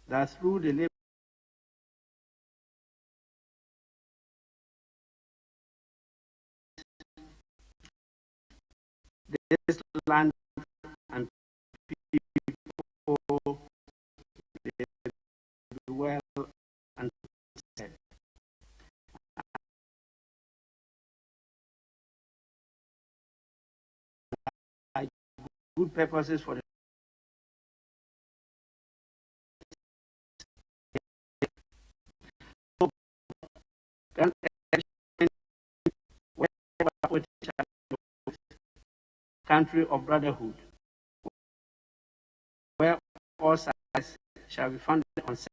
that through the labor this land and people be well and said. Good purposes for the country of brotherhood, where all sides shall be founded on sex.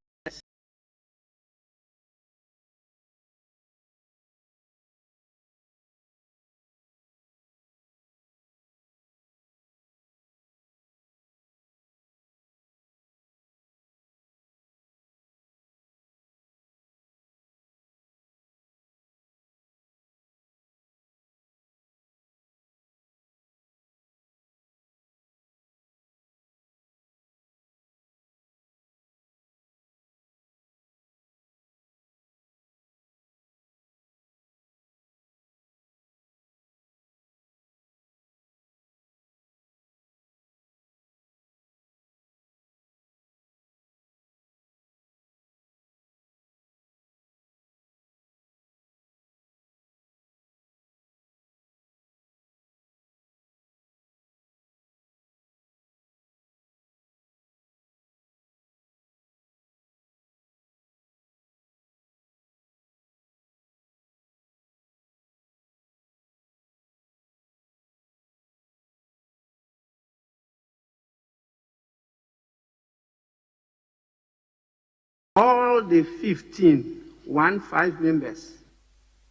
All the 15 members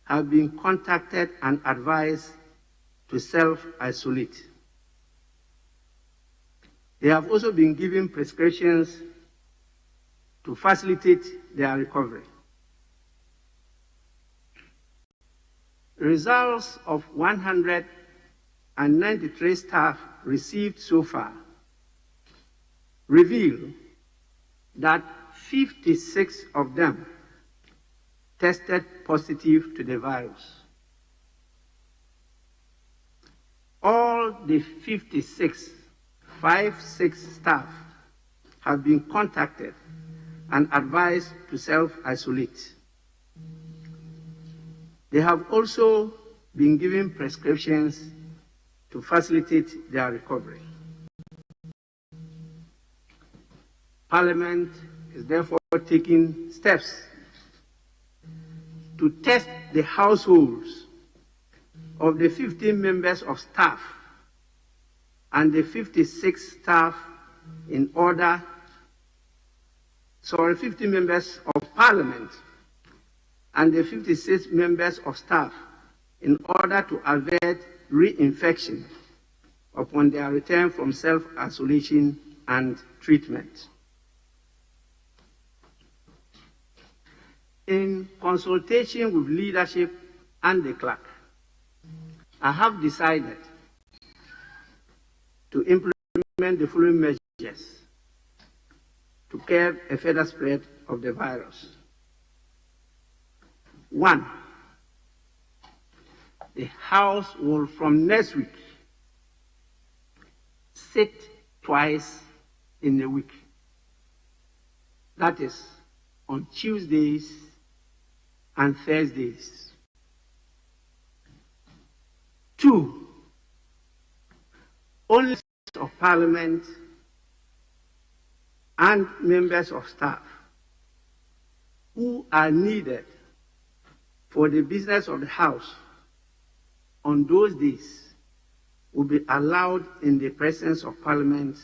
have been contacted and advised to self-isolate. They have also been given prescriptions to facilitate their recovery. Results of 193 staff received so far reveal that 56 of them tested positive to the virus. All the 56 staff have been contacted and advised to self-isolate. They have also been given prescriptions to facilitate their recovery. Parliament is therefore taking steps to test the households of the 15 members of staff and the 56 staff in order, 50 members of Parliament and the 56 members of staff in order to avert reinfection upon their return from self-isolation and treatment. In consultation with leadership and the clerk, I have decided to implement the following measures to curb a further spread of the virus. 1, the House will from next week sit twice in a week. That is on Tuesdays and Thursdays. 2, only members of Parliament and members of staff who are needed for the business of the House on those days will be allowed in the presence of Parliament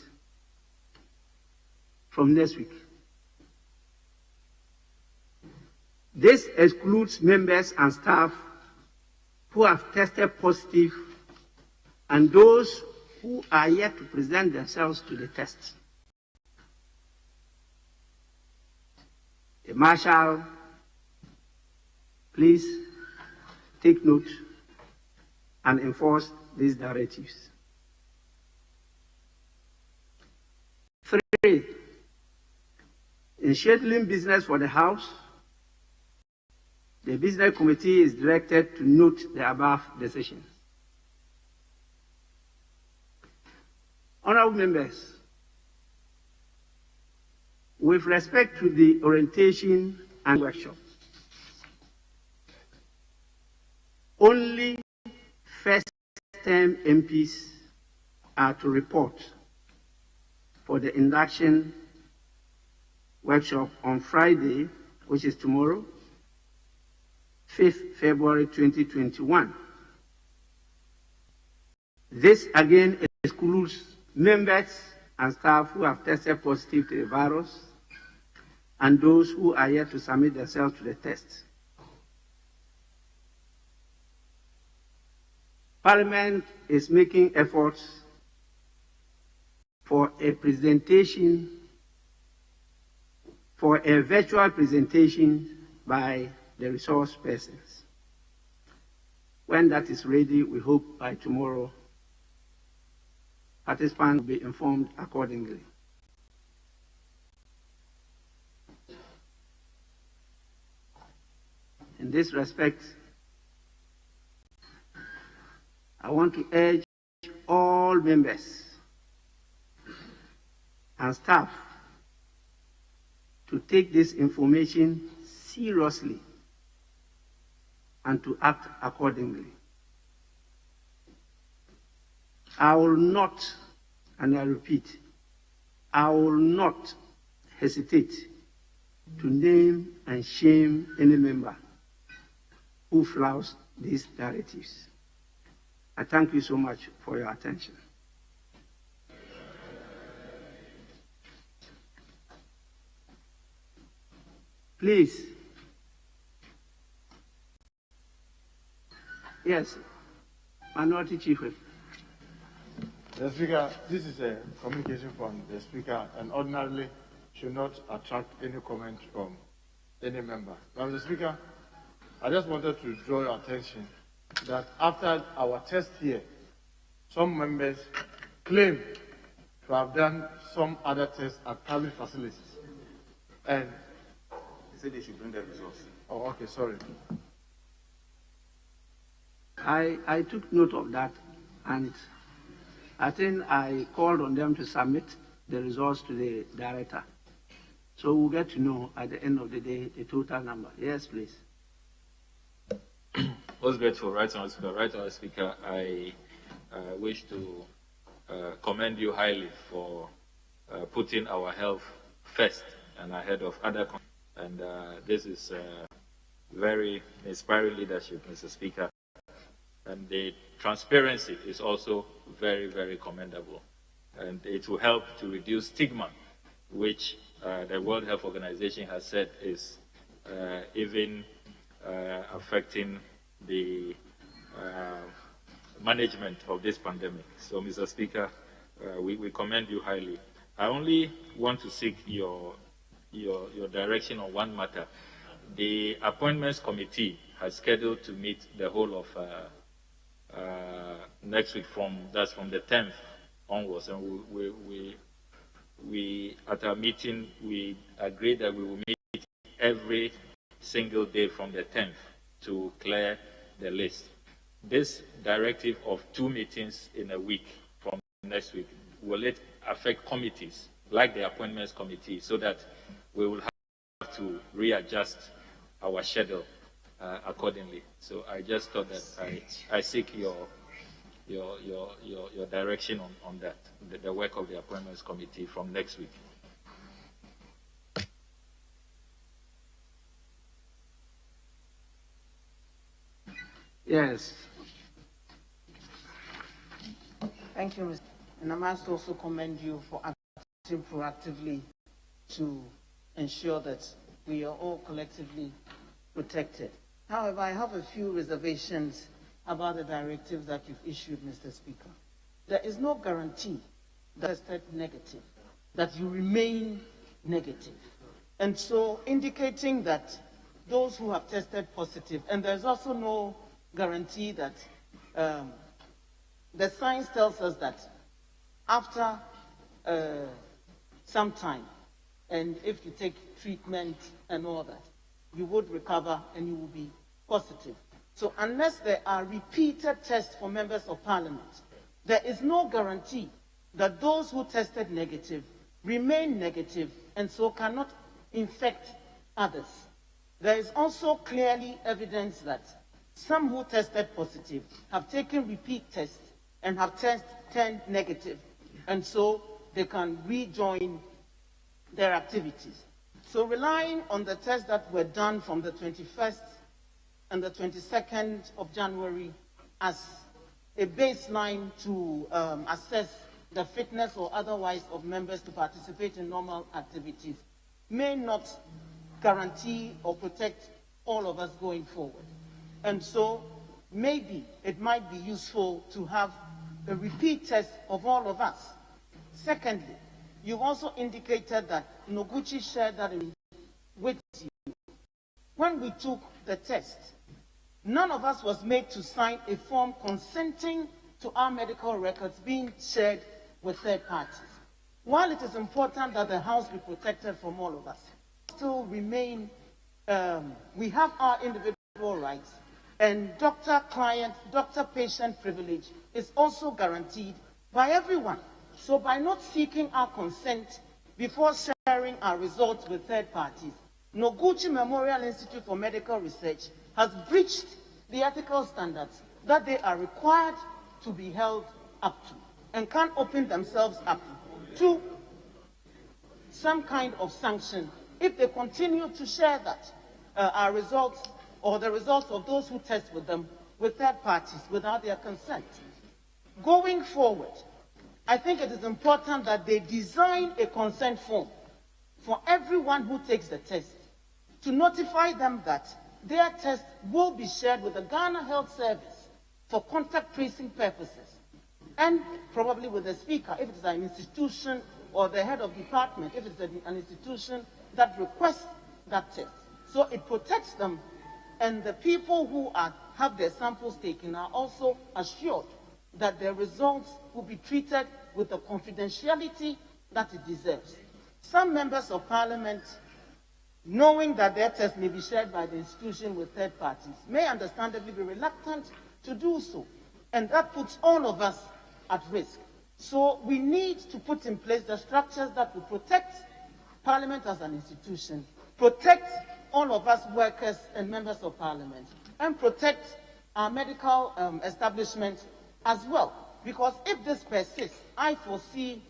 from next week. This excludes members and staff who have tested positive and those who are yet to present themselves to the test. The Marshal, please take note and enforce these directives. 3, In scheduling business for the House, the Business Committee is directed to note the above decisions. Honourable members, with respect to the orientation and workshop, only first-term MPs are to report for the induction workshop on Friday, which is tomorrow, 5th February 2021. This again excludes members and staff who have tested positive to the virus and those who are yet to submit themselves to the test. Parliament is making efforts for a presentation, for a virtual presentation by the resource persons. When that is ready, we hope by tomorrow, participants will be informed accordingly. In this respect, I want to urge all members and staff to take this information seriously and to act accordingly. I will not, and I repeat, I will not hesitate to name and shame any member who flouts these directives. I thank you so much for your attention. Please. Yes, Minority Chief Whip. The Speaker, this is a communication from the Speaker and ordinarily should not attract any comment from any member. But the Speaker, I just wanted to draw your attention that after our test here, some members claim to have done some other tests at public facilities. And they said they should bring the results. Oh, okay, sorry. I took note of that, and I think I called on them to submit the results to the director. So we'll get to know at the end of the day the total number. Yes, please. Most grateful, Right Honourable Speaker. I wish to commend you highly for putting our health first and ahead of other. And this is very inspiring leadership, Mr. Speaker. And the transparency is also very, very commendable. And it will help to reduce stigma, which the World Health Organization has said is even affecting the management of this pandemic. So, Mr. Speaker, we commend you highly. I only want to seek your direction on one matter. The Appointments Committee has scheduled to meet the whole of next week from the 10th onwards, and we at our meeting we agreed that we will meet every single day from the 10th to clear the list. This directive of 2 meetings in a week from next week, will it affect committees like the Appointments Committee, so that we will have to readjust our schedule accordingly? So I just thought that I seek your direction on that, the work of the Appointments Committee from next week. Yes. Thank you, Mr. And I must also commend you for acting proactively to ensure that we are all collectively protected. However, I have a few reservations about the directive that you've issued, Mr. Speaker. There is no guarantee that tested negative, that you remain negative. And so indicating that those who have tested positive, and there's also no guarantee that the science tells us that after some time, and if you take treatment and all that, you would recover and you will be positive. So unless there are repeated tests for members of parliament, there is no guarantee that those who tested negative remain negative and so cannot infect others. There is also clearly evidence that some who tested positive have taken repeat tests and have turned negative, and so they can rejoin their activities. So relying on the tests that were done from the 21st and the 22nd of January as a baseline to assess the fitness or otherwise of members to participate in normal activities may not guarantee or protect all of us going forward. And so maybe it might be useful to have a repeat test of all of us. Secondly, you've also indicated that Noguchi shared that with you. When we took the test, none of us was made to sign a form consenting to our medical records being shared with third parties. While it is important that the house be protected from all of us, still remain, we have our individual rights, and doctor-client, doctor-patient privilege is also guaranteed by everyone. So by not seeking our consent before sharing our results with third parties, Noguchi Memorial Institute for Medical Research has breached the ethical standards that they are required to be held up to, and can't open themselves up to some kind of sanction if they continue to share that, our results or the results of those who test with them with third parties without their consent. Going forward, I think it is important that they design a consent form for everyone who takes the test to notify them that their test will be shared with the Ghana Health Service for contact tracing purposes, and probably with the speaker if it is an institution, or the head of department if it is an institution that requests that test. So it protects them, and the people who have their samples taken are also assured that their results will be treated with the confidentiality that it deserves. Some members of parliament, knowing that their test may be shared by the institution with third parties, may understandably be reluctant to do so, and that puts all of us at risk. So we need to put in place the structures that will protect Parliament as an institution, protect all of us workers and members of Parliament, and protect our medical establishment as well. Because if this persists, I foresee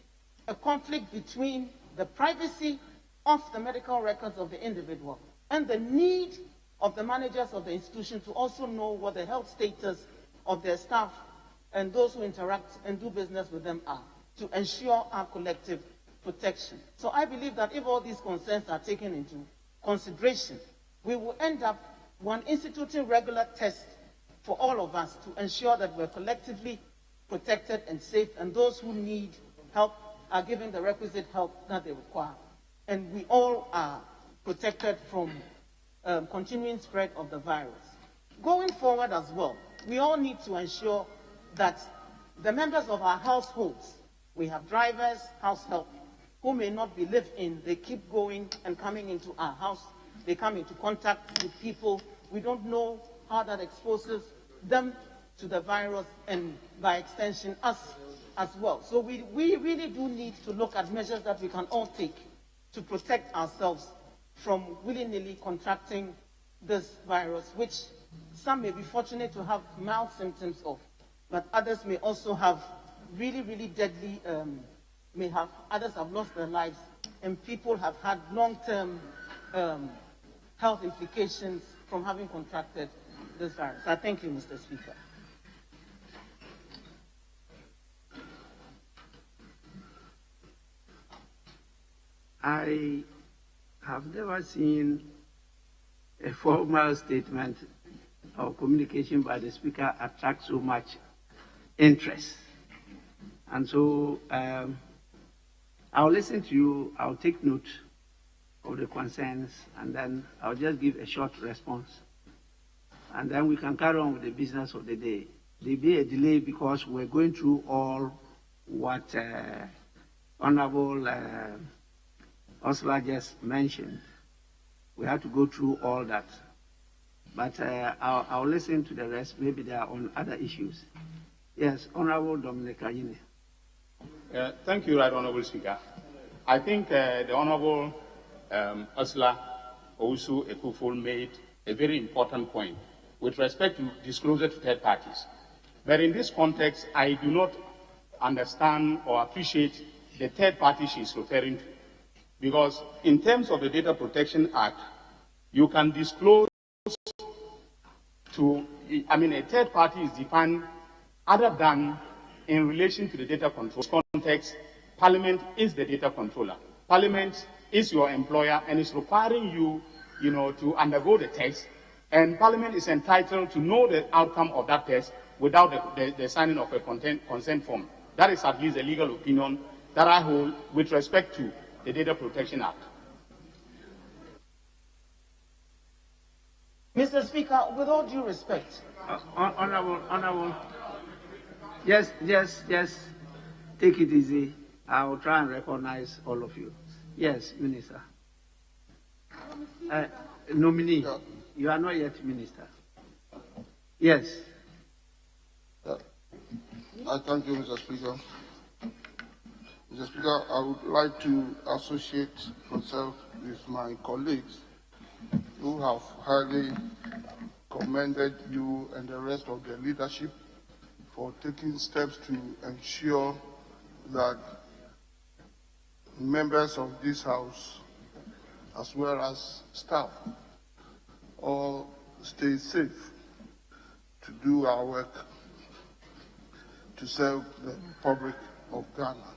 a conflict between the privacy of the medical records of the individual and the need of the managers of the institution to also know what the health status of their staff and those who interact and do business with them are, to ensure our collective protection. So I believe that if all these concerns are taken into consideration, we will end up instituting regular tests for all of us to ensure that we're collectively protected and safe, and those who need help are given the requisite help that they require. And we all are protected from continuing spread of the virus. Going forward as well, we all need to ensure that the members of our households, we have drivers, house help, who may not be live-in, they keep going and coming into our house, they come into contact with people, we don't know how that exposes them to the virus, and by extension us as well. So we really do need to look at measures that we can all take to protect ourselves from willy-nilly contracting this virus, which some may be fortunate to have mild symptoms of, but others may also have really, really deadly, others have lost their lives, and people have had long-term health implications from having contracted this virus. I thank you, Mr. Speaker. I have never seen a formal statement or communication by the Speaker attract so much interest. And so I'll listen to you, I'll take note of the concerns, and then I'll just give a short response. And then we can carry on with the business of the day. There'll be a delay because we're going through all what Honorable Ursula just mentioned. We have to go through all that. But I'll listen to the rest. Maybe they are on other issues. Yes, Honorable Dominic Ayine. Thank you, Right Honorable Speaker. I think the Honorable Ursula Owusu Ekuful made a very important point with respect to disclosure to third parties. But in this context, I do not understand or appreciate the third party she is referring to. Because in terms of the Data Protection Act, you can disclose to, a third party is defined other than in relation to the data control. In this context, Parliament is the data controller. Parliament is your employer and is requiring you, to undergo the test, and Parliament is entitled to know the outcome of that test without the signing of a consent form. That is at least a legal opinion that I hold with respect to the Data Protection Act. Mr. Speaker, with all due respect. Honorable. Yes, take it easy. I will try and recognize all of you. Yes, Minister. Nominee, you are not yet Minister. Yes. I thank you, Mr. Speaker. Mr. Speaker, I would like to associate myself with my colleagues who have highly commended you and the rest of the leadership for taking steps to ensure that members of this House, as well as staff, all stay safe to do our work to serve the public of Ghana.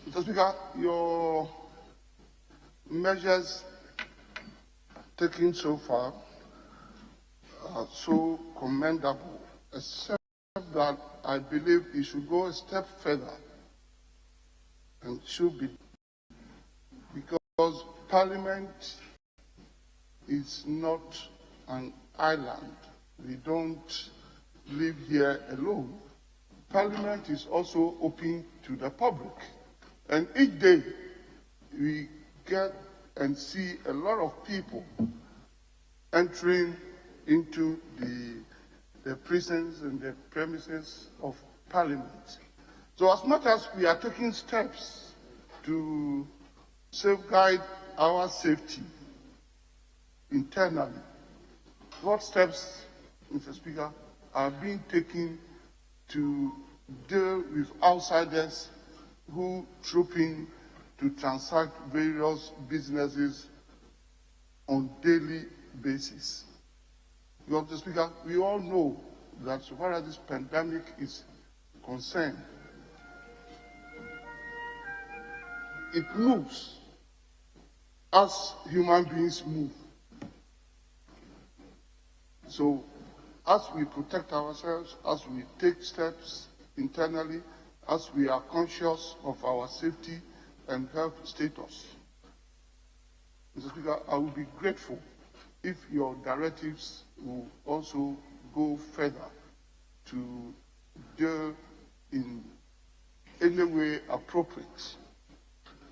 Mr. Speaker, your measures taken so far are so commendable, except that I believe it should go a step further and should be, because Parliament is not an island. We don't live here alone. Parliament is also open to the public. And each day we get and see a lot of people entering into the prisons and the premises of Parliament. So as much as we are taking steps to safeguard our safety internally, what steps, Mr. Speaker, are being taken to deal with outsiders who troop in to transact various businesses on daily basis? Because, Mr. Speaker, we all know that so far as this pandemic is concerned, it moves as human beings move. So, as we protect ourselves, as we take steps internally, as we are conscious of our safety and health status, Mr. Speaker, I would be grateful if your directives will also go further to deal in any way appropriate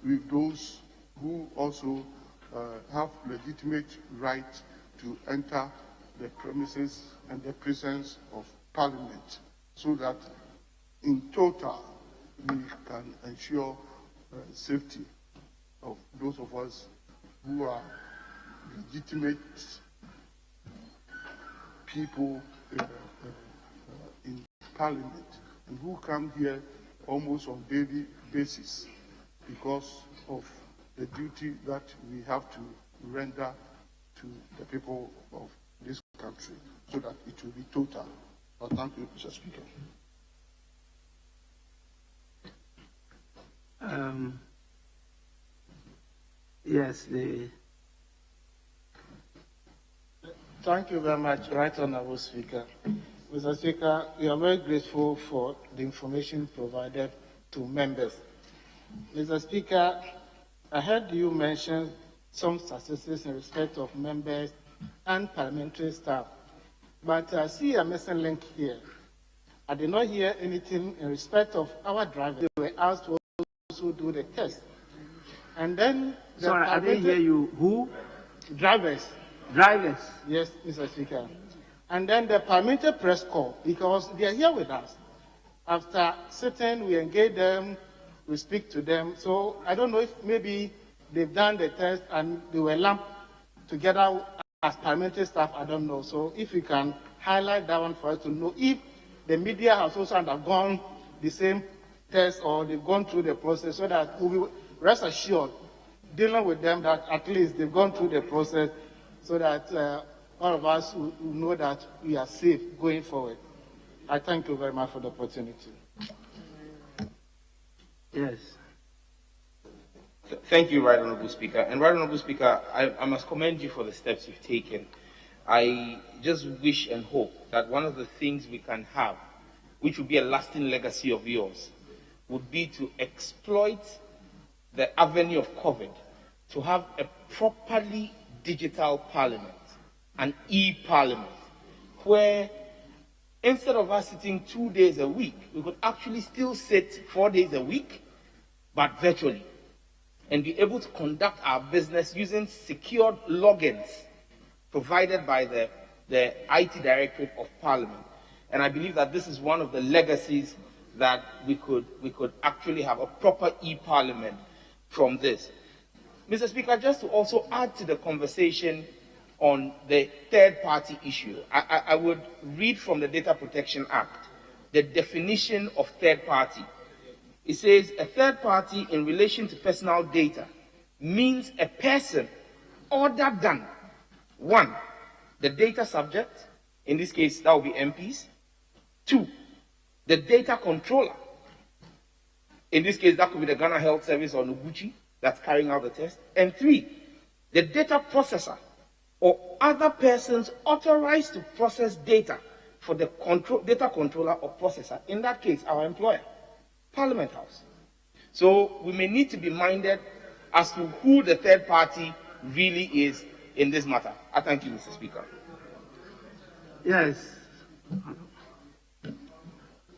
with those who also have legitimate right to enter the premises and the presence of Parliament, so that in total we can ensure safety of those of us who are legitimate people in Parliament and who come here almost on a daily basis because of the duty that we have to render to the people of this country, so that it will be total. Thank you, Mr. Speaker. Yes, Thank you very much, Right Honorable Speaker. Mr. Speaker, we are very grateful for the information provided to members. Mr. Speaker, I heard you mention some statistics in respect of members and parliamentary staff, but I see a missing link here. I did not hear anything in respect of our drivers. They were asked to also do the test. And then the Sorry, I didn't hear you. Who? drivers. Drivers. Yes, Mr. Speaker. And then the parliamentary press corps, because they are here with us. After sitting, we engage them, we speak to them. So I don't know if maybe they've done the test and they were lumped together as parliamentary staff, I don't know. So if you can highlight that one for us to know if the media has also undergone the same test or they've gone through the process, so that we will rest assured, dealing with them, that at least they've gone through the process, so that all of us will know that we are safe going forward. I thank you very much for the opportunity. Yes. Thank you, Right Honourable Speaker. And Right Honourable Speaker, I must commend you for the steps you've taken. I just wish and hope that one of the things we can have, which will be a lasting legacy of yours, would be to exploit the avenue of COVID to have a properly digital parliament, an e-parliament, where instead of us sitting 2 days a week, we could actually still sit 4 days a week, but virtually, and be able to conduct our business using secured logins provided by the IT Directorate of Parliament. And I believe that this is one of the legacies that we could actually have, a proper e-parliament from this. Mr. Speaker, just to also add to the conversation on the third-party issue, I would read from the Data Protection Act the definition of third party. It says a third party in relation to personal data means a person other than, one, the data subject, in this case that will be MPs, two, the data controller, in this case that could be the Ghana Health Service or Noguchi that's carrying out the test, and three, the data processor or other persons authorized to process data for the data controller or processor, in that case our employer, Parliament House. So we may need to be minded as to who the third party really is in this matter. I thank you, Mr. Speaker. Yes.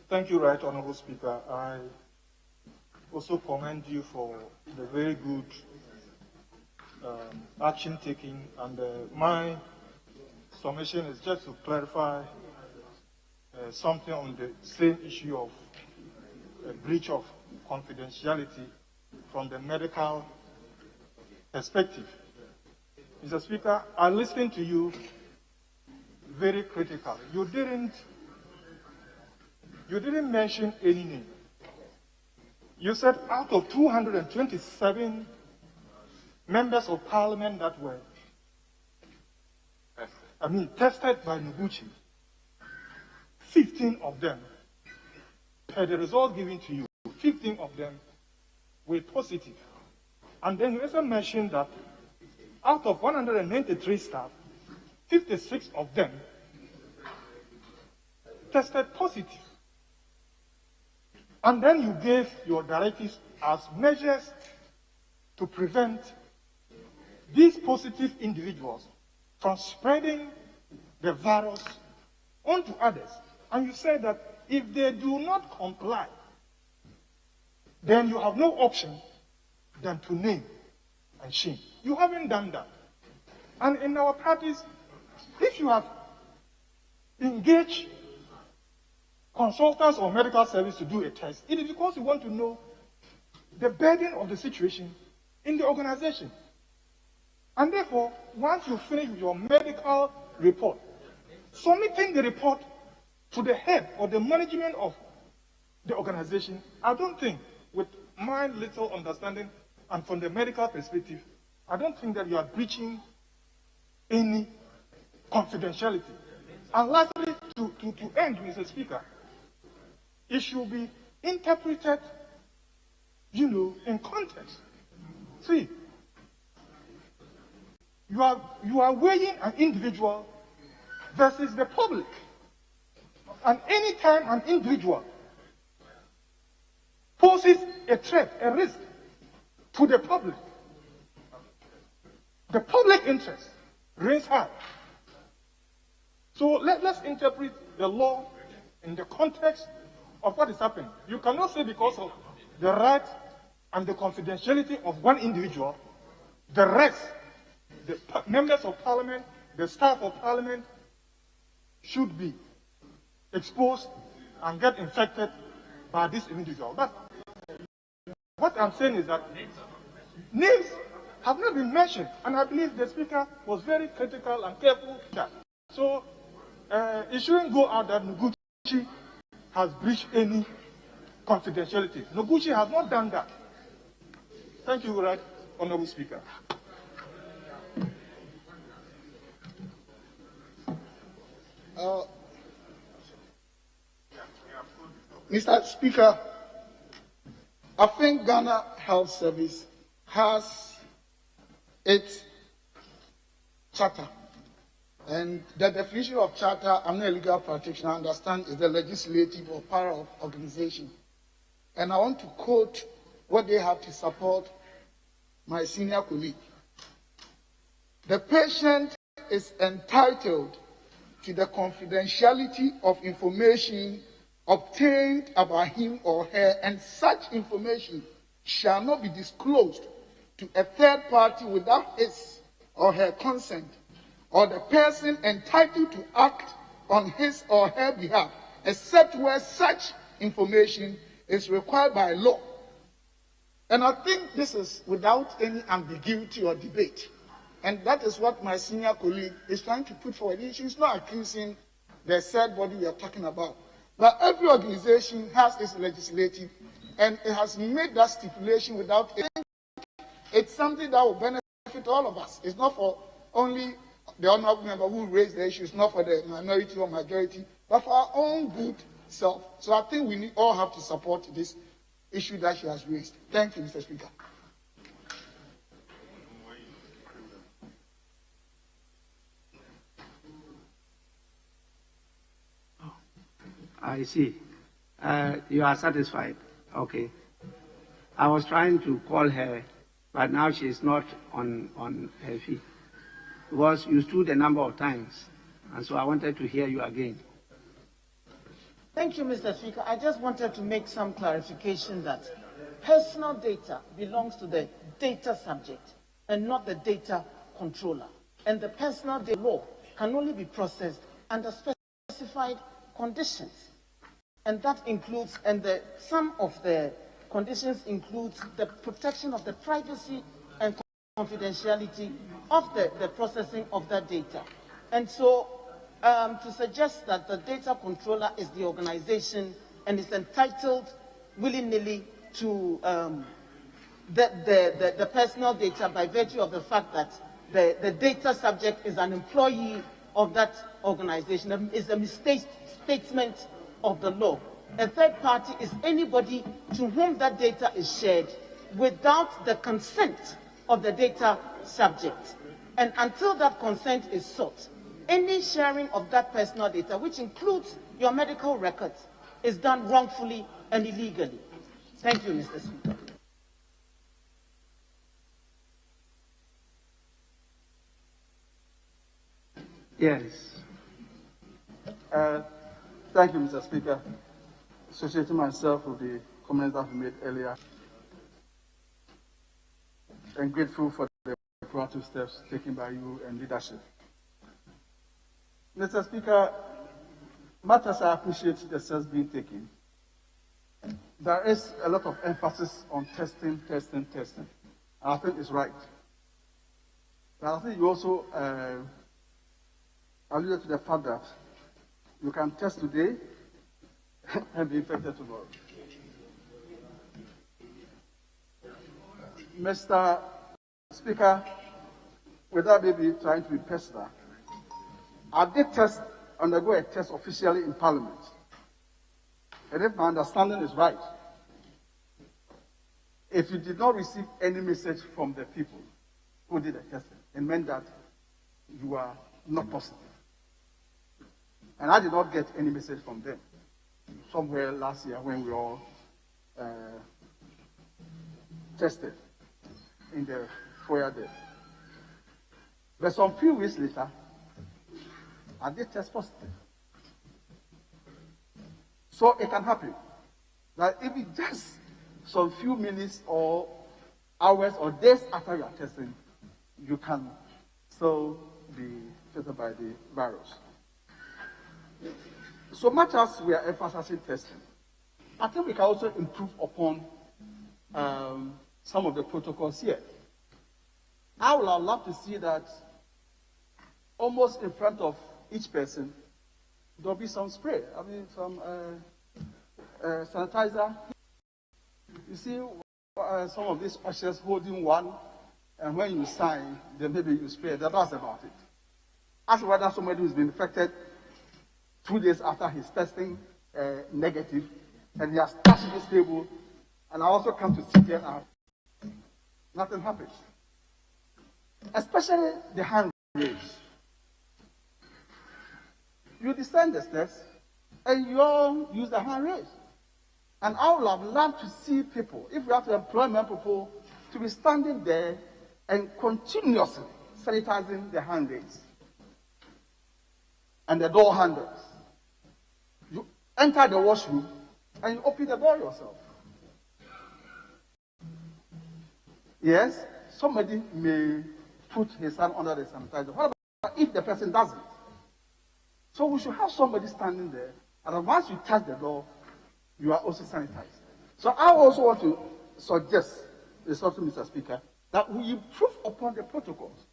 Thank you, Right Honourable Speaker. I also commend you for the very good action taking, and my submission is just to clarify something on the same issue of breach of confidentiality from the medical perspective. Mr. Speaker, I listened to you very critically. You didn't mention any name. You said out of 227 members of parliament that were, tested by Noguchi, 15 of them, per the results given to you, 15 of them were positive. And then you also mentioned that out of 193 staff, 56 of them tested positive. And then you gave your directives as measures to prevent these positive individuals from spreading the virus onto others. And you said that if they do not comply, then you have no option than to name and shame. You haven't done that. And in our practice, if you have engaged consultants or medical service to do a test, it is because you want to know the burden of the situation in the organization. And therefore, once you finish with your medical report, submitting the report to the head or the management of the organization, I don't think, with my little understanding and from the medical perspective, I don't think that you are breaching any confidentiality. And lastly, to end, Mr. Speaker, it should be interpreted, in context. See, you are weighing an individual versus the public. And any time an individual poses a threat, a risk to the public interest reigns high. So let's interpret the law in the context of what is happening. You cannot say because of the right and the confidentiality of one individual, the rest, the members of parliament, the staff of parliament, should be exposed and get infected by this individual. But what I'm saying is that names have not been mentioned, and I believe the speaker was very critical and careful. So it shouldn't go out that Noguchi has breached any confidentiality. Noguchi has not done that. Thank you, right, Honorable Speaker. Mr. Speaker, I think Ghana Health Service has its charter. And the definition of charter, I'm not a legal practitioner, I understand, is the legislative or power of organization. And I want to quote what they have to support my senior colleague. The patient is entitled to the confidentiality of information obtained about him or her, and such information shall not be disclosed to a third party without his or her consent, or the person entitled to act on his or her behalf, except where such information is required by law. And I think this is without any ambiguity or debate. And that is what my senior colleague is trying to put forward. She's not accusing the said body we are talking about. But every organization has its legislative, and it has made that stipulation without any. It's something that will benefit all of us. It's not for only the honorable member who raised the issue. It's not for the minority or majority, but for our own good self. So I think we all have to support this issue that she has raised. Thank you, Mr. Speaker. I see. You are satisfied. Okay. I was trying to call her, but now she is not on her feet. Because you stood a number of times, and so I wanted to hear you again. Thank you, Mr. Speaker. I just wanted to make some clarification that personal data belongs to the data subject and not the data controller. And the personal data law can only be processed under specified conditions. And that includes, and some of the conditions includes the protection of the privacy and confidentiality of the processing of that data. And so to suggest that the data controller is the organization and is entitled willy-nilly to the personal data by virtue of the fact that the data subject is an employee of that organization is a misstatement of the law. A third party is anybody to whom that data is shared without the consent of the data subject. And until that consent is sought, any sharing of that personal data, which includes your medical records, is done wrongfully and illegally. Thank you, Mr. Speaker. Yes. Thank you, Mr. Speaker. Associating myself with the comments that we made earlier, and grateful for the proactive steps taken by you and leadership. Mr. Speaker, much as I appreciate the steps being taken, there is a lot of emphasis on testing. And I think it's right. But I think you also alluded to the fact that you can test today and be infected tomorrow. Mr. Speaker, without maybe trying to be personal, I did undergo a test officially in Parliament. And if my understanding is right, if you did not receive any message from the people who did the testing, it meant that you are not positive. And I did not get any message from them. Somewhere last year when we all tested in the foyer there. But some few weeks later, I did test positive. So it can happen that if it just some few minutes or hours or days after you are testing, you can still be affected by the virus. So much as we are emphasizing testing, I think we can also improve upon some of the protocols here. I would have loved to see that almost in front of each person, there'll be some spray. I mean, some sanitizer. You see some of these ushers holding one, and when you sign, then maybe you spray. That's about it. As whether somebody who's been infected 2 days after his testing negative, and he has touched this table, and I also come to sit here and nothing happens. Especially the hand raise. You descend the steps, and you all use the hand raise. And I would have loved to see people, if we have to employ more people, to be standing there and continuously sanitizing the hand raise and the door handles. You enter the washroom and you open the door yourself. Yes, somebody may put his hand under the sanitizer. What about if the person doesn't? So we should have somebody standing there, and once you touch the door, you are also sanitized. So I also want to suggest, Mr. Speaker, that we improve upon the protocols.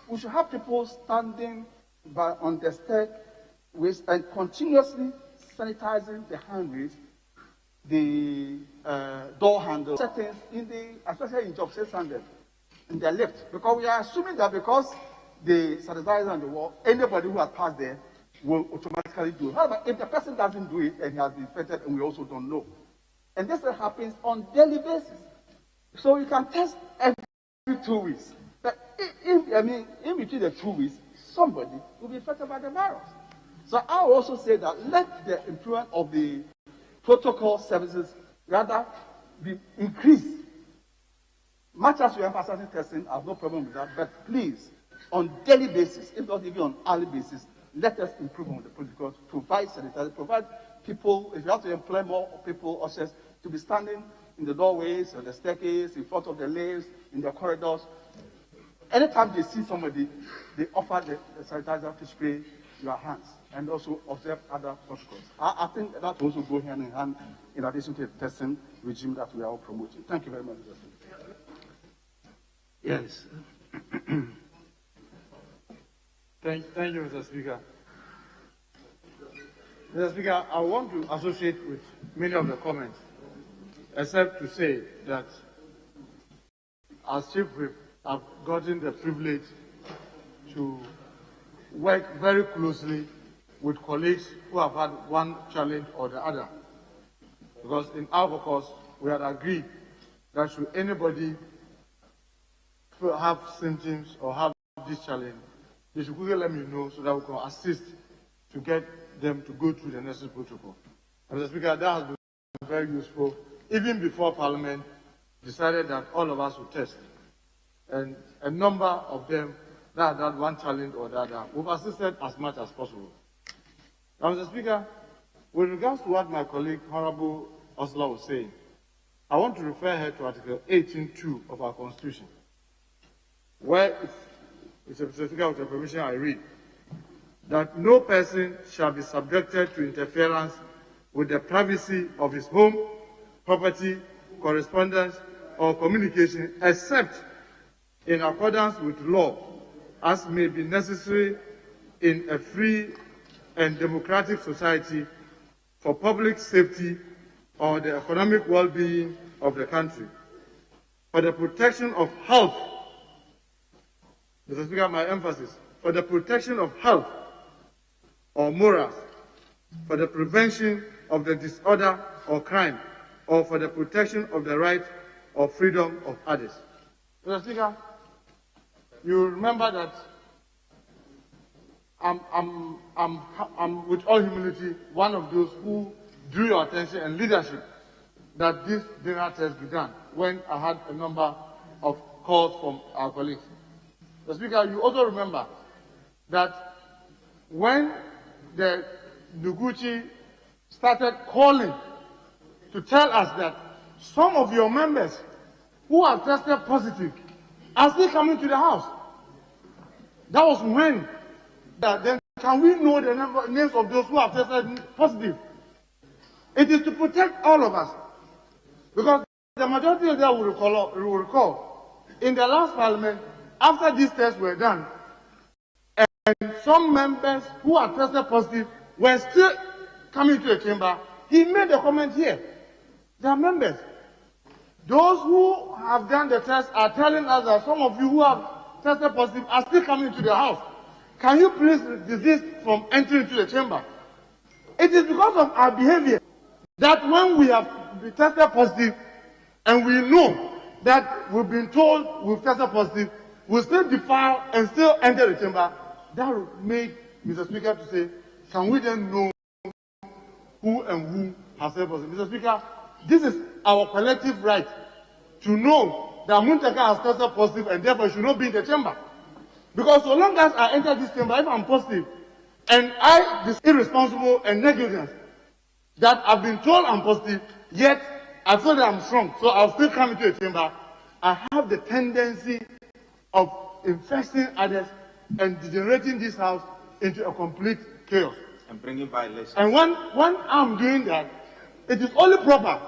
We should have people standing on the stairways and continuously sanitizing the handrails, the door handle settings, especially in job 600, in the lift. Because we are assuming that because the sanitizer on the wall, anybody who has passed there will automatically do it. However, if the person doesn't do it and he has been infected and we also don't know. And this happens on daily basis. So you can test every 2 weeks. But in between the 2 weeks, somebody will be affected by the virus. So I will also say that let the improvement of the protocol services rather be increased. Much as we are emphasizing testing, I have no problem with that, but please, on daily basis, if not even on hourly basis, let us improve on the protocols, provide sanitizers, provide people, if you have to employ more people, ushers, to be standing in the doorways, on the staircase, in front of the lifts, in the corridors. Anytime they see somebody, they offer the sanitizer to spray your hands and also observe other protocols. I think that also go hand in hand in addition to the testing regime that we are all promoting. Thank you very much, Mr. Speaker. Yes. Thank you, Mr. Speaker. Mr. Speaker, I want to associate with many of the comments, except to say that as Chief Whip, I've gotten the privilege to work very closely with colleagues who have had one challenge or the other. Because in our caucus, we had agreed that should anybody have symptoms or have this challenge, they should quickly let me know so that we can assist to get them to go through the necessary protocol. Mr. Speaker, that has been very useful. Even before Parliament decided that all of us would test, and a number of them that had one challenge or the other, we've assisted as much as possible. Now, Mr. Speaker, with regards to what my colleague, Honorable Osler, was saying, I want to refer her to Article 18.2 of our Constitution, where Mr. Speaker, with your permission, I read that no person shall be subjected to interference with the privacy of his home, property, correspondence, or communication, except in accordance with law, as may be necessary in a free and democratic society for public safety or the economic well-being of the country, for the protection of health. Mr. Speaker, my emphasis, for the protection of health or morals, for the prevention of the disorder or crime, or for the protection of the right or freedom of others. Mr. Speaker, you remember that I'm with all humility one of those who drew your attention and leadership that this dinner test be done when I had a number of calls from our colleagues. Mr. Speaker, you also remember that when the Noguchi started calling to tell us that some of your members who have tested positive are still coming to the house. That was when. Then can we know the names of those who have tested positive? It is to protect all of us. Because the majority of them will recall, in the last parliament, after these tests were done, and some members who have tested positive were still coming to the chamber, he made a comment here. They are members. Those who have done the test are telling us that some of you who have tested positive are still coming to the house. Can you please desist from entering into the chamber? It is because of our behavior that when we have been tested positive and we know that we've been told we've tested positive, we still defile and still enter the chamber. That made Mr. Speaker to say, can we then know who and who has tested positive? Mr. Speaker, this is our collective right to know that Muntaka has tested positive and therefore should not be in the chamber. Because so long as I enter this chamber, if I'm positive, and I, this irresponsible and negligent, that I've been told I'm positive, yet I feel that I'm strong, so I'll still come into the chamber, I have the tendency of infecting others and degenerating this house into a complete chaos. And bringing violence. And when I'm doing that, it is only proper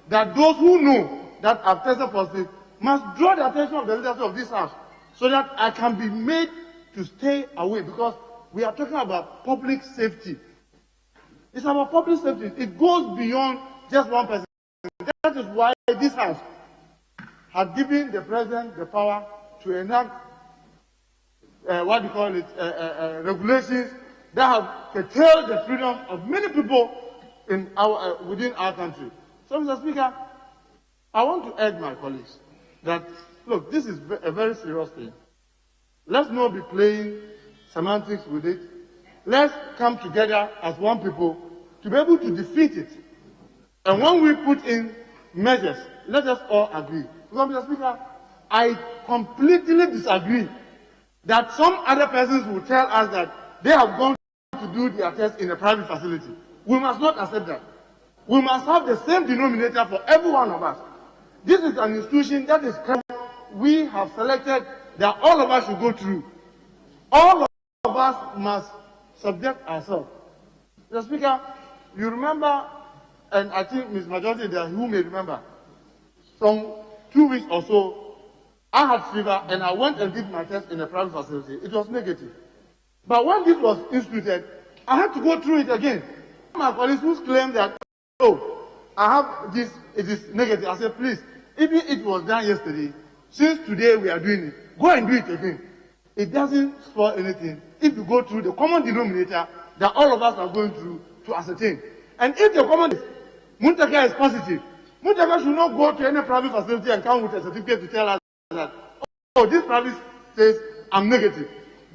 that those who know that I've tested positive must draw the attention of the leadership of this house so that I can be made to stay away, because we are talking about public safety. It's about public safety. It goes beyond just one person. That is why this house has given the president the power to enact regulations that have curtailed the freedom of many people in our within our country. So, Mr. Speaker, I want to urge my colleagues that, look, this is a very serious thing. Let's not be playing semantics with it. Let's come together as one people to be able to defeat it. And when we put in measures, let us all agree. Because, Mr. Speaker, I completely disagree that some other persons will tell us that they have gone to do their test in a private facility. We must not accept that. We must have the same denominator for every one of us. This is an institution that is we have selected that all of us should go through. All of us must subject ourselves. Mr. Speaker, you remember, and I think Ms. Majority there who may remember, some 2 weeks or so, I had fever and I went and did my test in a private facility. It was negative. But when this was instituted, I had to go through it again. My colleagues who claimed that, oh, I have this, it is negative. I said, please, even it was done yesterday, since today we are doing it, go and do it again. It doesn't spoil anything if you go through the common denominator that all of us are going through to ascertain. And if the common Muntaka is positive, Muntaka should not go to any private facility and come with a certificate to tell us that, oh, this private says I'm negative.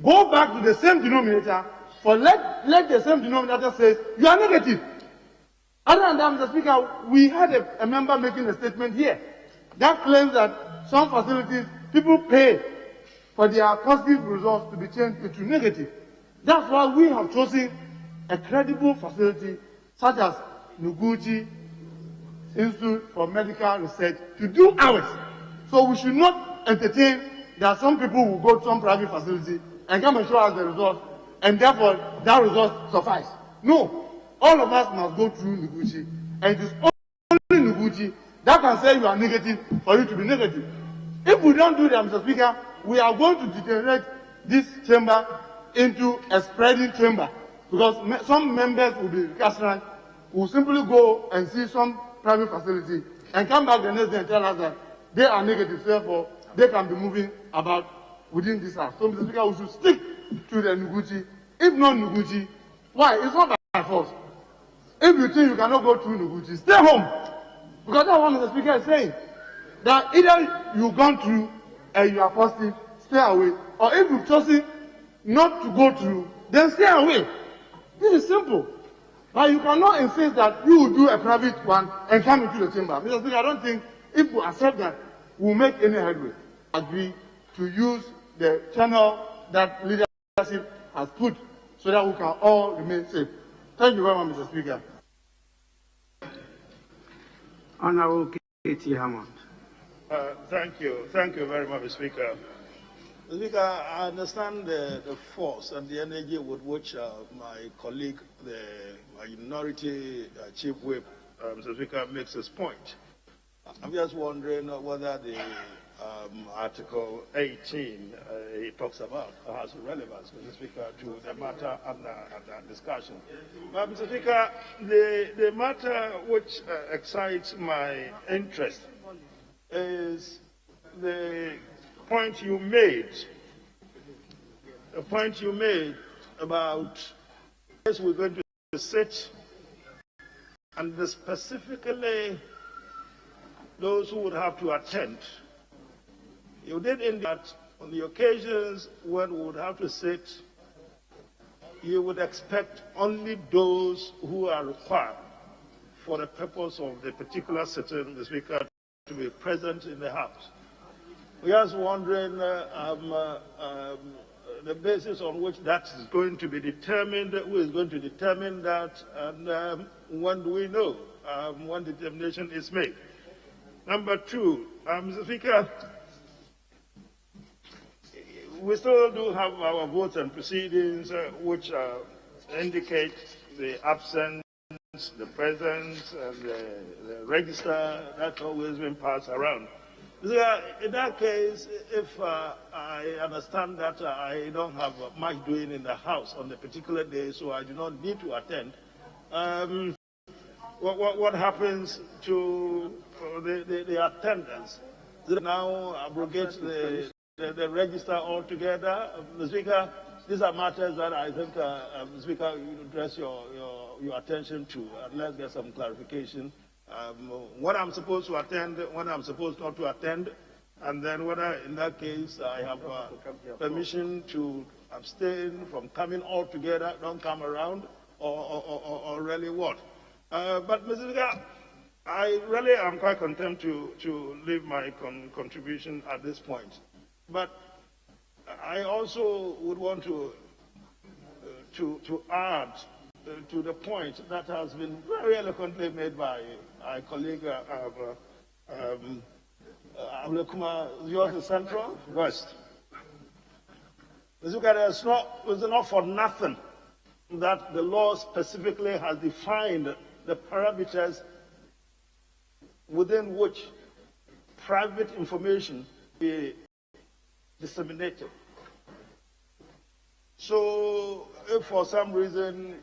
Go back to the same denominator, for let the same denominator say you are negative. Other than that, Mr. Speaker, we had a member making a statement here that claims that some facilities, people pay for their positive results to be changed into negative. That's why we have chosen a credible facility such as Noguchi Institute for Medical Research to do ours. So we should not entertain that some people will go to some private facility and come and show us the results, and therefore that result suffice. No, all of us must go through Noguchi, and it is only Noguchi that can say you are negative for you to be negative. If we don't do that, Mr. Speaker, we are going to degenerate this chamber into a spreading chamber, because some members will be recalcitrant, will simply go and see some private facility and come back the next day and tell us that they are negative, therefore they can be moving about within this house. So, Mr. Speaker, we should stick to the Noguchi. If not Noguchi, why? It's not by force. If you think you cannot go through Noguchi, stay home. Because that's what Mr. Speaker is saying. That either you've gone through and you are positive, stay away. Or if you've chosen not to go through, then stay away. This is simple. But you cannot insist that you will do a private one and come into the chamber. Mr. Speaker, I don't think if we accept that, we'll make any headway. Agree to use the channel that leadership has put so that we can all remain safe. Thank you very much, Mr. Speaker. Honorable A.T. Hammond. Thank you. Thank you very much, Speaker. Speaker, I understand the force and the energy with which my colleague, the minority chief whip, Mr. Speaker, makes his point. I'm just wondering whether the Article 18 he talks about has relevance, Mr. Speaker, to the matter under discussion. Mr. Speaker, the matter which excites my interest is the point you made about yes, we're going to sit, and specifically those who would have to attend. You did indicate on the occasions when we would have to sit, you would expect only those who are required for the purpose of the particular sitting, the Speaker, to be present in the House. We are just wondering the basis on which that is going to be determined, who is going to determine that, and when do we know when the determination is made. Number two, Mr. Speaker, we still do have our votes and proceedings which indicate the absence, the presence, and the register. That's always been passed around. In that case, if I understand that I don't have much doing in the House on the particular day, so I do not need to attend, what happens to the attendance? Does it now abrogate the register altogether? Mr. Speaker, these are matters that I think, Mr. Speaker, you address your attention to, and let's get some clarification. When I'm supposed to attend, when I'm supposed not to attend, and then whether in that case I have permission to abstain from coming altogether, don't come around, or really what. But Mr. Speaker, I really am quite content to leave my contribution at this point. But I also would want to add to the point that has been very eloquently made by my colleague Abdulkumar. Yours is Central West. It's not for nothing that the law specifically has defined the parameters within which private information be disseminated. So if for some reason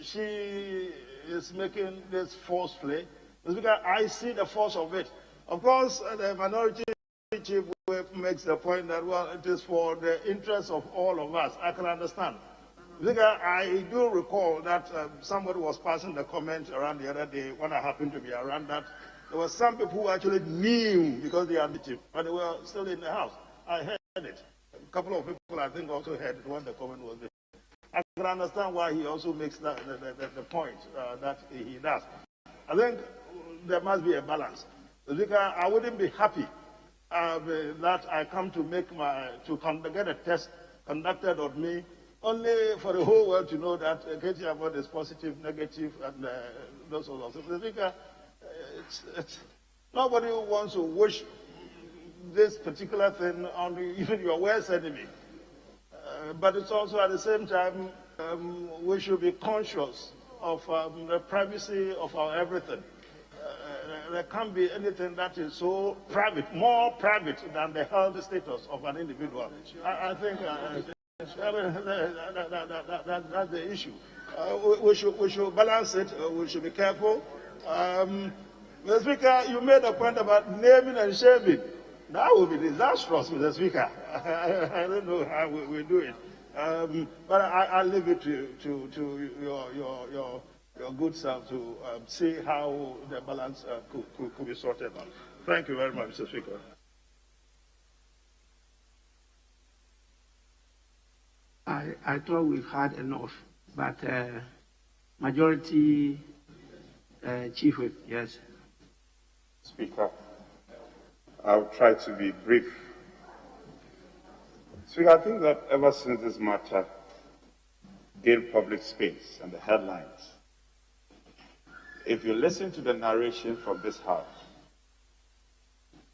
she is making this forcefully, I see the force of it. Of course, the minority chief makes the point that, well, it is for the interest of all of us. I can understand. I do recall that somebody was passing the comment around the other day when I happened to be around that there were some people who actually knew because they are native, but they were still in the House. I heard it. A couple of people, I think, also heard it when the comment was made. I can understand why he also makes the point that he does. I think there must be a balance. I wouldn't be happy that I come to get a test conducted on me only for the whole world to know that Katie Abbott is positive, negative, and those sorts of things. Nobody wants to wish this particular thing on even your worst enemy. But it's also at the same time, we should be conscious of the privacy of our everything. There can't be anything that is so private, more private than the health status of an individual. I think that's the issue. We should balance it. We should be careful. Mr. Speaker, you made a point about naming and shaming. That would be disastrous, Mr. Speaker. I don't know how we do it. But I'll leave it to your good self to see how the balance could be sorted out. Thank you very much, Mr. Speaker. I thought we've had enough, but majority chief whip, yes. Speaker, I'll try to be brief. Speaker, I think that ever since this matter gained public space and the headlines, if you listen to the narration from this House,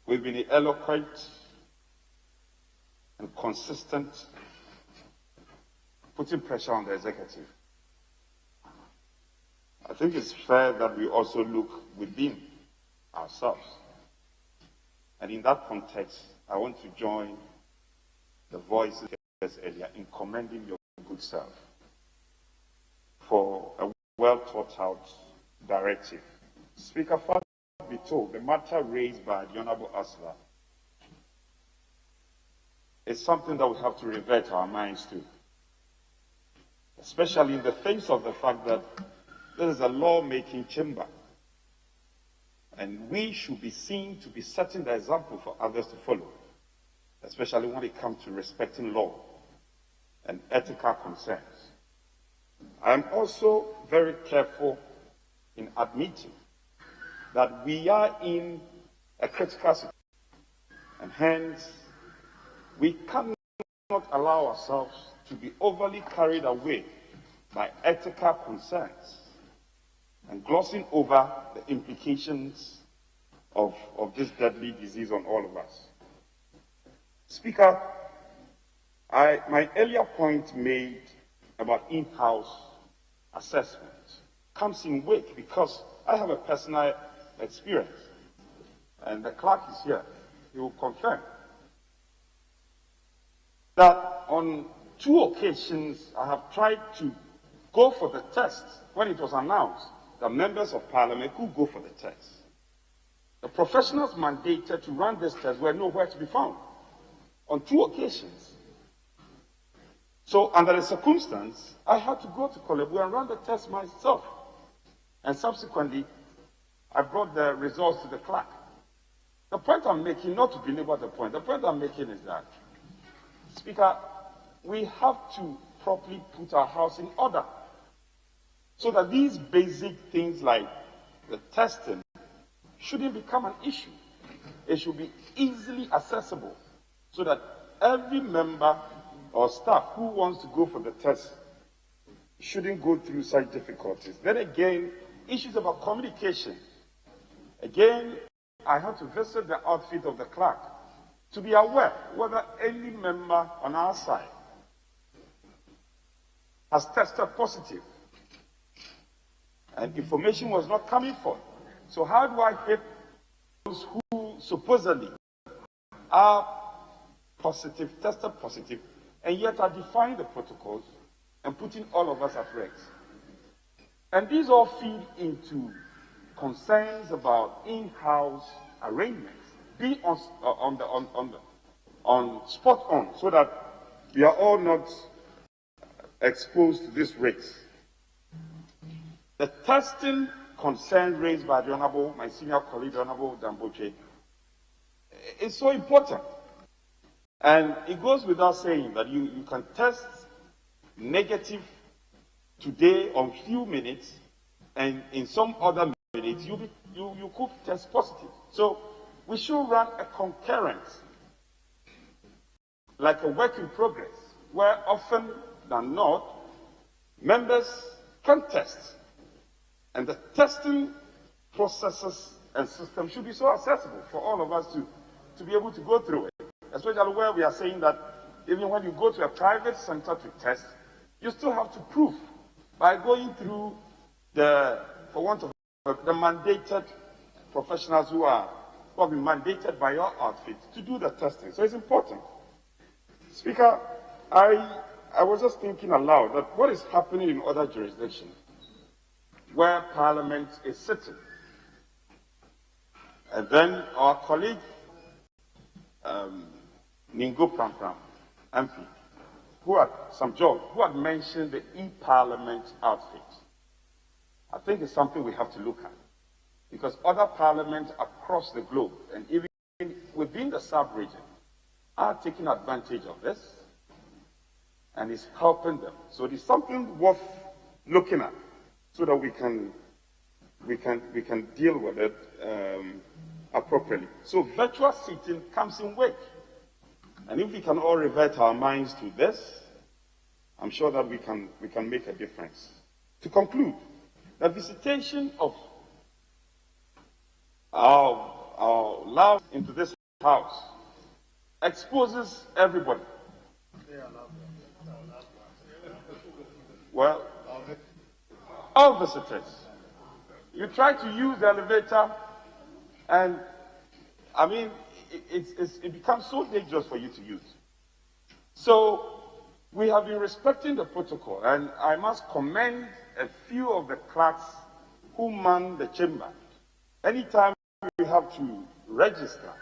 We've been eloquent and consistent, putting pressure on the executive. I think it's fair that we also look within ourselves. And in that context, I want to join the voices earlier in commending your good self for a well thought out directive. Speaker, first be told the matter raised by the Honorable Ursula is something that we have to revert our minds to, especially in the face of the fact that this is a law-making chamber, and we should be seen to be setting the example for others to follow, especially when it comes to respecting law and ethical concerns. I am also very careful in admitting that we are in a critical situation, and hence we cannot allow ourselves to be overly carried away by ethical concerns and glossing over the implications of this deadly disease on all of us. Speaker, my earlier point made about in-house assessment comes in wake because I have a personal experience, and the clerk is here. He will confirm that on 2 occasions I have tried to go for the test when it was announced that members of Parliament could go for the test. The professionals mandated to run this test were nowhere to be found on 2 occasions. So under the circumstance, I had to go to Kolebu and run the test myself. And subsequently, I brought the results to the clerk. The point I'm making, not to belabor the point I'm making is that, Speaker, we have to properly put our house in order so that these basic things like the testing shouldn't become an issue. It should be easily accessible so that every member or staff who wants to go for the test shouldn't go through such difficulties. Then again, issues about communication. Again, I had to visit the outfit of the clerk to be aware whether any member on our side has tested positive. And information was not coming forth. So how do I help those who supposedly are positive, tested positive, and yet are defying the protocols and putting all of us at risk? And these all feed into concerns about in-house arrangements, being on spot on, so that we are all not exposed to this risk. The testing concern raised by the Honorable, my senior colleague, the Honorable Damboche, is so important. And it goes without saying that you can test negative today on few minutes, and in some other minutes you could test positive. So we should run a concurrent, like a work in progress, where often than not, members can test. And the testing processes and systems should be so accessible for all of us to be able to go through it. Especially where we are saying that even when you go to a private center to test, you still have to prove by going through the mandated professionals who have been mandated by your outfit to do the testing. So it's important. Speaker, I was just thinking aloud that what is happening in other jurisdictions where Parliament is sitting, and then our colleague Ningo Prampram, MP, who had mentioned the e-Parliament outfit. I think it's something we have to look at, because other parliaments across the globe, and even within the sub-region, are taking advantage of this, and it's helping them. So it's something worth looking at, so that we can deal with it appropriately. So virtual seating comes in wake. And if we can all revert our minds to this, I'm sure that we can make a difference. To conclude, the visitation of our love into this House exposes everybody. Well, all visitors. You try to use the elevator, and I mean, it becomes so dangerous for you to use. So we have been respecting the protocol, and I must commend a few of the clerks who man the chamber. Anytime you have to register,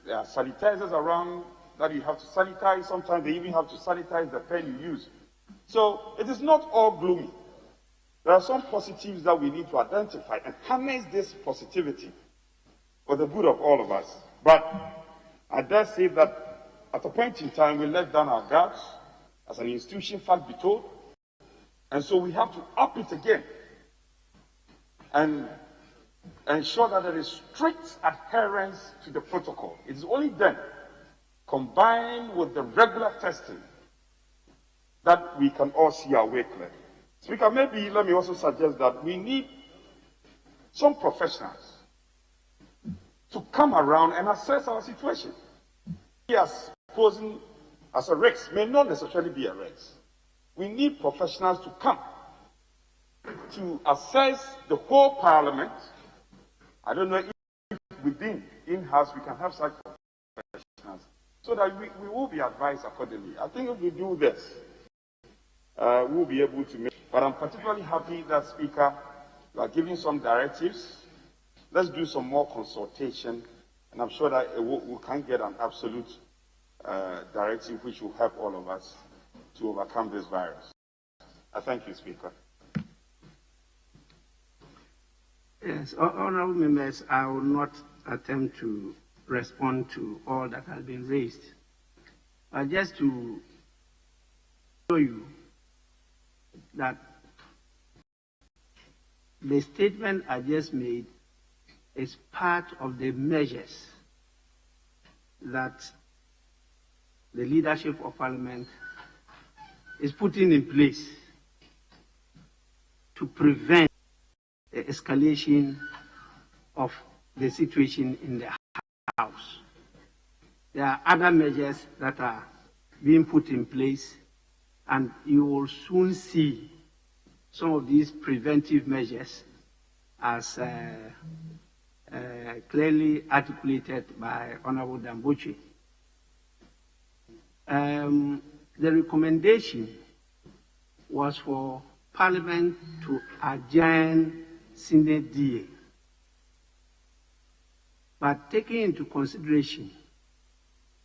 there are sanitizers around that you have to sanitize. Sometimes they even have to sanitize the pen you use. So it is not all gloomy. There are some positives that we need to identify and harness this positivity for the good of all of us. But I dare say that at a point in time, we let down our guards as an institution, fact be told. And so we have to up it again and ensure that there is strict adherence to the protocol. It is only then, combined with the regular testing, that we can all see our way clear. Speaker, maybe let me also suggest that we need some professionals to come around and assess our situation. Yes, posing as a risk may not necessarily be a risk. We need professionals to come to assess the whole Parliament. I don't know if within, in-house, we can have such professionals so that we will be advised accordingly. I think if we do this, we'll be able to make. But I'm particularly happy that, Speaker, you are giving some directives. Let's do some more consultation, and I'm sure that we can get an absolute directive which will help all of us to overcome this virus. I thank you, Speaker. Yes, honorable members, I will not attempt to respond to all that has been raised. But just to show you that the statement I just made is part of the measures that the leadership of Parliament is putting in place to prevent the escalation of the situation in the House. There are other measures that are being put in place, and you will soon see some of these preventive measures as clearly articulated by Honorable Dambuchi. The recommendation was for Parliament to adjourn sine die. But taking into consideration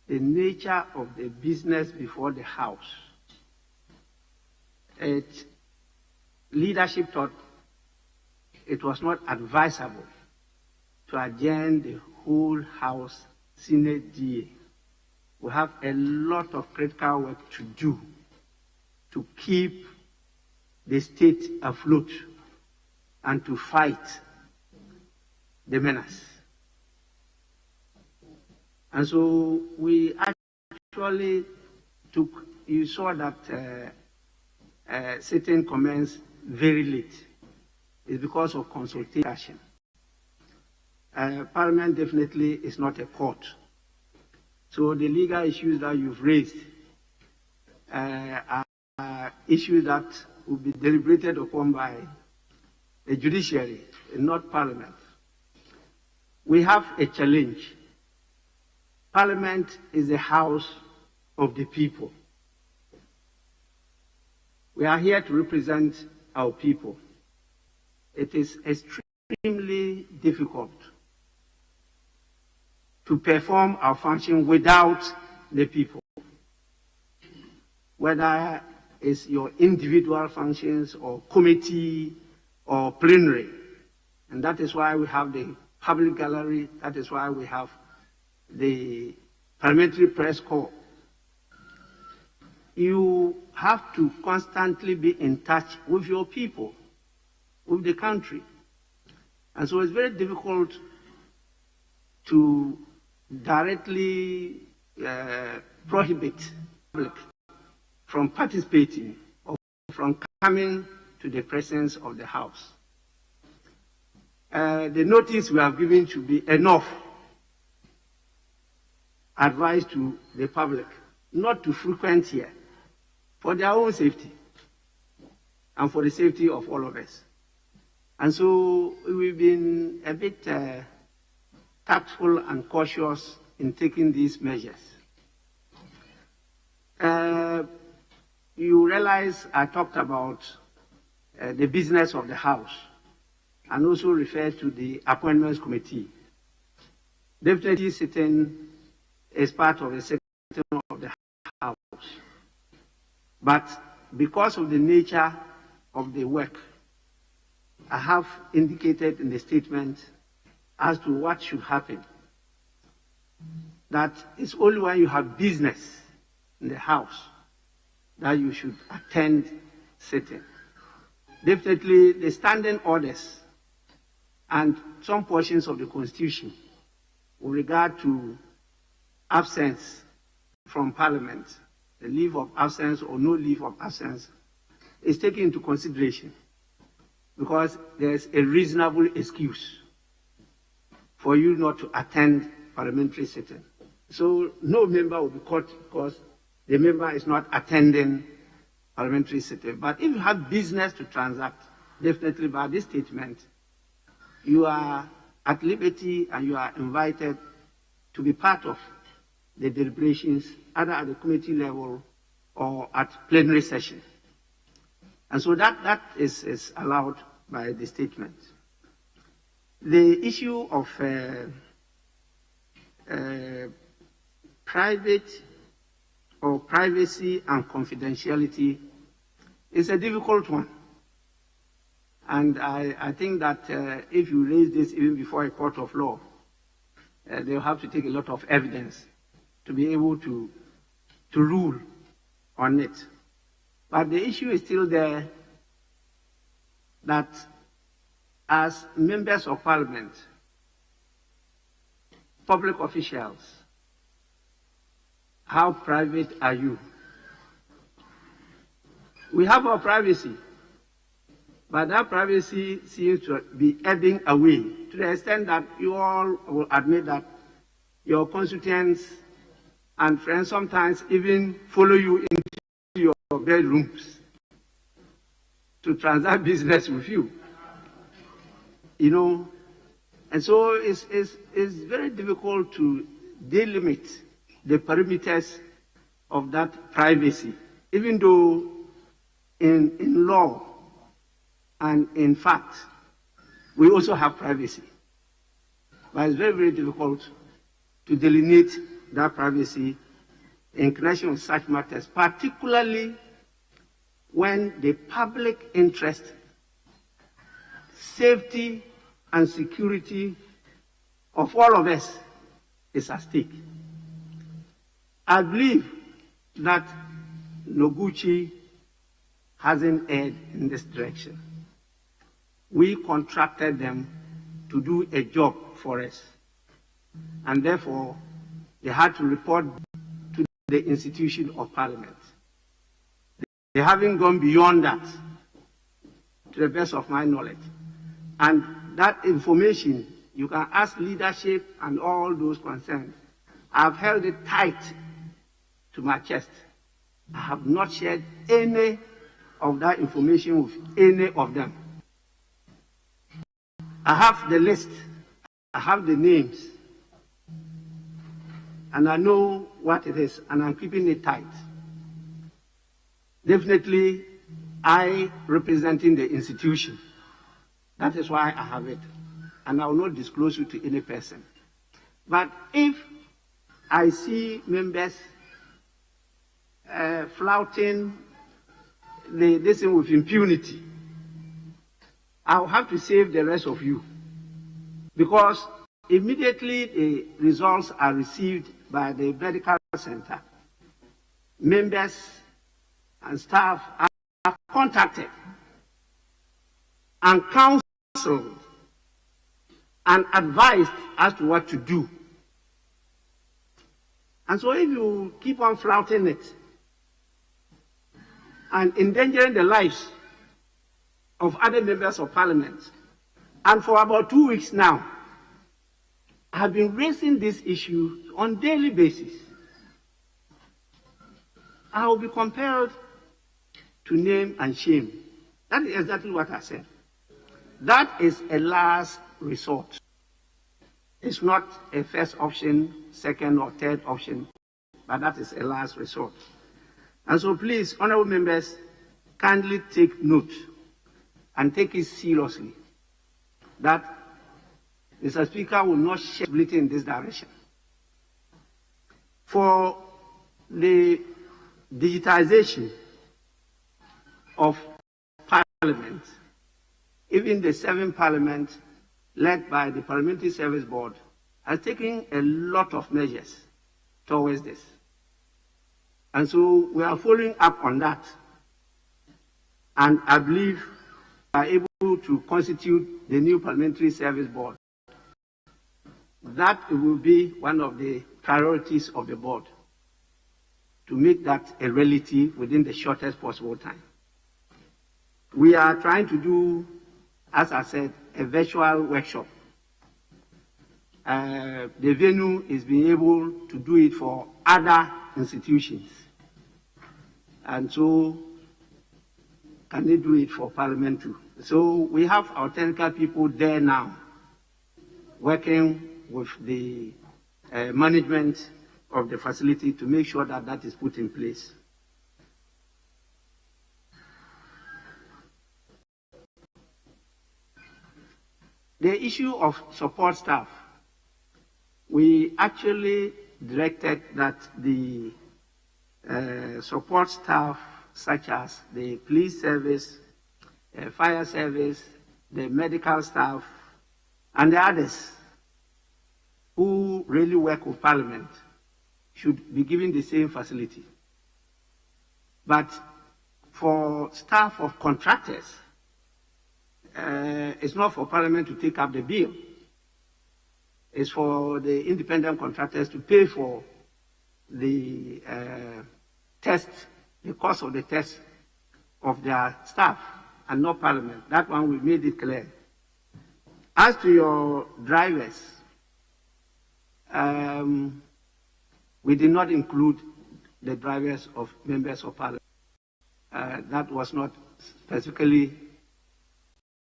the nature of the business before the House, leadership thought it was not advisable to adjourn the whole House sine die. We have a lot of critical work to do to keep the state afloat and to fight the menace. And so we actually took, you saw that certain comments very late. It's because of consultation. Parliament definitely is not a court. So the legal issues that you've raised are issues that will be deliberated upon by the judiciary and not Parliament. We have a challenge. Parliament is the house of the people. We are here to represent our people. It is extremely difficult to perform our function without the people. Whether it's your individual functions or committee or plenary. And that is why we have the public gallery. That is why we have the parliamentary press corps. You have to constantly be in touch with your people, with the country. And so it's very difficult to directly prohibit the public from participating or from coming to the presence of the House. The notice we have given should be enough advise to the public not to frequent here for their own safety and for the safety of all of us. And so we've been a bit tactful and cautious in taking these measures. You realize I talked about the business of the House and also referred to the Appointments Committee. Definitely sitting as part of the secretary of the House. But because of the nature of the work, I have indicated in the statement as to what should happen. That it's only when you have business in the House that you should attend sitting. Definitely the standing orders and some portions of the Constitution with regard to absence from Parliament, the leave of absence or no leave of absence, is taken into consideration because there's a reasonable excuse for you not to attend parliamentary sitting. So no member will be caught because the member is not attending parliamentary sitting. But if you have business to transact, definitely by this statement, you are at liberty and you are invited to be part of the deliberations, either at the committee level or at plenary session. And so that is allowed by the statement. The issue of private or privacy and confidentiality is a difficult one. And I think that if you raise this even before a court of law, they'll have to take a lot of evidence to be able to rule on it. But the issue is still there that as members of Parliament, public officials, how private are you? We have our privacy, but that privacy seems to be ebbing away to the extent that you all will admit that your constituents and friends sometimes even follow you into your bedrooms to transact business with you. You know, and so it's very difficult to delimit the perimeters of that privacy, even though in law and in fact, we also have privacy. But it's very, very difficult to delineate that privacy in connection with such matters, particularly when the public interest, safety and security of all of us is at stake. I believe that Noguchi hasn't erred in this direction. We contracted them to do a job for us, and therefore they had to report to the institution of Parliament. They haven't gone beyond that, to the best of my knowledge. And that information, you can ask leadership and all those concerned. I've held it tight to my chest. I have not shared any of that information with any of them. I have the list, I have the names, and I know what it is, and I'm keeping it tight. Definitely, I representing the institution. That is why I have it, and I will not disclose it to any person. But if I see members flouting this thing with impunity, I'll have to save the rest of you, because immediately the results are received by the medical center, members and staff are contacted and counseled and advised as to what to do. And so if you keep on flouting it and endangering the lives of other members of Parliament, and for about 2 weeks now, I have been raising this issue on daily basis. I will be compelled to name and shame. That is exactly what I said. That is a last resort. It's not a first option, second or third option, but that is a last resort. And so please, honorable members, kindly take note and take it seriously that Mr. Speaker will not shed ability in this direction. For the digitization of Parliament, even the 7th Parliament, led by the Parliamentary Service Board, has taken a lot of measures towards this. And so we are following up on that. And I believe we are able to constitute the new Parliamentary Service Board. That will be one of the priorities of the board, to make that a reality within the shortest possible time. We are trying to do, as I said, a virtual workshop. The venue is being able to do it for other institutions. And so, can they do it for Parliament too? So we have our technical people there now, working with the management of the facility to make sure that that is put in place. The issue of support staff, we actually directed that the support staff, such as the police service, fire service, the medical staff, and the others who really work with Parliament, should be given the same facility. But for staff of contractors, it's not for Parliament to take up the bill. It's for the independent contractors to pay for the test, the cost of the test of their staff, and not Parliament. That one we made it clear. As to your drivers, we did not include the drivers of members of Parliament. That was not specifically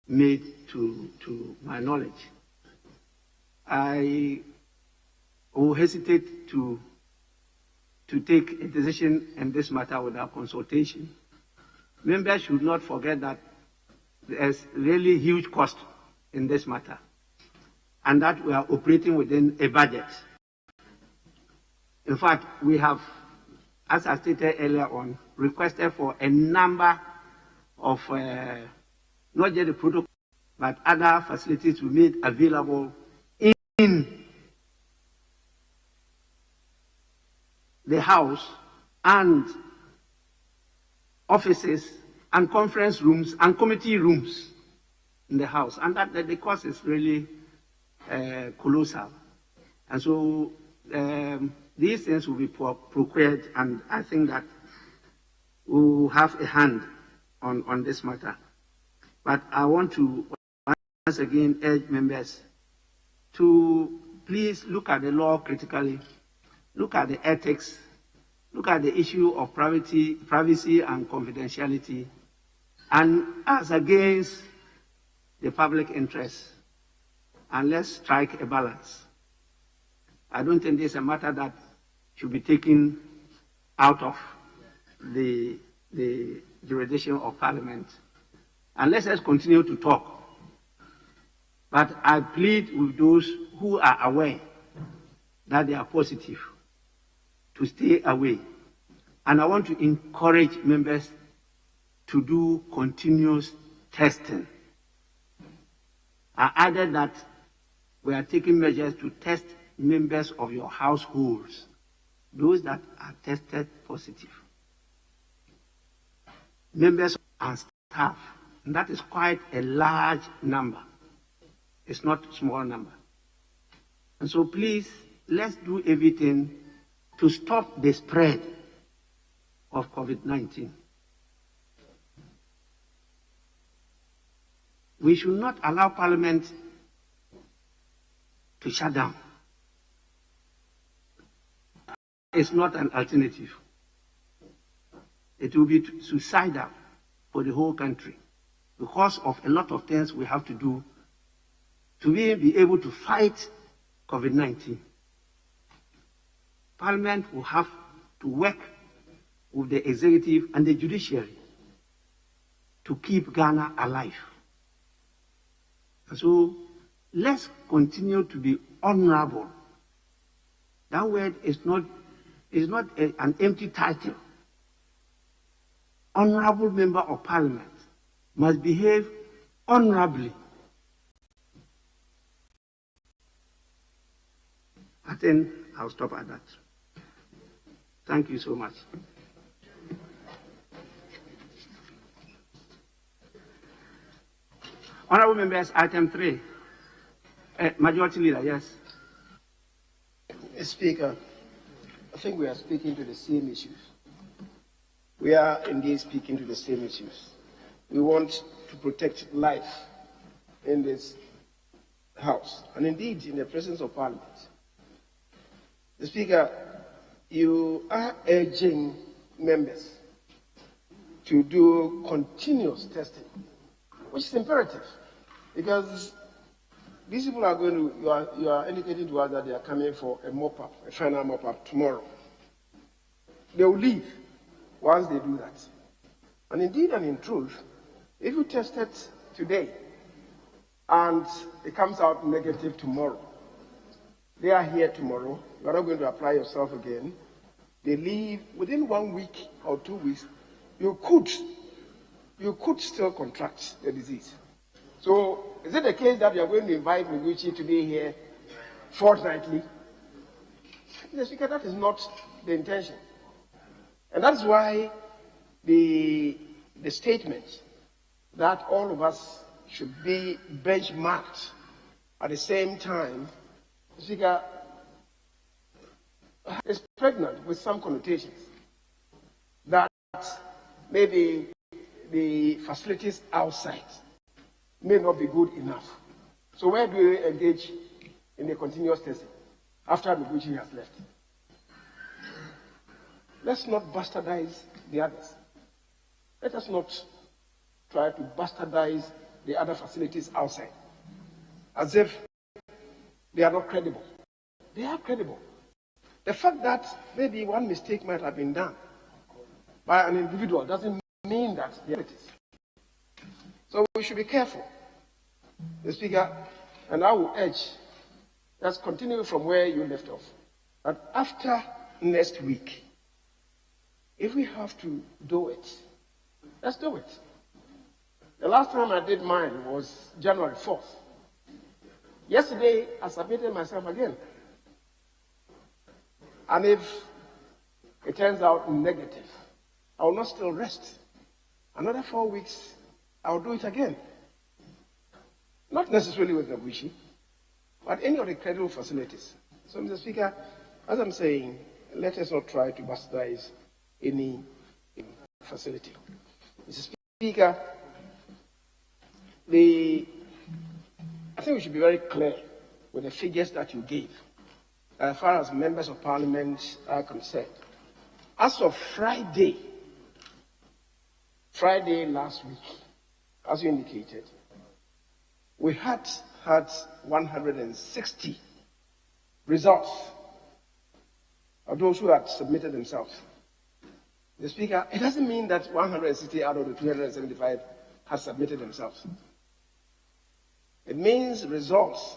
made to my knowledge. I will hesitate to take a decision in this matter without consultation. Members should not forget that there's really huge cost in this matter, and that we are operating within a budget. In fact, we have, as I stated earlier on, requested for a number of, not just the protocol, but other facilities to be made available in the House, and offices and conference rooms and committee rooms in the House. And that the cost is really colossal. And so these things will be procured, and I think that we will have a hand on this matter. But I want to once again urge members to please look at the law critically, look at the ethics, look at the issue of privacy and confidentiality, and as against the public interest, and let's strike a balance. I don't think this is a matter that should be taken out of the jurisdiction of Parliament. And let us continue to talk. But I plead with those who are aware that they are positive to stay away. And I want to encourage members to do continuous testing. I added that we are taking measures to test members of your households, those that are tested positive. Members and staff, and that is quite a large number. It's not a small number. And so please, let's do everything to stop the spread of COVID-19. We should not allow Parliament to shut down. is not an alternative. It will be suicidal for the whole country because of a lot of things we have to do to be able to fight COVID-19. Parliament will have to work with the executive and the judiciary to keep Ghana alive. So let's continue to be honorable. That word is not an empty title. Honorable member of Parliament must behave honorably. I think I'll stop at that. Thank you so much. Honorable members, item 3. Majority Leader, yes. Speaker, I think we are speaking to the same issues. We are indeed speaking to the same issues. We want to protect life in this House and indeed in the presence of Parliament. The Speaker, you are urging members to do continuous testing, which is imperative because these people are going to, you are indicating to us that they are coming for a mop-up, a final mop-up tomorrow. They will leave once they do that. And indeed and in truth, if you test it today and it comes out negative tomorrow, they are here tomorrow, you are not going to apply yourself again, they leave within 1 week or 2 weeks, you could still contract the disease. So is it the case that you are going to invite Noguchi to be here fortnightly? Mr. Speaker, that is not the intention. And that's why the statement that all of us should be benchmarked at the same time, Mr. Speaker, is pregnant with some connotations that maybe the facilities outside may not be good enough. So where do we engage in the continuous testing after Noguchi has left? Let's not bastardize the others. Let us not try to bastardize the other facilities outside as if they are not credible. They are credible. The fact that maybe one mistake might have been done by an individual doesn't mean that they are it. So we should be careful. The Speaker, and I will urge, let's continue from where you left off, that after next week, if we have to do it, let's do it. The last time I did mine was January 4th. Yesterday, I submitted myself again. And if it turns out negative, I will not still rest. Another 4 weeks, I will do it again. Not necessarily with Noguchi, but any of the credible facilities. So, Mr. Speaker, as I'm saying, let us not try to bastardize any facility. Mr. Speaker, I think we should be very clear with the figures that you gave as far as members of Parliament are concerned. As of Friday last week, as you indicated, we had 160 results of those who had submitted themselves. The Speaker, it doesn't mean that 160 out of the 275 have submitted themselves. It means results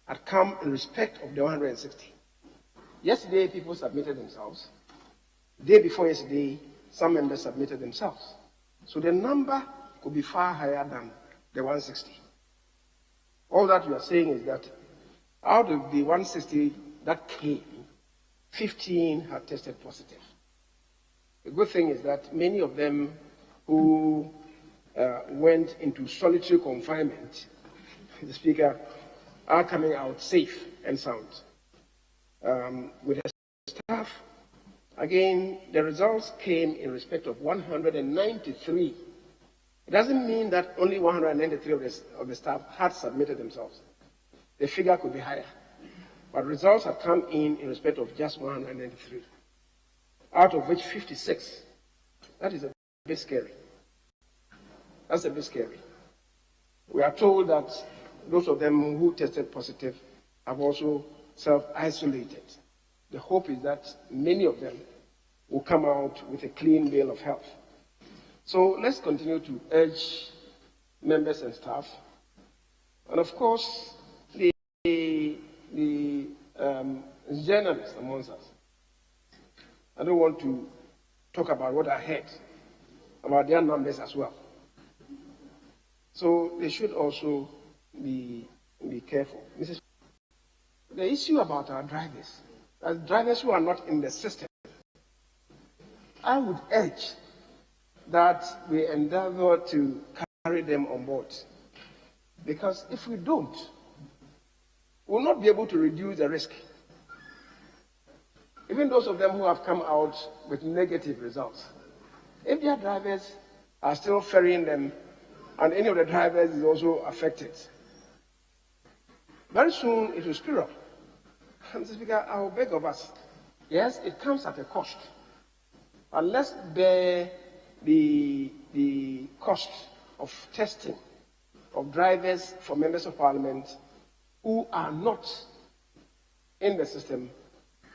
had come in respect of the 160. Yesterday, people submitted themselves. The day before yesterday, some members submitted themselves. So the number could be far higher than the 160. All that you are saying is that out of the 160 that came, 15 had tested positive. The good thing is that many of them who went into solitary confinement, the Speaker, are coming out safe and sound. With the staff, again, the results came in respect of 193. It doesn't mean that only 193 of the staff had submitted themselves. The figure could be higher. But results have come in respect of just 193. out of which 56. That is a bit scary. That's a bit scary. We are told that those of them who tested positive have also self-isolated. The hope is that many of them will come out with a clean bill of health. So let's continue to urge members and staff, and of course the journalists amongst us. I don't want to talk about what I heard about their numbers as well. So they should also be careful. The issue about our drivers, as drivers who are not in the system, I would urge that we endeavor to carry them on board. Because if we don't, we'll not be able to reduce the risk. Even those of them who have come out with negative results, if their drivers are still ferrying them and any of the drivers is also affected, very soon it will spill up. Mr. Speaker, I will beg of us, yes, it comes at a cost, but let's bear the cost of testing of drivers for members of parliament who are not in the system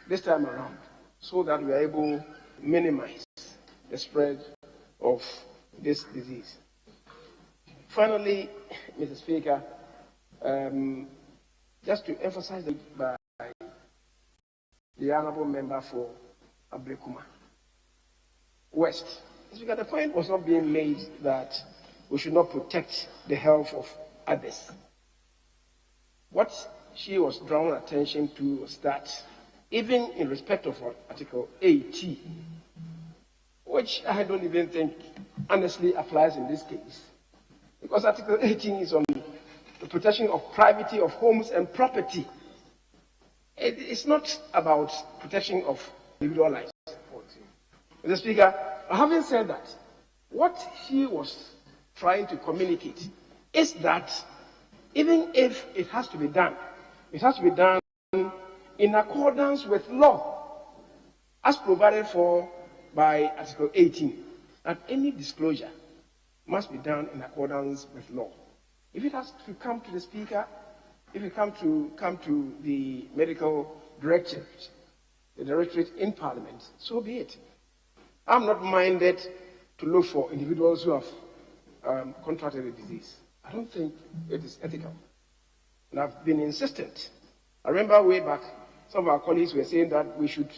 this time around, so that we are able to minimize the spread of this disease. Finally, Mr. Speaker, just to emphasize by the honourable member for Abrekuma West, Mr. Speaker, the point was not being made that we should not protect the health of others. What she was drawing attention to was that even in respect of Article 80, which I don't even think honestly applies in this case, because Article 18 is on the protection of privacy of homes and property. It's not about protection of individual lives. Mr. Speaker, having said that, what he was trying to communicate is that even if it has to be done, it has to be done in accordance with law, as provided for by Article 18, that any disclosure must be done in accordance with law. If it has to come to the Speaker, if it come to the medical directorate, the directorate in Parliament, so be it. I'm not minded to look for individuals who have contracted a disease. I don't think it is ethical. And I've been insistent. I remember way back, some of our colleagues were saying that we should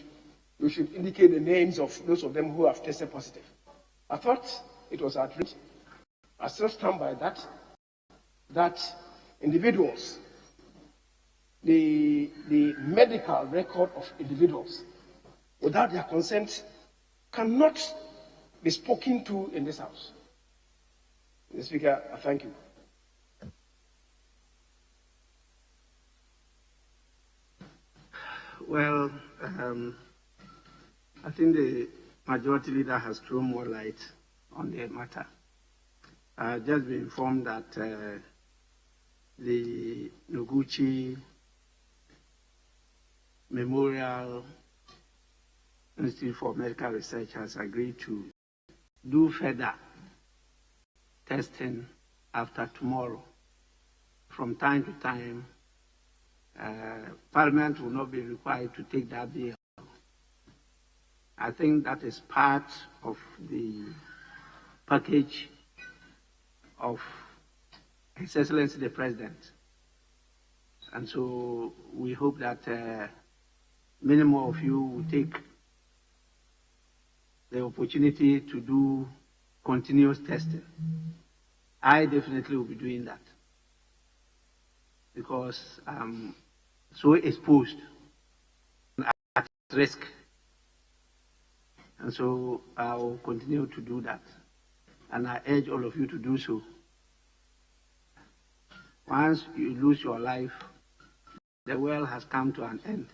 indicate the names of those of them who have tested positive. I thought it was outrageous. I still stand by that individuals, the medical record of individuals, without their consent, cannot be spoken to in this House. Mr. Speaker, I thank you. Well, I think the majority leader has thrown more light on the matter. I've just been informed that the Noguchi Memorial Institute for Medical Research has agreed to do further testing after tomorrow. From time to time, Parliament will not be required to take that bill. I think that is part of the package of His Excellency the President. And so we hope that many more of you will take the opportunity to do continuous testing. I definitely will be doing that because I'm so exposed and at risk. And so I will continue to do that. And I urge all of you to do so. Once you lose your life, the world has come to an end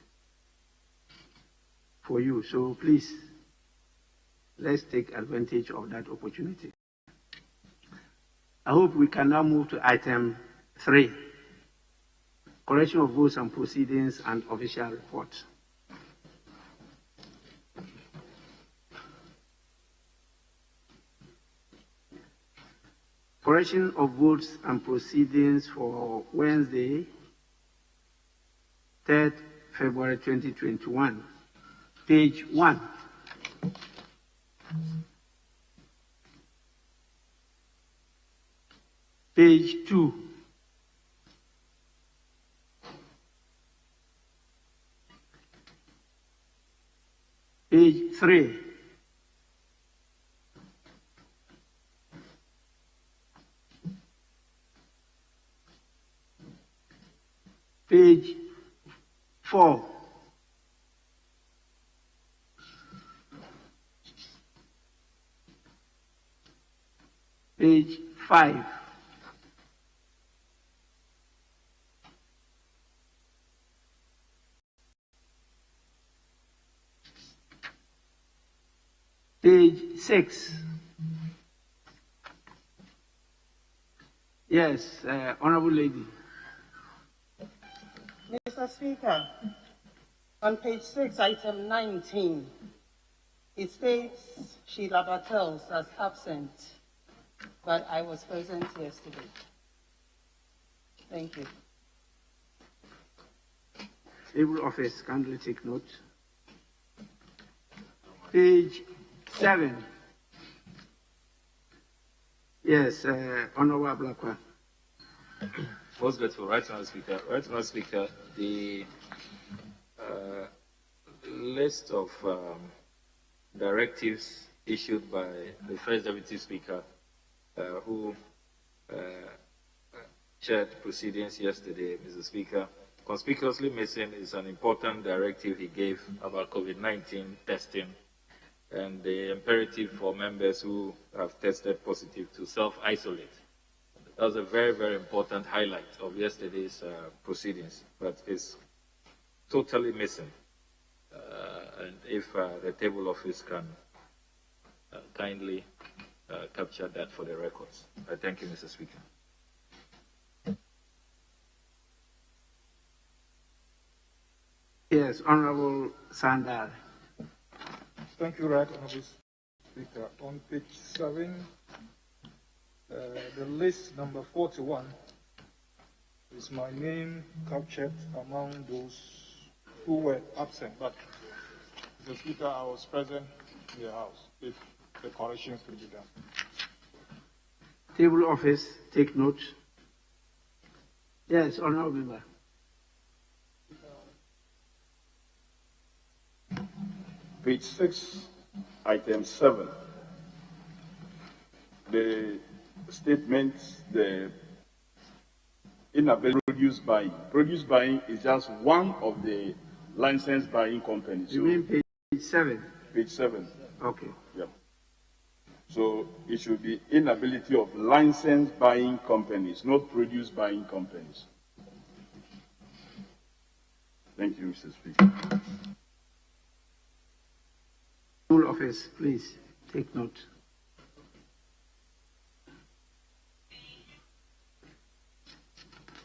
for you. So please, let's take advantage of that opportunity. I hope we can now move to item 3, correction of votes and proceedings and official reports. Correction of votes and proceedings for Wednesday, 3rd February 2021. Page 1. Page 2. Page 3. Page 4. Page 5. Page 6. Yes, Honorable Lady. Mr. Speaker, on page 6, item 19, it states Sheila Battles as absent, but I was present yesterday. Thank you. Able Office, kindly take note. Page 7. Yes, Honorable Blakwa. Most grateful, Right Honourable Speaker. Right Honourable Speaker, the list of directives issued by the First Deputy Speaker, who chaired proceedings yesterday, Mr. Speaker, conspicuously missing is an important directive he gave about COVID-19 testing and the imperative for members who have tested positive to self-isolate. That was a very, very important highlight of yesterday's proceedings, but it's totally missing. And if the table office can kindly capture that for the records. I thank you, Mr. Speaker. Yes, Honorable Sandal. Thank you, Right Honourable Speaker. On page 7, the list number 41 is my name captured among those who were absent. But, Mr. Speaker, I was present in the House if the corrections could be done. Table Office, take note. Yes, Honorable Member. Page 6, item 7. The statement, the inability to produce buying. Produce buying is just one of the licensed buying companies. You mean page 7? Page 7. Okay. Yeah. So it should be inability of licensed buying companies, not produce buying companies. Thank you, Mr. Speaker. Table Office, please take note.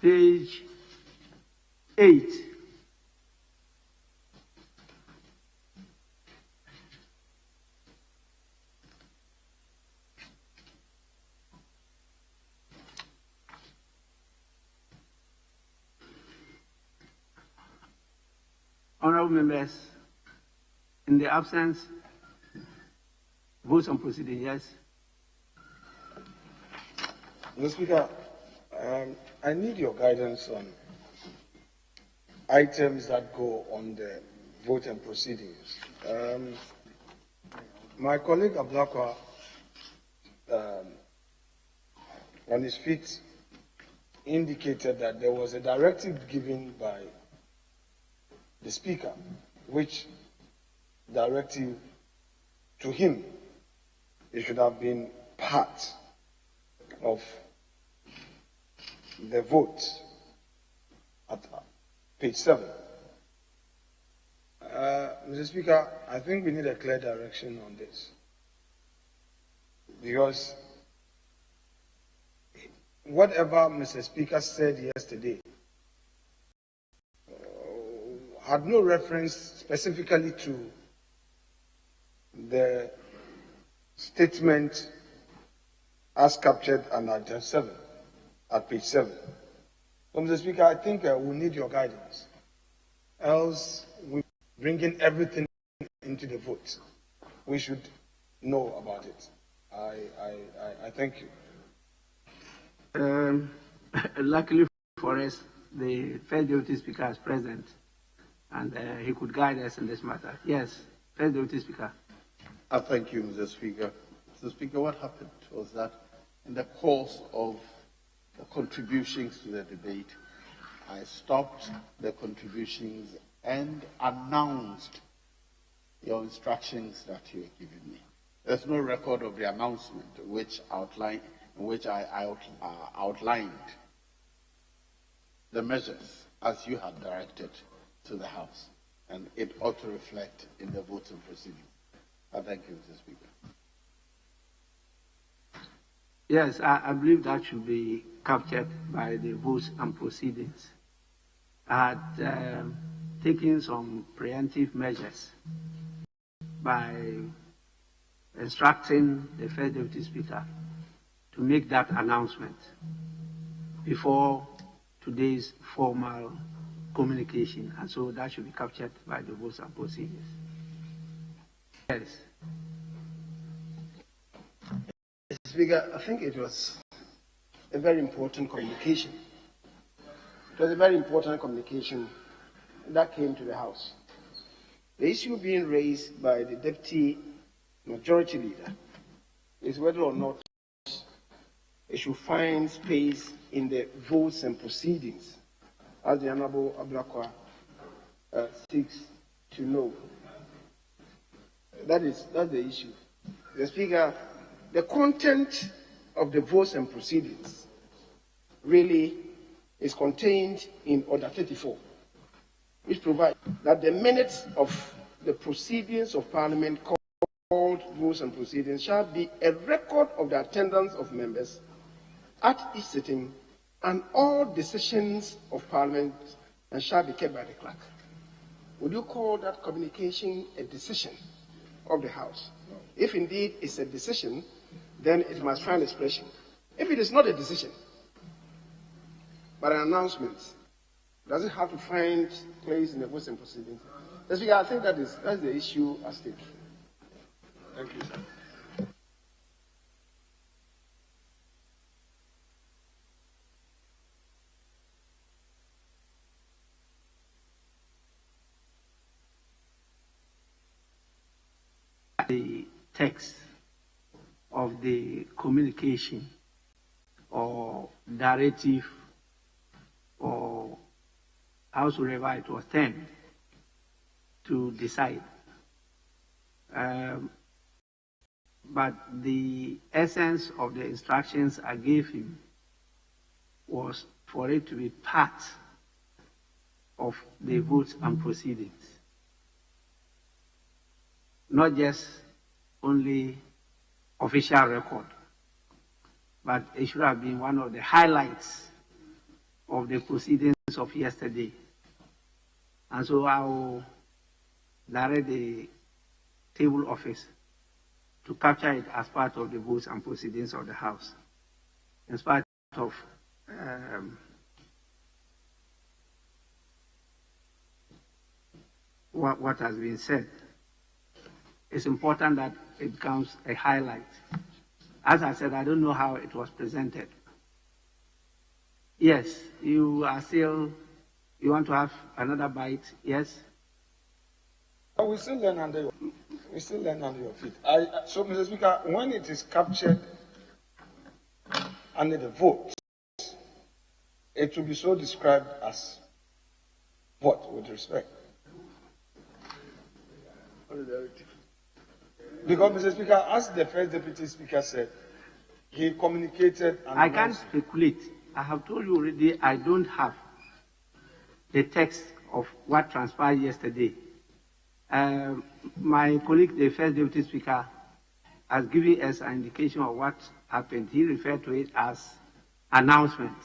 Page 8. Honorable members, in the absence, votes on proceeding, yes. Mr. Speaker, I need your guidance on items that go on the vote and proceedings. My colleague Ablakwa, on his feet, indicated that there was a directive given by the Speaker, which directive to him, it should have been part of the vote at page 7. Mr. Speaker, I think we need a clear direction on this, because whatever Mr. Speaker said yesterday had no reference specifically to the statement as captured on item 7, at page 7. So, Mr. Speaker, I think we need your guidance. Else, we bring in everything into the vote. We should know about it. I thank you. Luckily for us, the First Deputy Speaker is present, and he could guide us in this matter. Yes, First Deputy Speaker. Thank you, Mr. Speaker. Mr. Speaker, what happened was that in the course of the contributions to the debate, I stopped the contributions and announced your instructions that you were giving me. There's no record of the announcement in which I outlined the measures as you had directed to the House, and it ought to reflect in the votes and proceedings. Thank you, Mr. Speaker. Yes, I believe that should be captured by the votes and proceedings. I had taken some preemptive measures by instructing the First Deputy Speaker to make that announcement before today's formal communication, and so that should be captured by the votes and proceedings. Yes. Mr. Speaker, I think it was a very important communication. It was a very important communication that came to the House. The issue being raised by the Deputy Majority Leader is whether or not it should find space in the votes and proceedings, as the Honorable Ablakwa seeks to know. That's the issue. The Speaker, the content of the votes and proceedings really is contained in Order 34, which provides that the minutes of the proceedings of Parliament called votes and proceedings shall be a record of the attendance of members at each sitting and all decisions of Parliament, and shall be kept by the clerk. Would you call that communication a decision of the House? If indeed it's a decision, then it must find expression. If it is not a decision, but an announcement, does it have to find place in the votes and proceedings? I think that's the issue at stake. Thank you, sir. The text of the communication or narrative or howsoever it was termed to decide. But the essence of the instructions I gave him was for it to be part of the votes and proceedings. Not just only official record, but it should have been one of the highlights of the proceedings of yesterday. And so I will direct the table office to capture it as part of the votes and proceedings of the House, in spite of what has been said. It's important that it becomes a highlight. As I said, I don't know how it was presented. Yes, you want to have another bite? Yes? We still learn under your feet. So, Mr. Speaker, when it is captured under the vote, it will be so described as what, with respect? Because, Mr. Speaker, as the First Deputy Speaker said, he communicated... I can't speculate. I have told you already I don't have the text of what transpired yesterday. My colleague, the First Deputy Speaker, has given us an indication of what happened. He referred to it as announcement.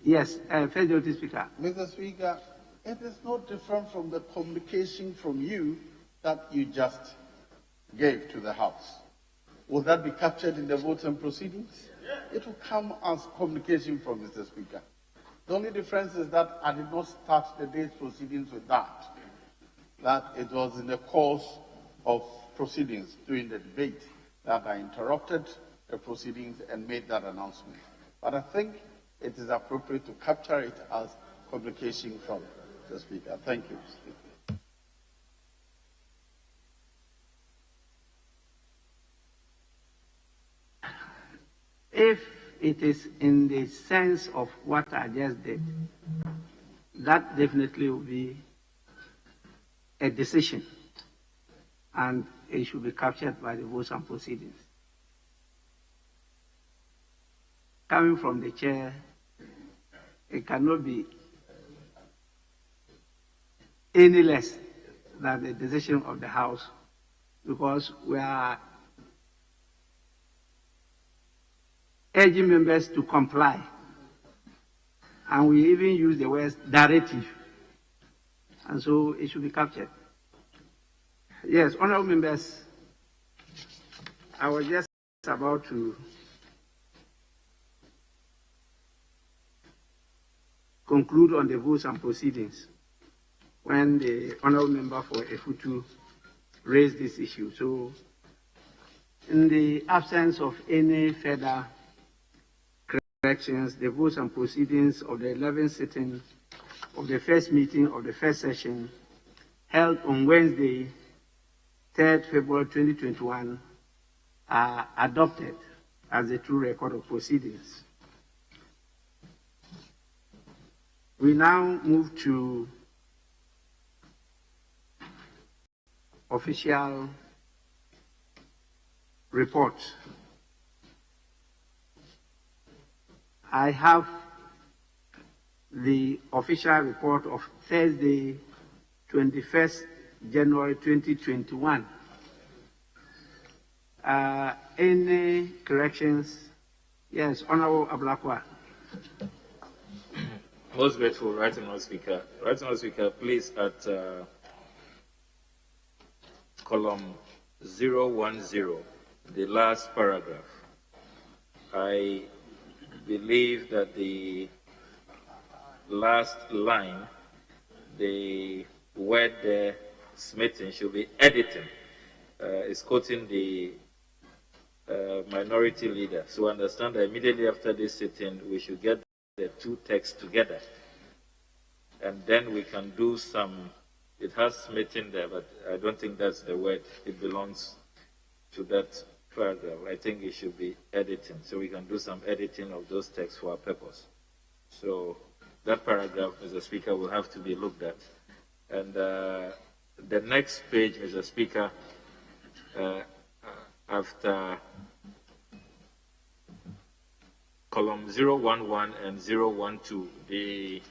Yes, First Deputy Speaker. Mr. Speaker, it is no different from the communication from you that you just gave to the House. Will that be captured in the votes and proceedings? It will come as communication from Mr. Speaker. The only difference is that I did not start the day's proceedings with that it was in the course of proceedings during the debate that I interrupted the proceedings and made that announcement. But I think it is appropriate to capture it as communication from the Speaker. Thank you, Speaker. If it is in the sense of what I just did, that definitely will be a decision, and it should be captured by the votes and proceedings. Coming from the chair, it cannot be any less than the decision of the House, because we are urging members to comply, and we even use the word directive, and so it should be captured. Yes, honorable members, I was just about to conclude on the votes and proceedings when the honorable member for Efutu raised this issue. So, in the absence of any further corrections, the votes and proceedings of the 11th sitting of the first meeting of the first session held on Wednesday, 3rd February 2021, are adopted as a true record of proceedings. We now move to official reports. I have the official report of Thursday, 21st January 2021. Any corrections? Yes, Honorable Ablakwa. Most grateful, Right Honourable Speaker. Right Honourable Speaker, please, at column 010, the last paragraph, I believe that the last line, the word there, smitten, should be editing. It's quoting the minority leader. So understand that immediately after this sitting, we should get the two texts together. And then we can do some, it has smitten there, but I don't think that's the word. It belongs to that paragraph. I think it should be editing. So we can do some editing of those texts for our purpose. So that paragraph, Mr. Speaker, will have to be looked at. And the next page, Mr. Speaker, after column 011 and 012, the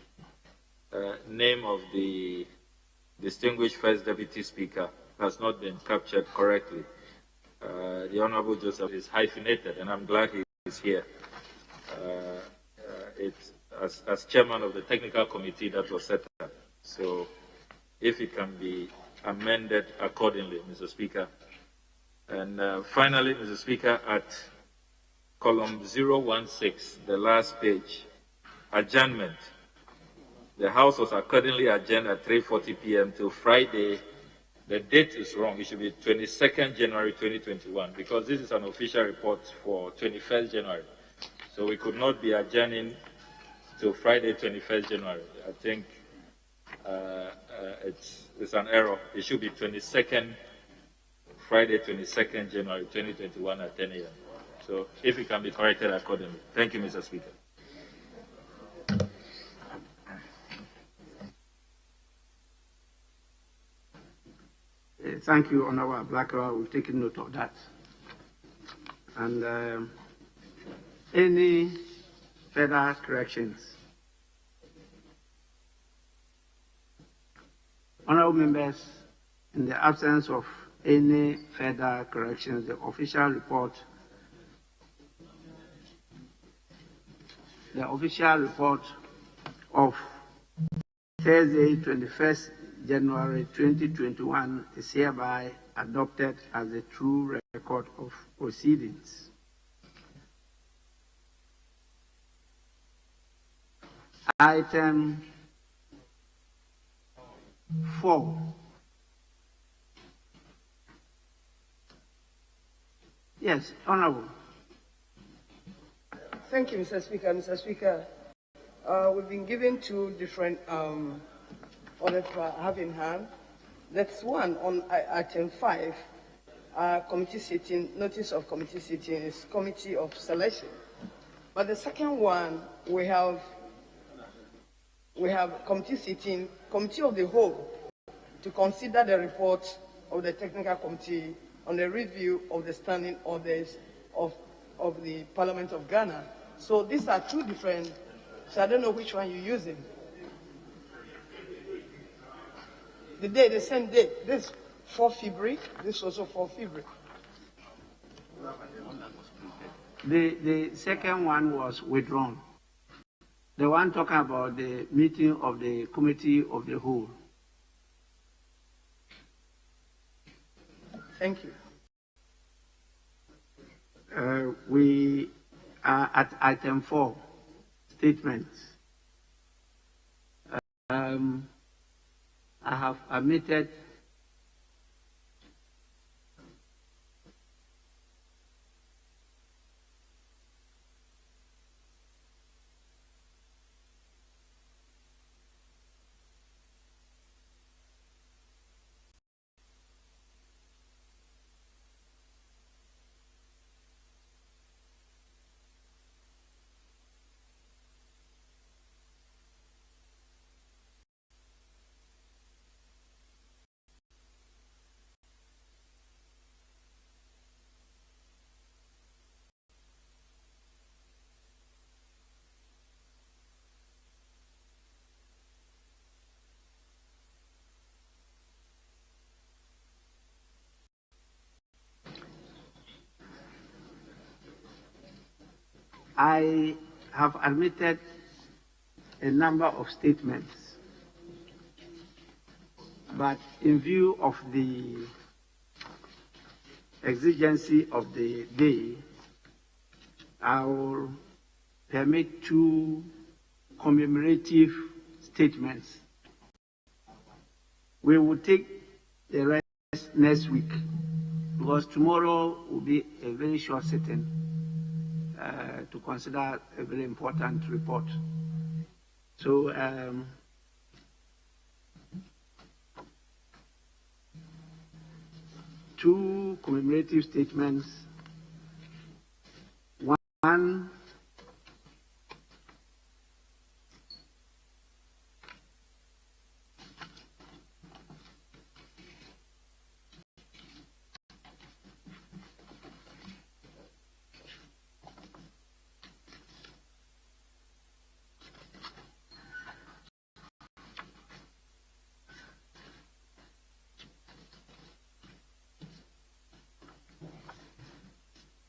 name of the distinguished First Deputy Speaker has not been captured correctly. The Honorable Joseph is hyphenated, and I'm glad he is here. It's as chairman of the technical committee that was set up. So if it can be amended accordingly, Mr. Speaker. And finally, Mr. Speaker, at column 016, the last page, adjournment. The House was accordingly adjourned at 3:40 p.m. till Friday. The date is wrong. It should be 22nd January 2021, because this is an official report for 21st January. So we could not be adjourning till Friday, 21st January. I think it's an error. It should be Friday, 22nd January 2021 at 10 a.m. So if it can be corrected accordingly. Thank you, Mr. Speaker. Thank you, Honorable Blackwell. We've taken note of that. And any further corrections? Honorable members, in the absence of any further corrections, the official report of Thursday, 21st January 2021 is hereby adopted as a true record of proceedings. Item 4. Yes, Honorable. Thank you, Mr. Speaker. Mr. Speaker, we've been given two different orders to have in hand. That's one on item 5, committee sitting, notice of committee sitting is committee of selection. But the second one, we have committee sitting, committee of the whole, to consider the report of the technical committee on the review of the standing orders of the Parliament of Ghana. So these are two different, so I don't know which one you're using. The day, the same day, this 4 February, this also 4 February. The second one was withdrawn. The one talking about the meeting of the committee of the whole. Thank you. We are at item 4, statements. I have admitted I have admitted a number of statements, but in view of the exigency of the day, I will permit 2 commemorative statements. We will take the rest next week, because tomorrow will be a very short sitting to consider a very important report. So two commemorative statements.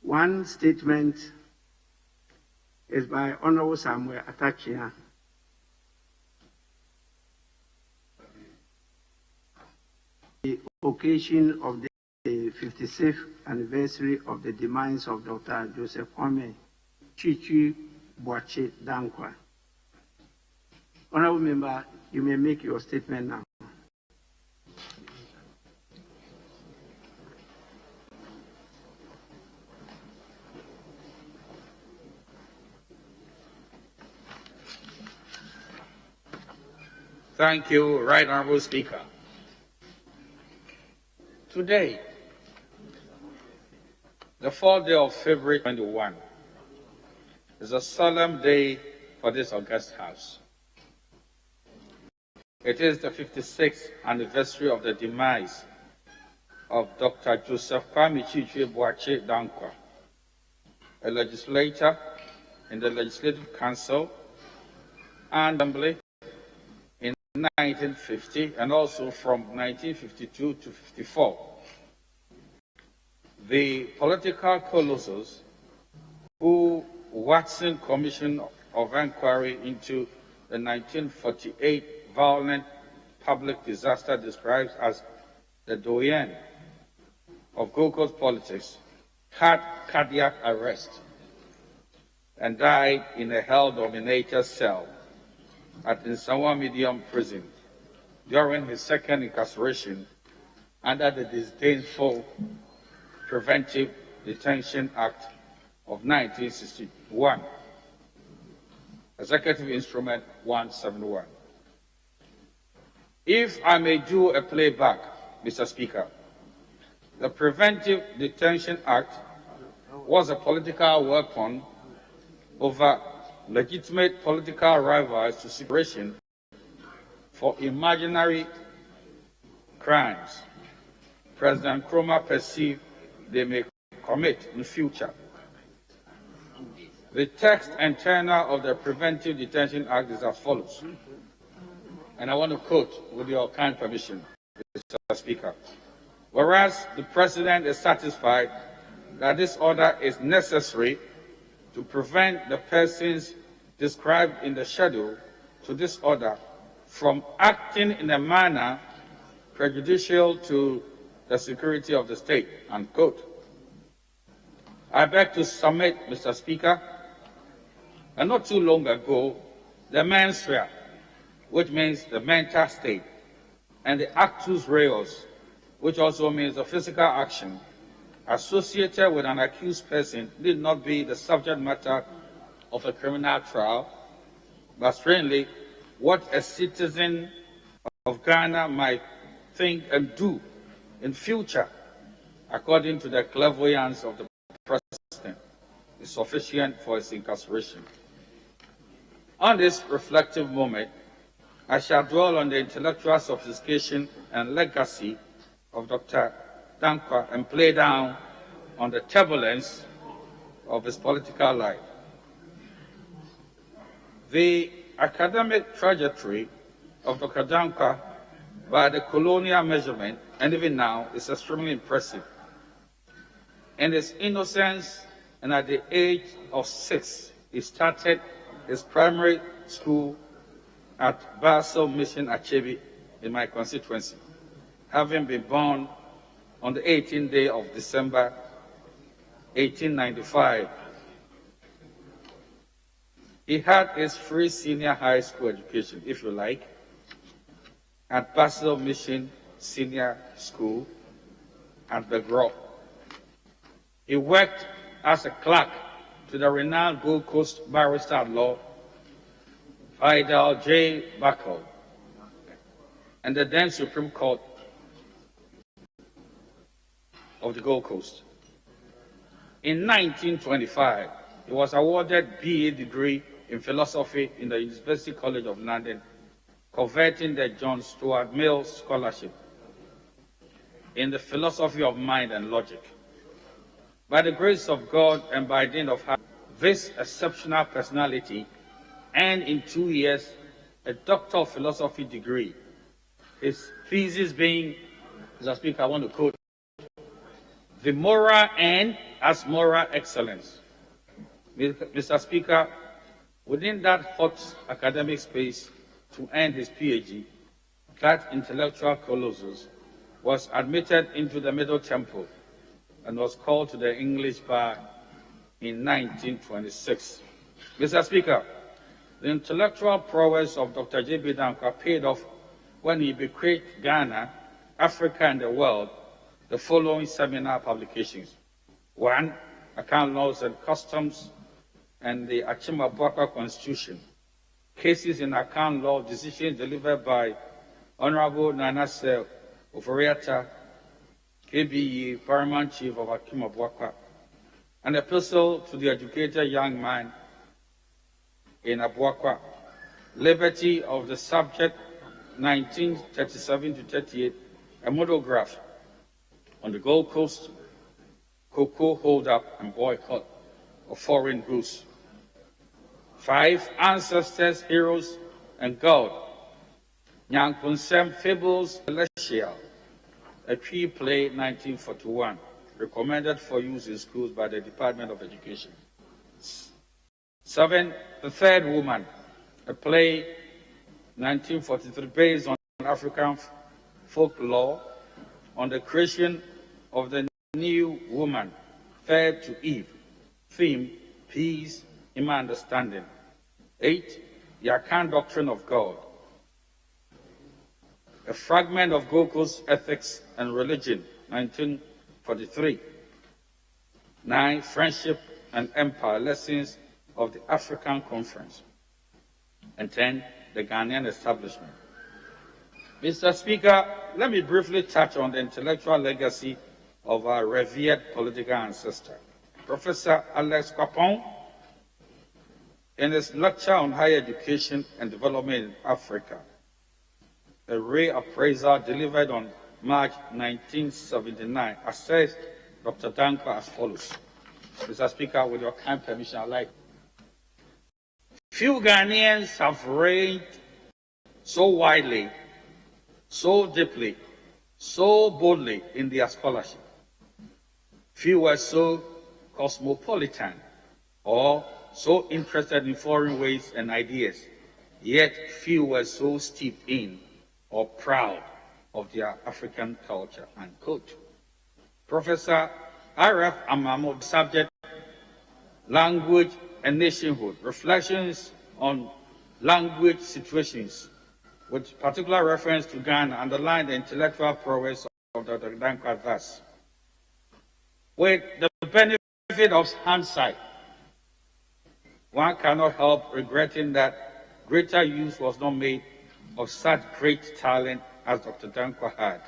One statement is by Honorable Samuel Atachia. The occasion of the 56th anniversary of the demise of Dr. Joseph Kwame Chichi Boache Dankwa. Honorable Member, you may make your statement now. Thank you, Right Honorable Speaker. Today, the 4th day of February 21, is a solemn day for this august House. It is the 56th anniversary of the demise of Dr. Joseph Kwame Chichi Boache Dankwa, a legislator in the Legislative Council and Assembly in 1950 and also from 1952 to 54. The political colossus who Watson Commission of Inquiry into the 1948 violent public disaster describes as the doyen of Gold Coast politics had cardiac arrest and died in a hell-dominated cell at Nsawa Medium Prison during his second incarceration under the disdainful Preventive Detention Act of 1961, Executive Instrument 171. If I may do a playback, Mr. Speaker, the Preventive Detention Act was a political weapon over legitimate political rivals to separation for imaginary crimes President Nkrumah perceived they may commit in future. The text and tenor of the Preventive Detention Act is as follows, and I want to quote with your kind permission, Mr. Speaker. Whereas the President is satisfied that this order is necessary to prevent the persons described in the schedule to this order from acting in a manner prejudicial to the security of the state, unquote. I beg to submit, Mr. Speaker, and not too long ago, the mens rea, which means the mental state, and the actus reus, which also means the physical action associated with an accused person, need not be the subject matter of a criminal trial, but strangely, what a citizen of Ghana might think and do in future, according to the clairvoyance of the President, is sufficient for his incarceration. On this reflective moment, I shall dwell on the intellectual sophistication and legacy of Dr. Dankwa and play down on the turbulence of his political life. The academic trajectory of Dr. Dankwa by the colonial measurement, and even now, is extremely impressive. In his innocence and at the age of 6, he started his primary school at Basel Mission Achebi in my constituency, having been born on the 18th day of December 1895. He had his free senior high school education, if you like, at Basel Mission Senior School at Begro. He worked as a clerk to the renowned Gold Coast barrister at law, Fidel J. Buckle, and the then Supreme Court of the Gold Coast. In 1925, he was awarded BA degree in philosophy in the University College of London, converting the John Stuart Mill Scholarship in the philosophy of mind and logic. By the grace of God and by dint of this exceptional personality, and in 2 years, a Doctor of Philosophy degree. His thesis being, Mr. Speaker, I want to quote, the moral end as moral excellence. Mr. Speaker, within that hot academic space to earn his PhD, that intellectual colossus was admitted into the Middle Temple and was called to the English bar in 1926. Mr. Speaker, the intellectual prowess of Dr. J.B. Dankwa paid off when he bequeathed Ghana, Africa, and the world the following seminal publications. 1. Account Laws and Customs and the Achimabwakwa Constitution. Cases in account law, decisions delivered by Honorable Nanase Oforiata, KBE, Paramount Chief of Achimabwakwa, an epistle to the educated young man in Abwakwa, Liberty of the Subject, 1937 to 38, a monograph on the Gold Coast, cocoa hold-up and boycott of foreign goods. 5. Ancestors, Heroes, and God. Nyankunsem Fables Celestial, a tree play, 1941, recommended for use in schools by the Department of Education. 7. The Third Woman, a play, 1943, based on African folklore on the creation of the new woman, fair to Eve. Theme, peace in my understanding. 8, the Akan doctrine of God. A fragment of Gokul's Ethics and Religion, 1943. 9, Friendship and Empire, Lessons of the African Conference. And 10, the Ghanaian Establishment. Mr. Speaker, let me briefly touch on the intellectual legacy of our revered political ancestor. Professor Alex Kwapong, in his lecture on higher education and development in Africa, a reappraisal delivered on March 1979, assessed Dr. Dankwa as follows. Mr. Speaker, with your kind permission, I'd like. Few Ghanaians have reigned so widely, so deeply, so boldly in their scholarship. Few were so cosmopolitan or so interested in foreign ways and ideas, yet few were so steeped in or proud of their African culture, unquote. Professor R.F. Amamo, subject, Language and Nationhood, Reflections on Language Situations, with particular reference to Ghana, underlined the intellectual prowess of Dr. Dankwa thus. With the benefit of hindsight, one cannot help regretting that greater use was not made of such great talent as Dr. Dankwa had.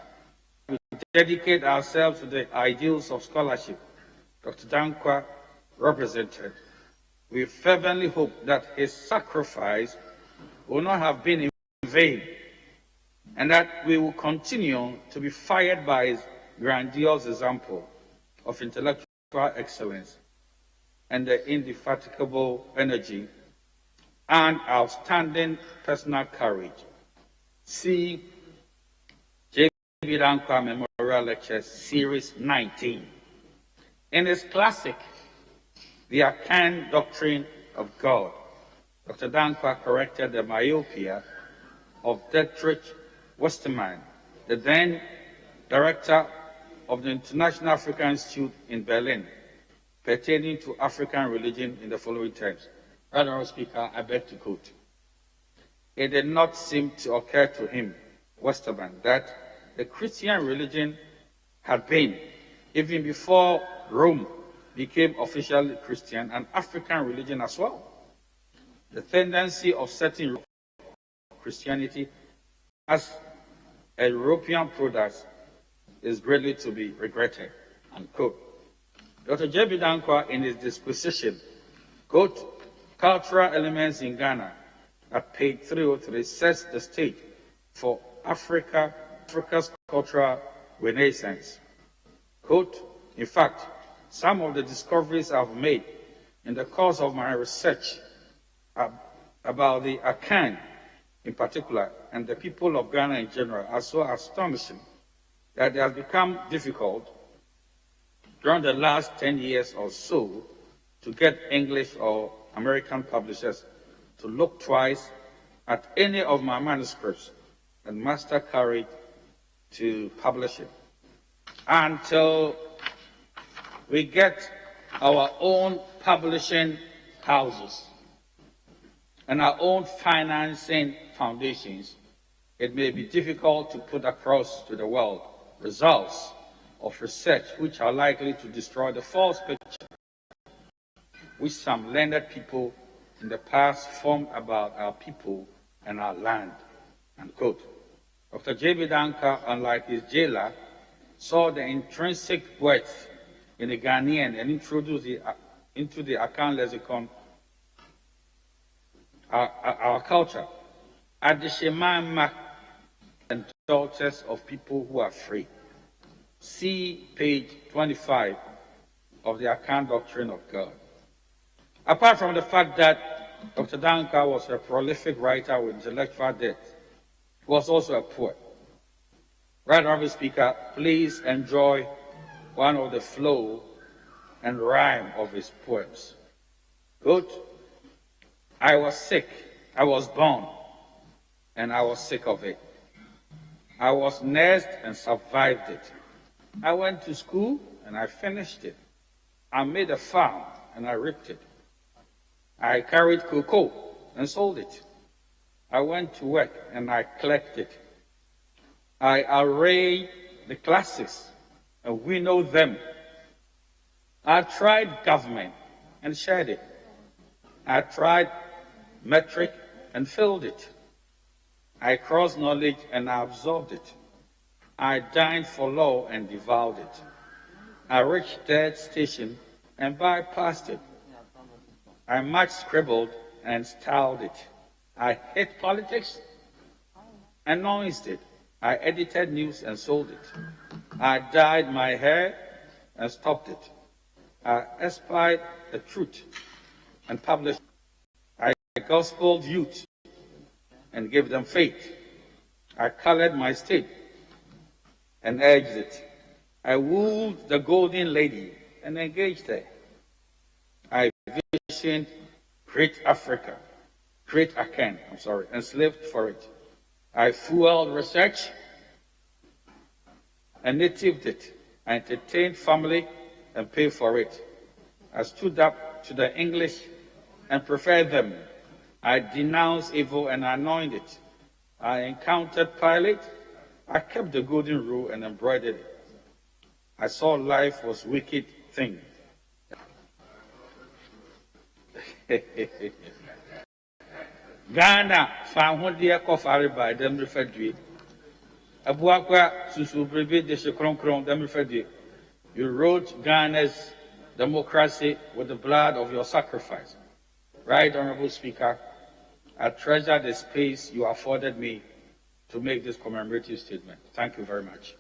We dedicate ourselves to the ideals of scholarship Dr. Dankwa represented. We fervently hope that his sacrifice will not have been in vain, and that we will continue to be fired by his grandiose example of intellectual excellence and the indefatigable energy and outstanding personal courage. See J.B. Dankwa Memorial Lecture, Series 19. In his classic, The Akan Doctrine of God, Dr. Dankwa corrected the myopia of Dietrich Westermann, the then director of the International African Institute in Berlin, pertaining to African religion in the following terms. Right, Honourable Speaker, I beg to quote. It did not seem to occur to him, Westermann, that the Christian religion had been, even before Rome became officially Christian, an African religion as well. The tendency of certain Christianity as a European product is greatly to be regretted, unquote. Dr. J.B. Dankwa, in his disposition, quote, cultural elements in Ghana, at page 303, sets the stage for Africa's cultural renaissance. Quote, in fact, some of the discoveries I've made in the course of my research about the Akan in particular, and the people of Ghana in general, are so astonishing that it has become difficult during the last 10 years or so to get English or American publishers to look twice at any of my manuscripts and muster courage to publish it until we get our own publishing houses and our own financing foundations. It may be difficult to put across to the world results of research which are likely to destroy the false picture which some learned people in the past formed about our people and our land, unquote. Dr. J.B. Dankwa, unlike his jailer, saw the intrinsic worth in the Ghanaian and introduced it into the Akan lexicon, our culture, at the Shemama and daughters of people who are free. See page 25 of the Akan Doctrine of God. Apart from the fact that Dr. Dankwa was a prolific writer with intellectual depth, he was also a poet. Right, Honourable Speaker, please enjoy one of the flow and rhyme of his poems. Quote, I was sick, I was born, and I was sick of it. I was nursed and survived it. I went to school and I finished it. I made a farm and I reaped it. I carried cocoa and sold it. I went to work and I collected. I arrayed the classes and winnowed them. I tried government and shared it. I tried metric and filled it. I crossed knowledge and I absorbed it. I dined for law and devoured it. I reached third station and bypassed it. I much scribbled and styled it. I hate politics and noised it. I edited news and sold it. I dyed my hair and stopped it. I espied the truth and published it. I gospeled youth and gave them faith. I colored my state and urged it. I wooed the golden lady and engaged her. I visioned great Africa, great Akan, and slaved for it. I fueled research and natived it. I entertained family and paid for it. I stood up to the English and preferred them. I denounced evil and anointed it. I encountered Pilate. I kept the golden rule and embroidered it. I saw life was a wicked thing. Ghana found dear coffee by them referred to it. Abuakwa Susubrebe de Shekron, them referred to it. You wrote Ghana's democracy with the blood of your sacrifice. Right, Honorable Speaker, I treasure the space you afforded me to make this commemorative statement. Thank you very much.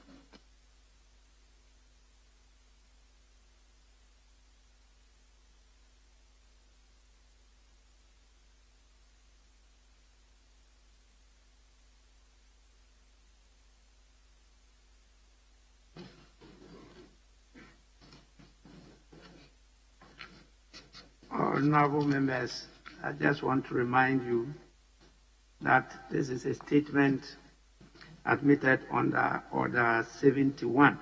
Honorable members, I just want to remind you that this is a statement admitted under Order 71.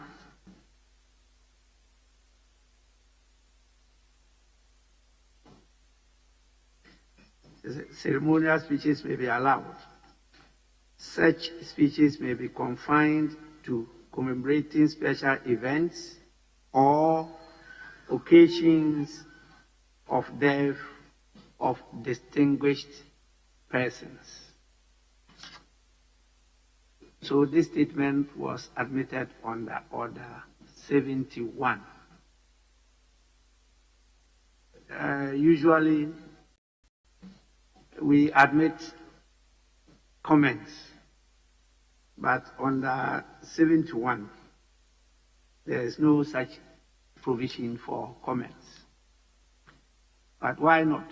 Ceremonial speeches may be allowed. Such speeches may be confined to commemorating special events or occasions of death of distinguished persons. So this statement was admitted under Order 71. Usually, we admit comments, but under 71, there is no such provision for comments. But why not?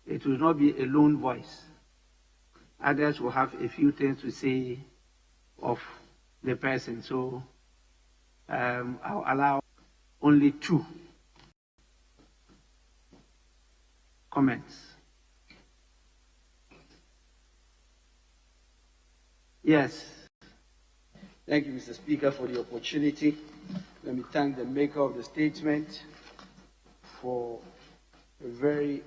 It will not be a lone voice. Others will have a few things to say of the person. So I'll allow only 2 comments. Yes. Thank you, Mr. Speaker, for the opportunity. Let me thank the maker of the statement for a very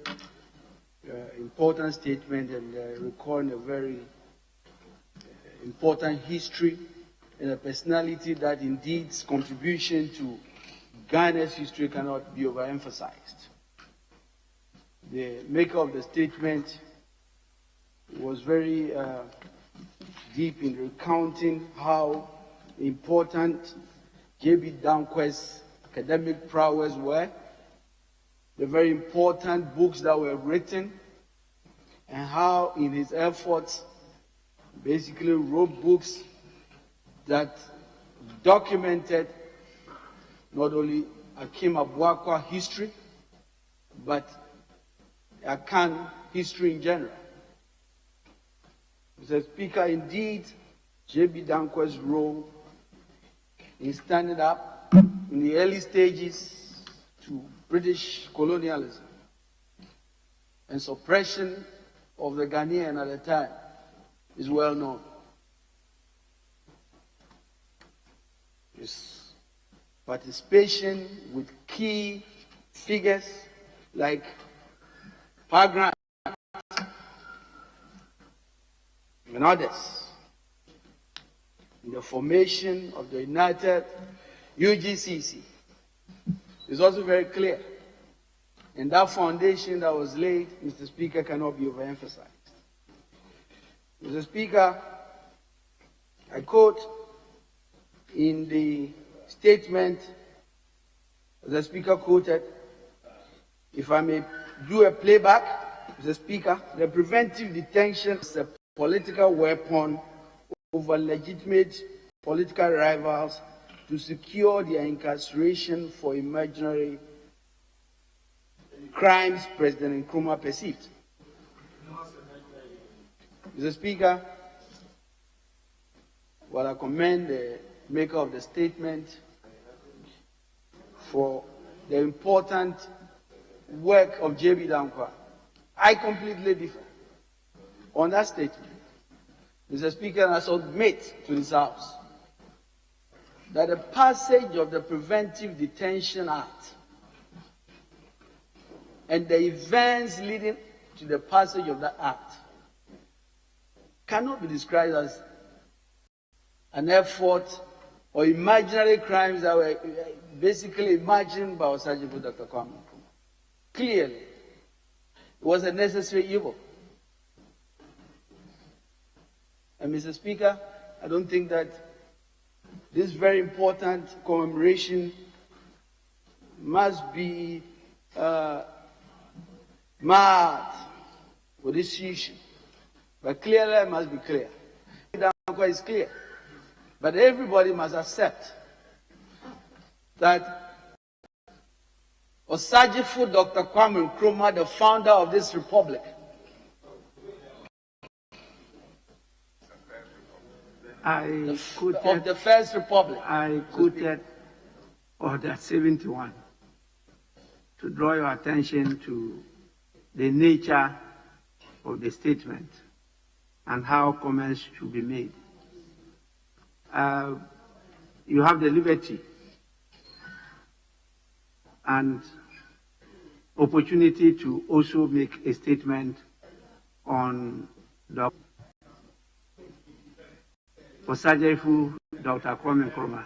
important statement and recalling a very important history and a personality that indeed's contribution to Ghana's history cannot be overemphasized. The maker of the statement was very deep in recounting how important J.B. Dankwa's academic prowess were, the very important books that were written, and how in his efforts basically wrote books that documented not only Akim Abuakwa history, but Akan history in general. Mr. Speaker, indeed, J.B. Dankwa's role in standing up in the early stages to British colonialism and suppression of the Ghanaian at the time is well known. His participation with key figures like Grant and others in the formation of the United UGCC is also very clear. And that foundation that was laid, Mr. Speaker, cannot be overemphasized. Mr. Speaker, I quote in the statement the Speaker quoted, if I may do a playback, Mr. Speaker, the preventive detention is a political weapon over legitimate political rivals to secure their incarceration for imaginary crimes President Nkrumah perceived. Mr. Speaker, while I commend the maker of the statement for the important work of J.B. Dankwa, I completely differ on that statement. Mr. Speaker, I submit to this House that the passage of the Preventive Detention Act and the events leading to the passage of that act cannot be described as an effort or imaginary crimes that were basically imagined by our Sergeant Dr. Kwame Nkrumah. Clearly, it was a necessary evil. And Mr. Speaker, I don't think that this very important commemoration must be marked with this issue. But clearly, it must be clear. Dankwa is clear. But everybody must accept that Osajifo Dr. Kwame Nkrumah, the founder of this republic, of the First Republic. I quoted Order 71 to draw your attention to the nature of the statement and how comments should be made. You have the liberty and opportunity to also make a statement on the Osajifo Dr. Kwame Nkrumah.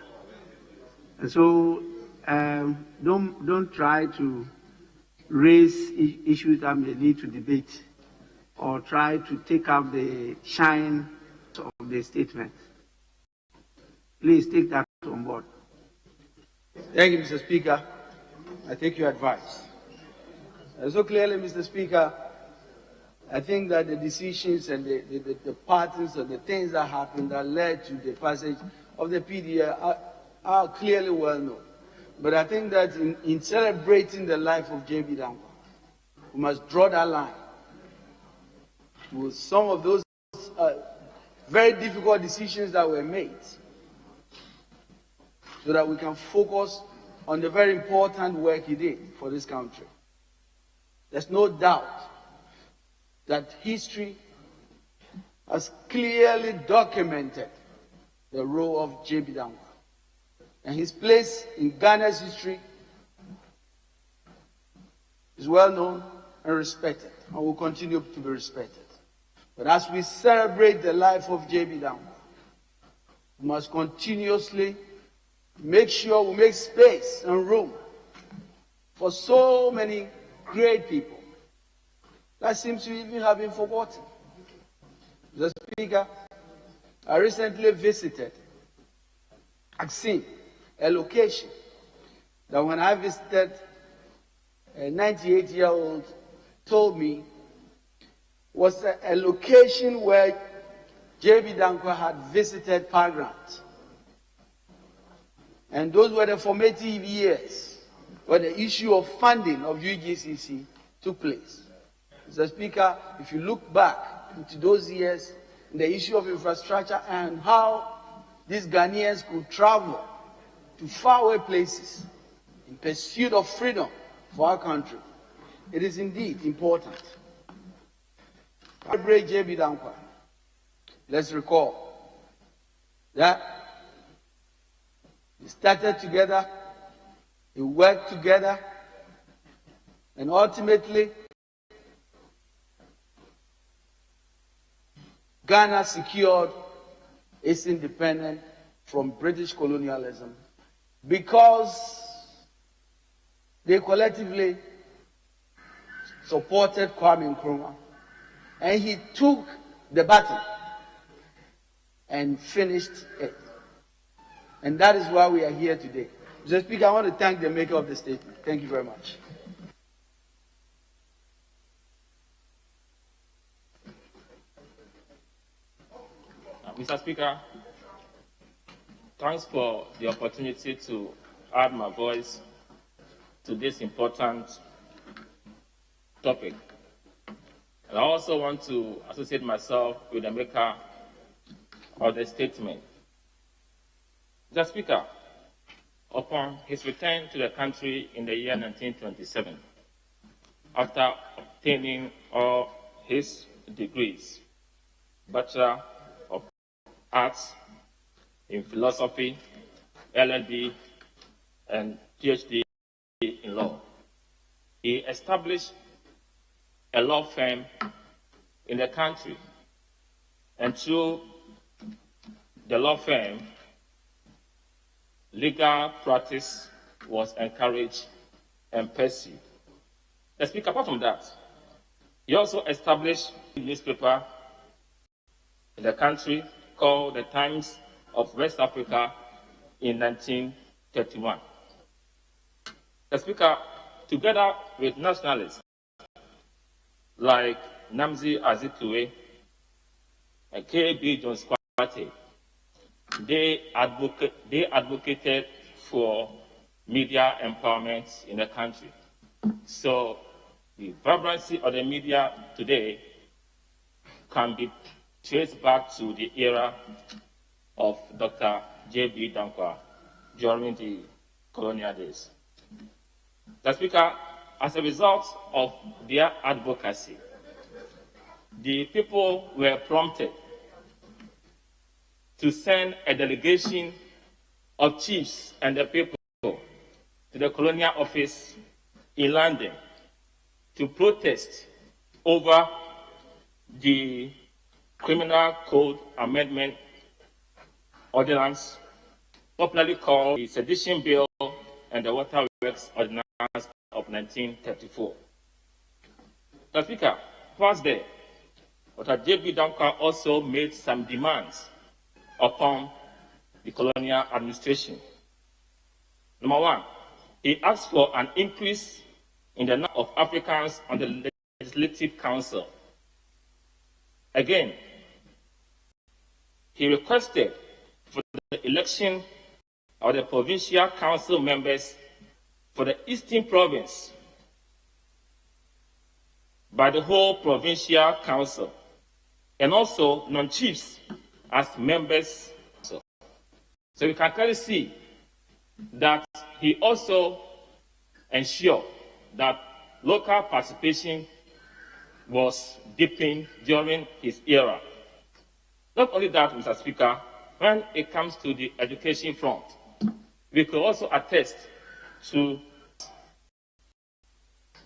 And so don't try to raise issues that may lead to debate or try to take up the shine of the statement. Please take that on board. Thank you, Mr. Speaker. I take your advice. And so clearly, Mr. Speaker, I think that the decisions and the patterns and the things that happened that led to the passage of the PDA are clearly well known. But I think that in celebrating the life of J.B. Dankwa, we must draw that line to some of those very difficult decisions that were made so that we can focus on the very important work he did for this country. There's no doubt that history has clearly documented the role of J.B. Dankwa. And his place in Ghana's history is well known and respected, and will continue to be respected. But as we celebrate the life of J.B. Dankwa, we must continuously make sure we make space and room for so many great people that seems to even have been forgotten. Mr. Speaker, I recently visited Aksin, a location that when I visited, a 98-year-old told me was a location where J.B. Dankwa had visited Grant. And those were the formative years where the issue of funding of UGCC took place. Mr. Speaker, if you look back into those years, the issue of infrastructure and how these Ghanaians could travel to faraway places in pursuit of freedom for our country, it is indeed important. Celebrate J.B. Dankwa. Let's recall that we started together We worked together, and ultimately, Ghana secured its independence from British colonialism because they collectively supported Kwame Nkrumah, and he took the battle and finished it. And that is why we are here today. Mr. Speaker, I want to thank the maker of the statement. Thank you very much. Mr. Speaker, thanks for the opportunity to add my voice to this important topic. And I also want to associate myself with the maker of the statement. Mr. Speaker, upon his return to the country in the year 1927, after obtaining all his degrees, Bachelor of Arts in Philosophy, LLB, and PhD in Law, he established a law firm in the country, and through the law firm, legal practice was encouraged and pursued. The Speaker, apart from that, he also established a newspaper in the country called the Times of West Africa in 1931. The Speaker, together with nationalists like Namzi Azikiwe and K.B. Jones Kwate, they advocated for media empowerment in the country. So the vibrancy of the media today can be traced back to the era of Dr. J.B. Dankwa during the colonial days. The Speaker, as a result of their advocacy, the people were prompted to send a delegation of chiefs and the people to the colonial office in London to protest over the Criminal Code Amendment Ordinance, popularly called the Sedition Bill and the Waterworks Ordinance of 1934. The Speaker, first there, Dr. J.B. Dankwa also made some demands upon the colonial administration. Number one, he asked for an increase in the number of Africans on the Legislative Council. Again, he requested for the election of the provincial council members for the Eastern Province by the whole provincial council, and also non-chiefs as members. So we can clearly see that he also ensured that local participation was deepened during his era. Not only that, Mr. Speaker, when it comes to the education front, we could also attest to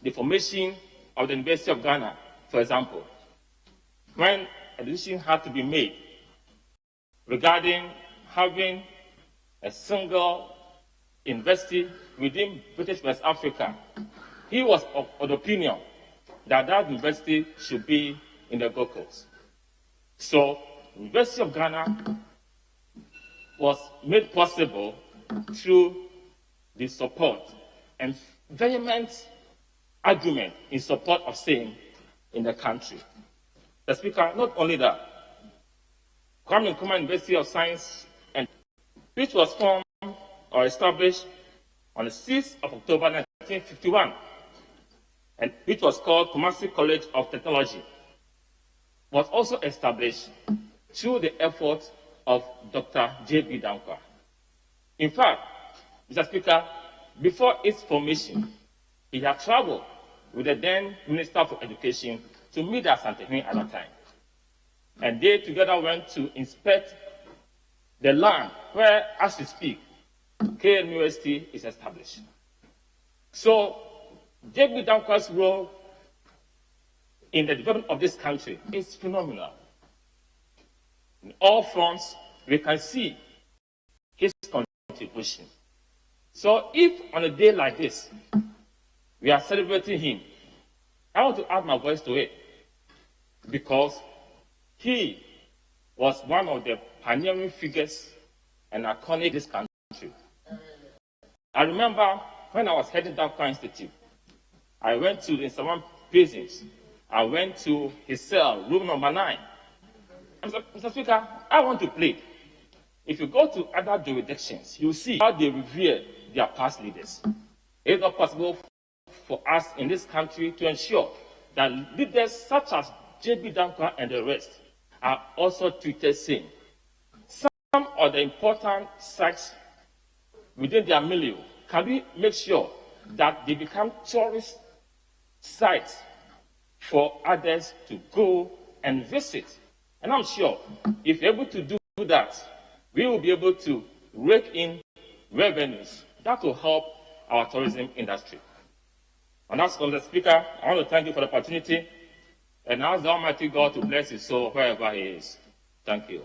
the formation of the University of Ghana, for example, when a decision had to be made regarding having a single university within British West Africa, he was of the opinion that that university should be in the Gold Coast. So, the University of Ghana was made possible through the support and vehement argument in support of same in the country. The Speaker, not only that, Kwame Nkrumah University of Science, and which was formed or established on the 6th of October 1951, and which was called Kumasi College of Technology, was also established through the effort of Dr. J.B. Dankwa. In fact, Mr. Speaker, before its formation, he had traveled with the then Minister for Education to meet at Santehene at that time. And they together went to inspect the land where, as we speak, KNUST is established. So, J.B. Dankwa's role in the development of this country is phenomenal. In all fronts, we can see his contribution. So if on a day like this, we are celebrating him, I want to add my voice to it because he was one of the pioneering figures and iconic in this country. I remember when I was heading Dankwa Institute, I went to the Instagram prisons. I went to his cell, room number 9. Mr. Speaker, I want to plead. If you go to other jurisdictions, you see how they revere their past leaders. It is not possible for us in this country to ensure that leaders such as J.B. Dankwa and the rest are also treated same. Some of the important sites within their milieu, can we make sure that they become tourist sites for others to go and visit? And I'm sure if we're able to do that, we will be able to rake in revenues that will help our tourism industry. And as for the Speaker, I want to thank you for the opportunity and ask the Almighty God to bless his soul wherever he is. Thank you.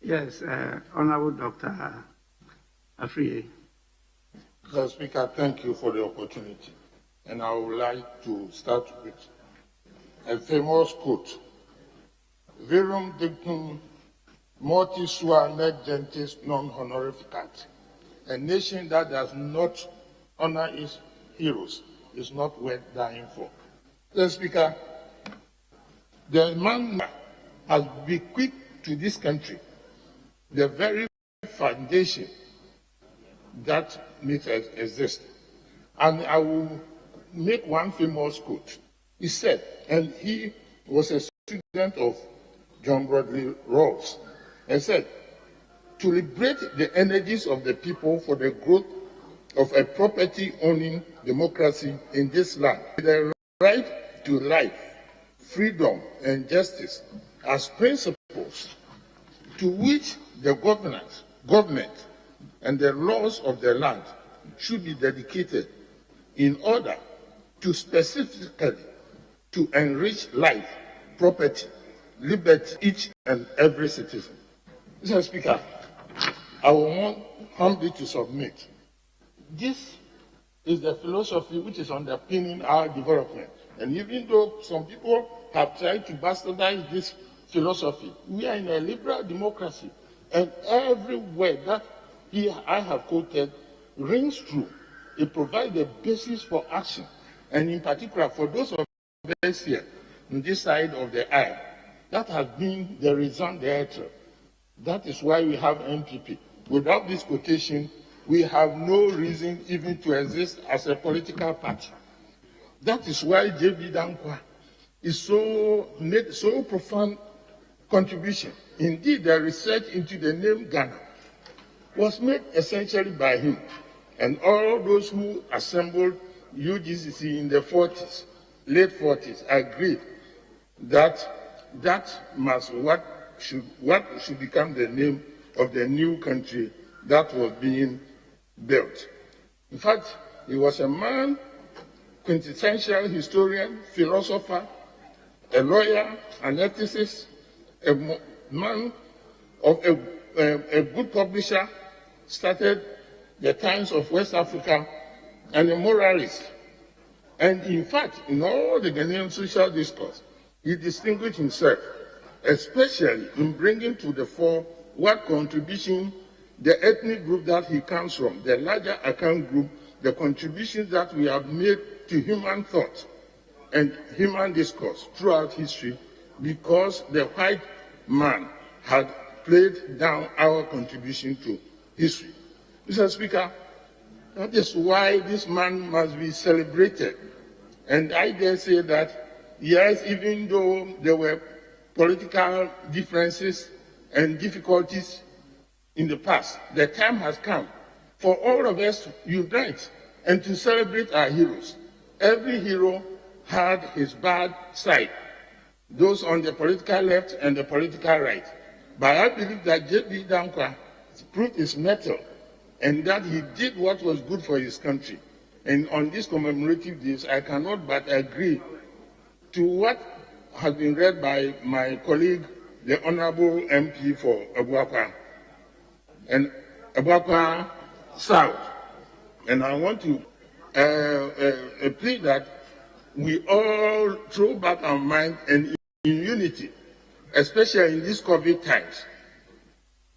Yes, Honorable Dr. Afriye. Mr. Speaker, thank you for the opportunity. And I would like to start with a famous quote. Virum dictum mortis sua nec gentis non honorificat. A nation that does not honor its heroes is not worth dying for. Mr. Speaker, the man has bequeathed to this country the very foundation that makes us exist. And I will make one famous quote. He said, and he was a student of John Bradley Rawls, and said, to liberate the energies of the people for the growth of a property-owning democracy in this land, the right to life, freedom, and justice as principles to which the government and the laws of the land should be dedicated in order to specifically to enrich life, property, liberty, each and every citizen. Mr. Speaker, I will want humbly to submit. This is the philosophy which is underpinning our development. And even though some people have tried to bastardize this philosophy, we are in a liberal democracy. And every word that I have quoted rings true. It provides the basis for action. And in particular, for those of us here, on this side of the aisle, that has been the raison d'etre. That is why we have MPP. Without this quotation, we have no reason even to exist as a political party. That is why J.B. Dankwa is made so profound contribution. Indeed, the research into the name Ghana was made essentially by him and all those who assembled UGCC in the 40s, late 40s, agreed that what should become the name of the new country that was being built. In fact, he was a man, quintessential historian, philosopher, a lawyer, an ethicist, a man of a good publisher, started the Times of West Africa, and a moralist. And in fact, in all the Ghanaian social discourse, he distinguished himself, especially in bringing to the fore what contribution the ethnic group that he comes from, the larger Akan group, the contributions that we have made to human thought and human discourse throughout history, because the white man had played down our contribution to history. Mr. Speaker, that is why this man must be celebrated. And I dare say that, yes, even though there were political differences and difficulties in the past, the time has come for all of us to unite and to celebrate our heroes. Every hero had his bad side, those on the political left and the political right. But I believe that J.B. Dankwa proved his mettle and that he did what was good for his country. And on these commemorative days, I cannot but agree to what has been read by my colleague, the Honorable MP for Abuakwa and Abuakwa South. And I want to plead that we all throw back our mind and in unity, especially in these COVID times.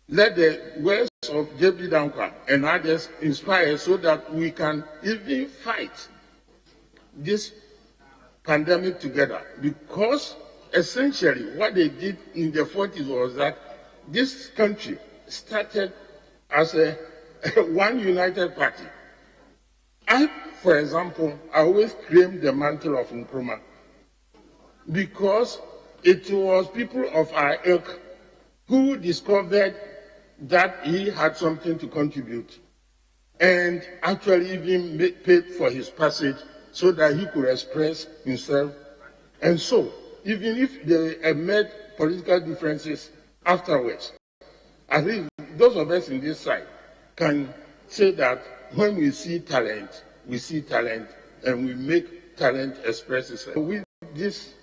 Let the words of J.B. Dankwa and others inspire so that we can even fight this pandemic together. Because essentially what they did in the 40s was that this country started as a one united party. I, for example, I always claim the mantle of Nkrumah because it was people of our ilk who discovered that he had something to contribute and actually even paid for his passage so that he could express himself. And so, even if they made political differences afterwards, I think those of us in this side can say that when we see talent, and we make talent express itself. With this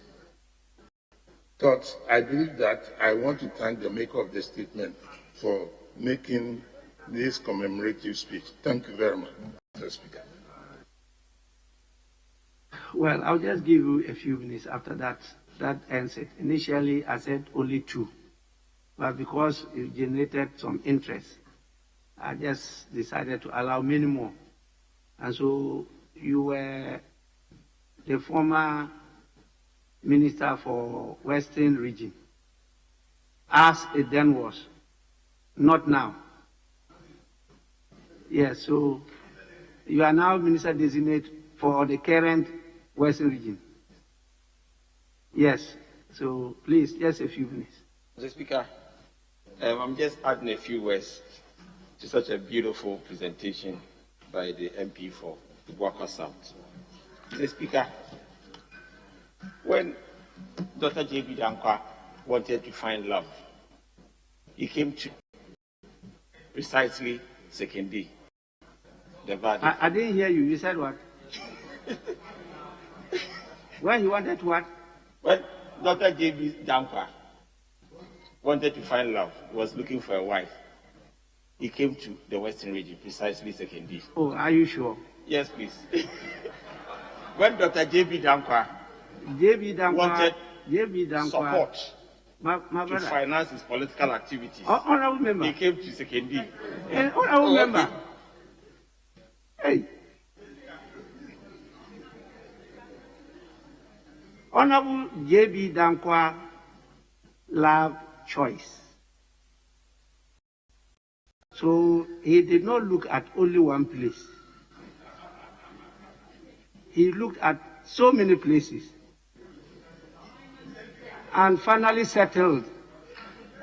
thoughts, I believe that I want to thank the maker of the statement for making this commemorative speech. Thank you very much, Mr. Speaker. Well, I'll just give you a few minutes after that ends it. Initially, I said only 2, but because it generated some interest, I just decided to allow many more. And so you were the former Minister for Western Region, as it then was, not now. Yes, so you are now Minister designate for the current Western Region. Yes, so please, just a few minutes. Mr. Speaker, I'm just adding a few words to such a beautiful presentation by the MP for Abuakwa South. Mr. Speaker, when Dr. J.B. Dankwa wanted to find love, he came to precisely Sekendi, the Valley. I didn't hear you. You said what? When he wanted what? When Dr. J.B. Dankwa wanted to find love, he was looking for a wife, he came to the Western region, precisely Sekendi. Oh, are you sure? Yes, please. When Dr. J.B. Dankwa wanted support to finance his political activities, honorable member, he came to Sekendi. Honorable member. Hey. Honorable J.B. Dankwa love choice. So he did not look at only one place. He looked at so many places and finally settled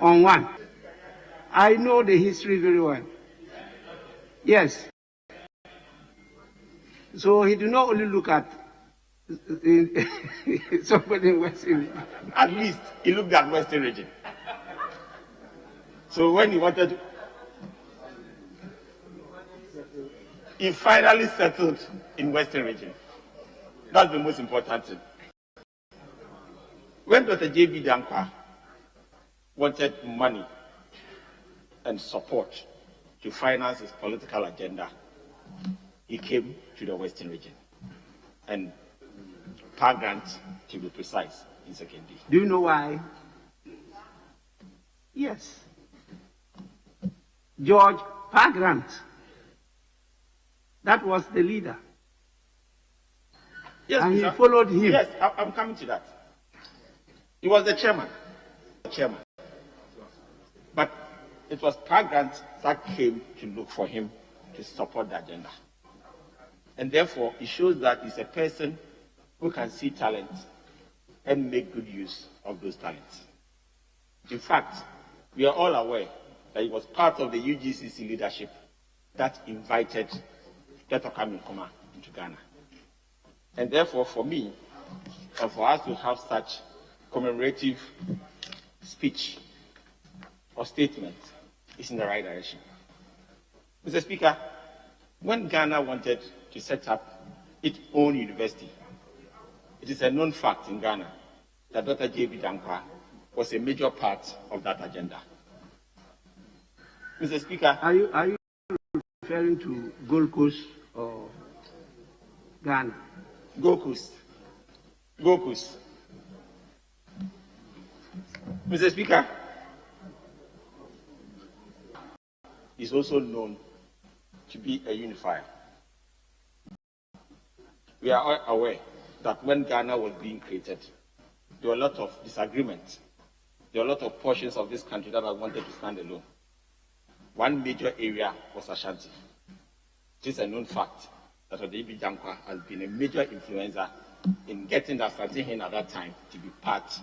on one. I know the history very well. Yes. So he did not only look at somebody in Western region. At least he looked at Western region. So when he wanted to, he finally settled in Western region. That's the most important thing. When Dr. J.B. Dankwa wanted money and support to finance his political agenda, he came to the Western region. And Pargrant, to be precise, in Sekendi. Do you know why? Yes. George Pargrant. That was the leader. Yes, and he followed him. Yes, I'm coming to that. He was the chairman. But it was Pargrant that came to look for him to support the agenda. And therefore, it shows that he's a person who can see talent and make good use of those talents. In fact, we are all aware that he was part of the UGCC leadership that invited Dr. Kwame Nkrumah into Ghana. And therefore, for me, and for us to have such commemorative speech or statement is in the right direction. Mr. Speaker, when Ghana wanted to set up its own university, it is a known fact in Ghana that Dr. J.B. Dankwa was a major part of that agenda. Mr. Speaker, are you referring to Gold Coast or Ghana? Gold Coast. Gold Coast. Mr. Speaker, is also known to be a unifier. We are all aware that when Ghana was being created, there were a lot of disagreements. There were a lot of portions of this country that wanted to stand alone. One major area was Ashanti. It is a known fact that J.B. Dankwa has been a major influencer in getting the Asante Hen at that time to be part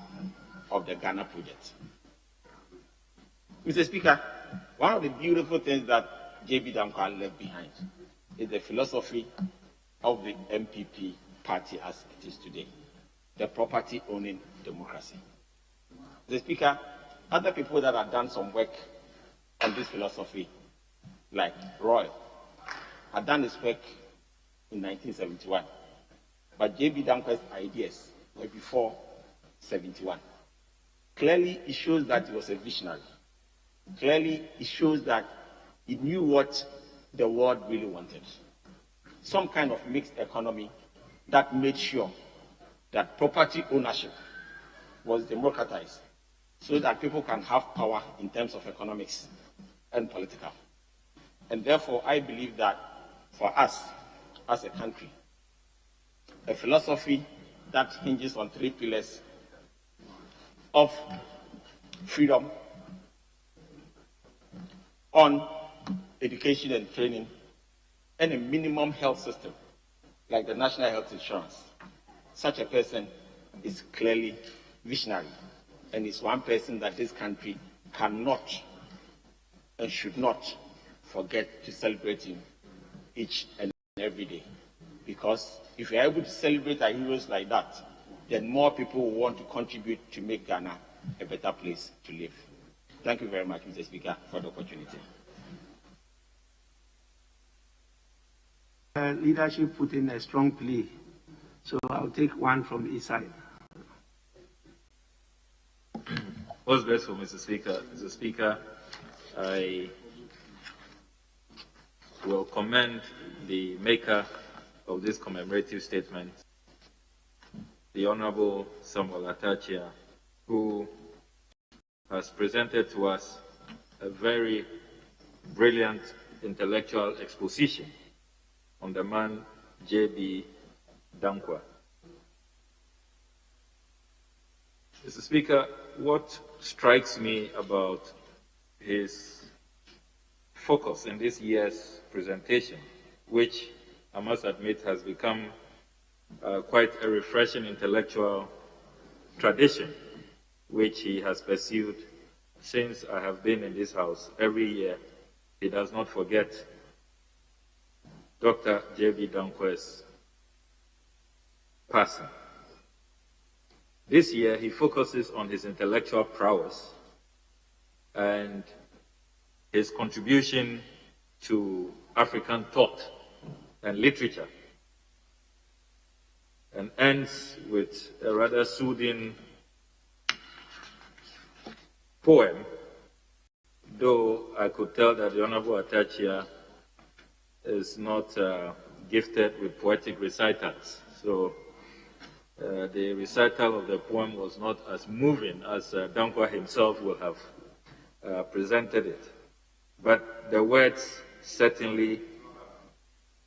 of the Ghana project. Mr. Speaker, one of the beautiful things that J.B. Dankwa left behind is the philosophy of the MPP party as it is today, the property-owning democracy. Mr. Speaker, other people that have done some work on this philosophy, like Roy, had done his work in 1971. But J.B. Dankwa's ideas were before 71. Clearly, it shows that he was a visionary. Clearly, it shows that he knew what the world really wanted. Some kind of mixed economy that made sure that property ownership was democratized so that people can have power in terms of economics and political. And therefore, I believe that for us as a country, a philosophy that hinges on three pillars of freedom, on education and training, and a minimum health system like the National Health Insurance. Such a person is clearly visionary and is one person that this country cannot and should not forget to celebrate him each and every day. Because if we are able to celebrate our heroes like that, then more people will want to contribute to make Ghana a better place to live. Thank you very much, Mr. Speaker, for the opportunity. Leadership put in a strong plea, so I'll take one from each side. Most grateful, Mr. Speaker. Mr. Speaker, I will commend the maker of this commemorative statement, the Honorable Samuel Atachia, who has presented to us a very brilliant intellectual exposition on the man J.B. Dankwa. Mr. Speaker, what strikes me about his focus in this year's presentation, which I must admit has become quite a refreshing intellectual tradition, which he has pursued since I have been in this house. Every year, he does not forget Dr. J.B. Dankwa's passing. This year, he focuses on his intellectual prowess and his contribution to African thought and literature, and ends with a rather soothing poem, though I could tell that the Honorable Atachia is not gifted with poetic recitals. So the recital of the poem was not as moving as Dankwa himself will have presented it. But the words certainly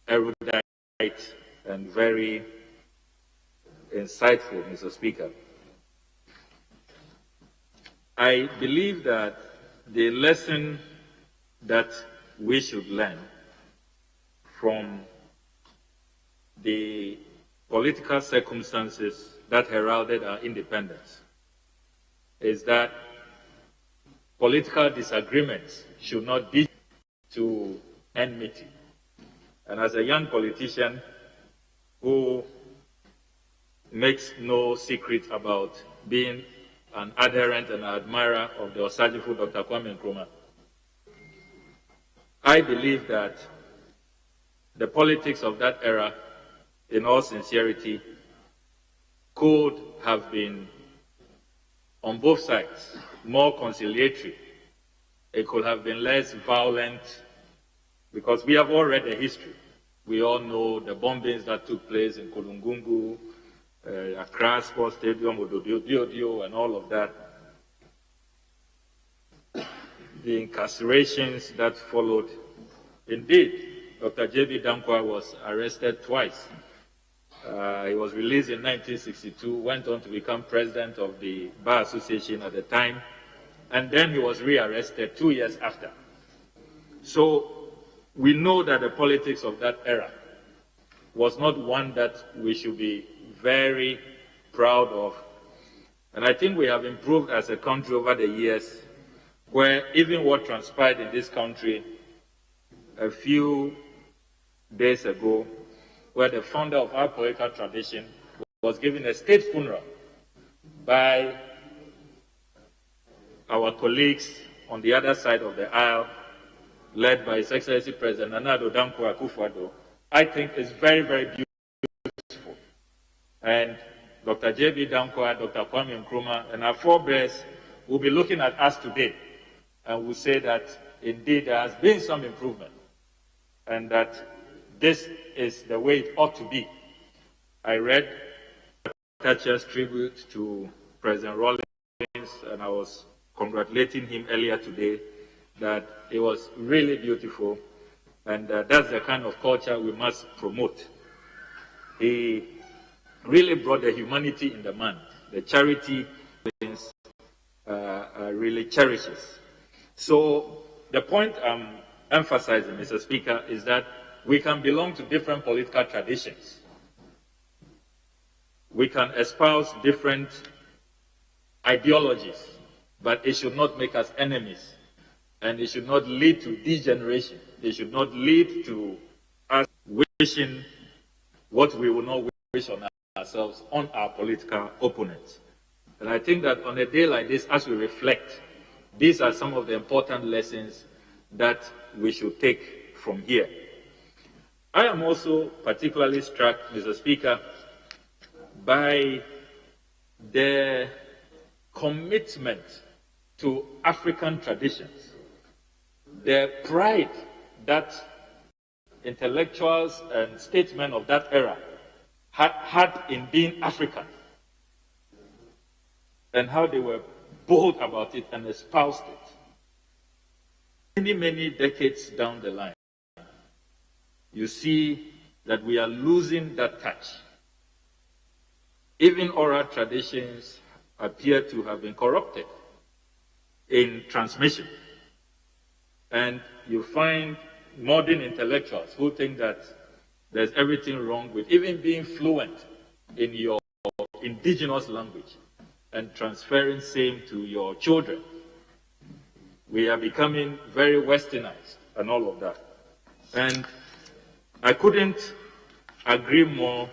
erudite and very insightful, Mr. Speaker. I believe that the lesson that we should learn from the political circumstances that heralded our independence is that political disagreements should not be to enmity. And as a young politician who makes no secret about being an adherent and admirer of the Osagifo Dr. Kwame Nkrumah. I believe that the politics of that era, in all sincerity, could have been, on both sides, more conciliatory. It could have been less violent, because we have all read the history. We all know the bombings that took place in Kolungungu, Accra Sports Stadium, Ododio, and all of that. The incarcerations that followed. Indeed, Dr. J.B. Dankwa was arrested twice. He was released in 1962, went on to become president of the Bar Association at the time, and then he was rearrested 2 years after. So we know that the politics of that era was not one that we should be very proud of. And I think we have improved as a country over the years, where even what transpired in this country a few days ago, where the founder of our political tradition was given a state funeral by our colleagues on the other side of the aisle, led by His Excellency President Nana Addo Dankwa Akufo-Addo, I think is very, very beautiful. And Dr. J.B. Dankwa, Dr. Kwame Nkrumah, and our forebears will be looking at us today and will say that indeed there has been some improvement and that this is the way it ought to be. I read Thatcher's tribute to President Rawlings, and I was congratulating him earlier today that it was really beautiful, and that's the kind of culture we must promote. He really brought the humanity in the man, the charity things really cherishes. So the point I'm emphasizing, Mr. Speaker, is that we can belong to different political traditions. We can espouse different ideologies, but it should not make us enemies. And it should not lead to degeneration. It should not lead to us wishing what we will not wish on ourselves, on our political opponents. And I think that on a day like this, as we reflect, these are some of the important lessons that we should take from here. I am also particularly struck, Mr. Speaker, by the commitment to African traditions, the pride that intellectuals and statesmen of that era had in being African, and how they were bold about it and espoused it. Many, many decades down the line, you see that we are losing that touch. Even oral traditions appear to have been corrupted in transmission. And you find modern intellectuals who think that there's everything wrong with even being fluent in your indigenous language and transferring same to your children. We are becoming very westernized and all of that. And I couldn't agree more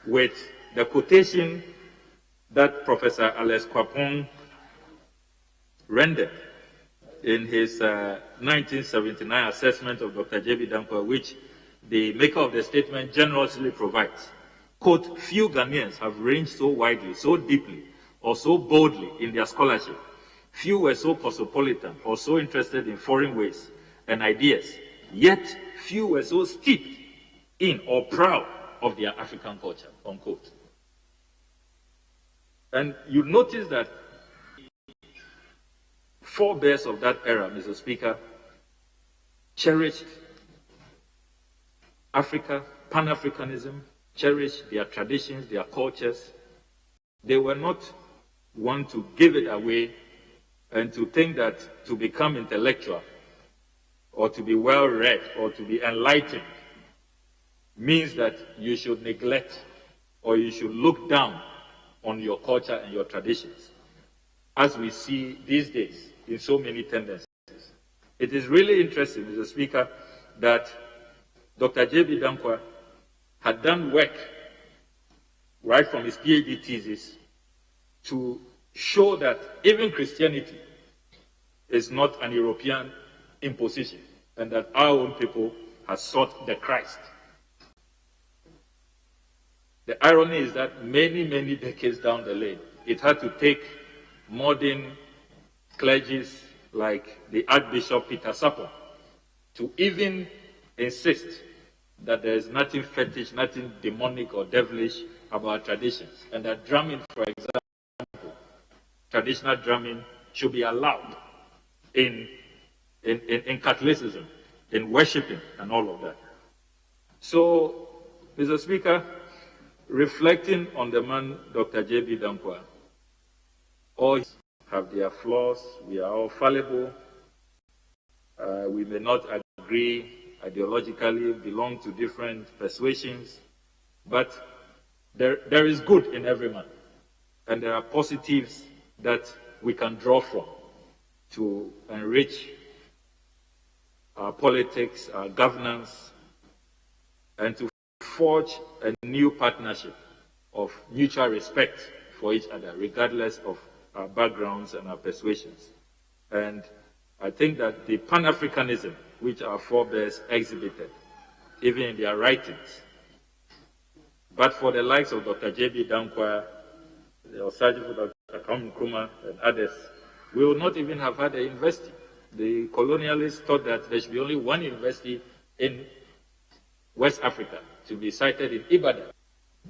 with the quotation that Professor Alex Kwapong rendered in his 1979 assessment of Dr. J.B. Dankwa, which the maker of the statement generously provides. Quote, few Ghanaians have ranged so widely, so deeply, or so boldly in their scholarship. Few were so cosmopolitan or so interested in foreign ways and ideas, yet few were so steeped in or proud of their African culture, unquote. And you notice that forebears of that era, Mr. Speaker, cherished Africa, Pan-Africanism, cherished their traditions, their cultures. They were not one to give it away and to think that to become intellectual or to be well-read or to be enlightened means that you should neglect or you should look down on your culture and your traditions, as we see these days in so many tendencies. It is really interesting, Mr. Speaker, that Dr. J.B. Dankwa had done work right from his PhD thesis to show that even Christianity is not an European imposition, and that our own people have sought the Christ. The irony is that many, many decades down the lane, it had to take modern clergies like the Archbishop Peter Sapon to even insist that there is nothing fetish, nothing demonic or devilish about traditions, and that drumming, for example, traditional drumming should be allowed in Catholicism, in worshiping and all of that. So, Mr. Speaker, reflecting on the man, Dr. J.B. Dankwa, all have their flaws, we are all fallible, we may not agree ideologically, belong to different persuasions, but there is good in every man, and there are positives that we can draw from to enrich our politics, our governance, and to forge a new partnership of mutual respect for each other, regardless of our backgrounds and our persuasions. And I think that the Pan-Africanism which our forebears exhibited, even in their writings, but for the likes of Dr. J.B. Dankwa, the Osagyefo Dr. Kwame Nkrumah, and others, we would not even have had a university. The colonialists thought that there should be only one university in West Africa, to be cited in Ibadan.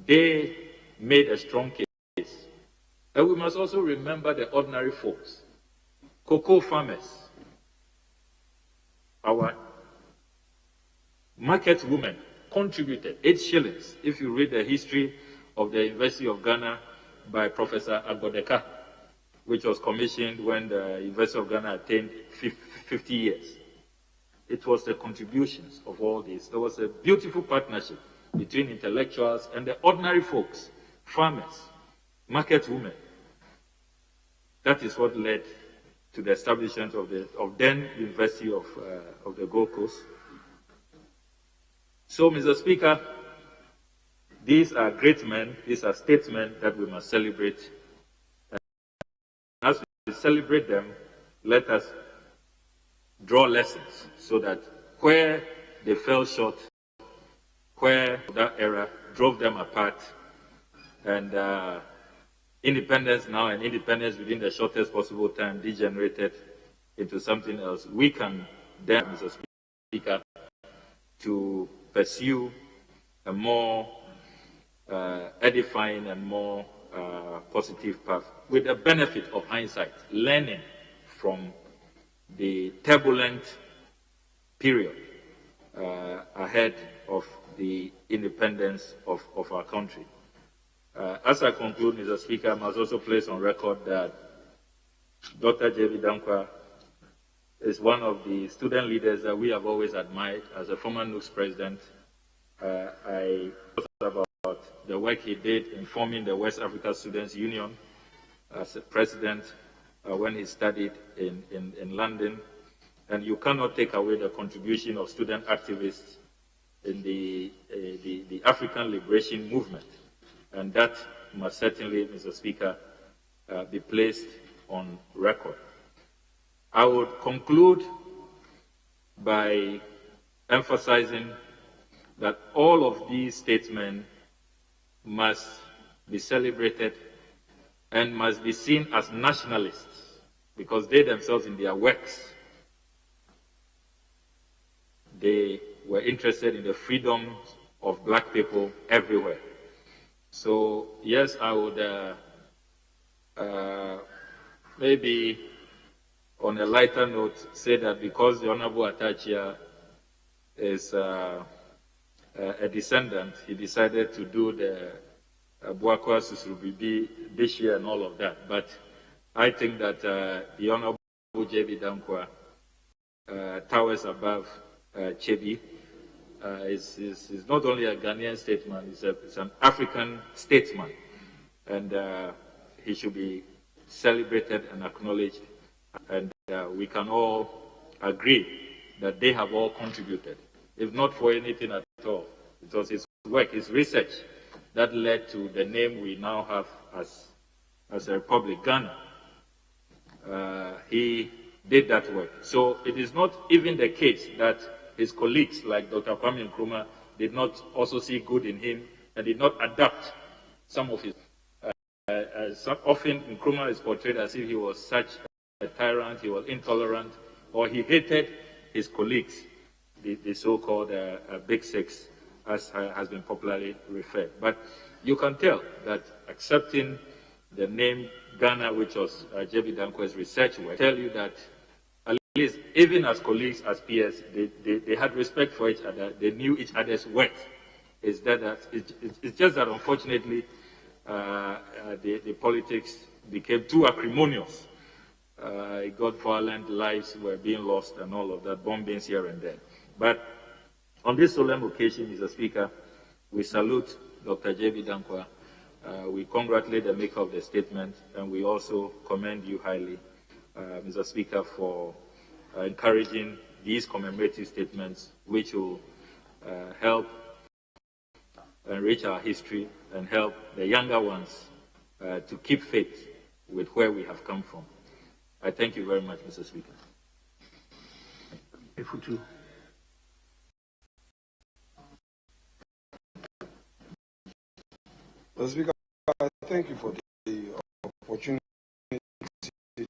They made a strong case. And we must also remember the ordinary folks, cocoa farmers, our market women contributed 8 shillings. If you read the history of the University of Ghana by Professor Agodeka, which was commissioned when the University of Ghana attained 50 years. It was the contributions of all this. There was a beautiful partnership between intellectuals and the ordinary folks, farmers, market women. That is what led to the establishment of then University of the Gold Coast. So, Mr. Speaker, these are great men, these are statesmen that we must celebrate. And as we celebrate them, let us draw lessons so that where they fell short, where that era drove them apart, and independence now and independence within the shortest possible time degenerated into something else, we can then, Mr. Speaker, to pursue a more edifying and more positive path with the benefit of hindsight, learning from the turbulent period ahead of the independence of our country. As I conclude, Mr. Speaker, I must also place on record that Dr. J.B. Dankwa is one of the student leaders that we have always admired. As a former NUCS president, I thought about the work he did in forming the West Africa Students' Union as a president when he studied in London. And you cannot take away the contribution of student activists in the African liberation movement. And that must certainly, Mr. Speaker, be placed on record. I would conclude by emphasizing that all of these statesmen must be celebrated and must be seen as nationalists, because they themselves in their works, they were interested in the freedoms of black people everywhere. So yes, I would maybe on a lighter note say that because the Honorable Atachia is a descendant, he decided to do the Buakwa Susurubibi this year and all of that. But I think that the Honorable J.B. Dankwa towers above Chebi. Is not only a Ghanaian statesman, it's an African statesman. And he should be celebrated and acknowledged. And we can all agree that they have all contributed, if not for anything at all. It was his work, his research, that led to the name we now have as as a republic, Ghana. He did that work. So it is not even the case that his colleagues like Dr. Kwame Nkrumah did not also see good in him and did not adapt some of his. Often Nkrumah is portrayed as if he was such a tyrant, he was intolerant, or he hated his colleagues, the so-called Big Six, as has been popularly referred. But you can tell that accepting the name Ghana, which was J.B. Dankwa's research work, tell you that at least even as colleagues, as peers, they had respect for each other, they knew each other's worth. It's just that unfortunately the politics became too acrimonious. It got violent, lives were being lost and all of that, bombings here and there. But on this solemn occasion, Mr. Speaker, we salute Dr. J.B. Dankwa. We congratulate the maker of the statement, and we also commend you highly, Mr. Speaker, for encouraging these commemorative statements, which will help enrich our history and help the younger ones to keep faith with where we have come from. I thank you very much, Mr. Speaker. Mr. Speaker, I thank you for the opportunity to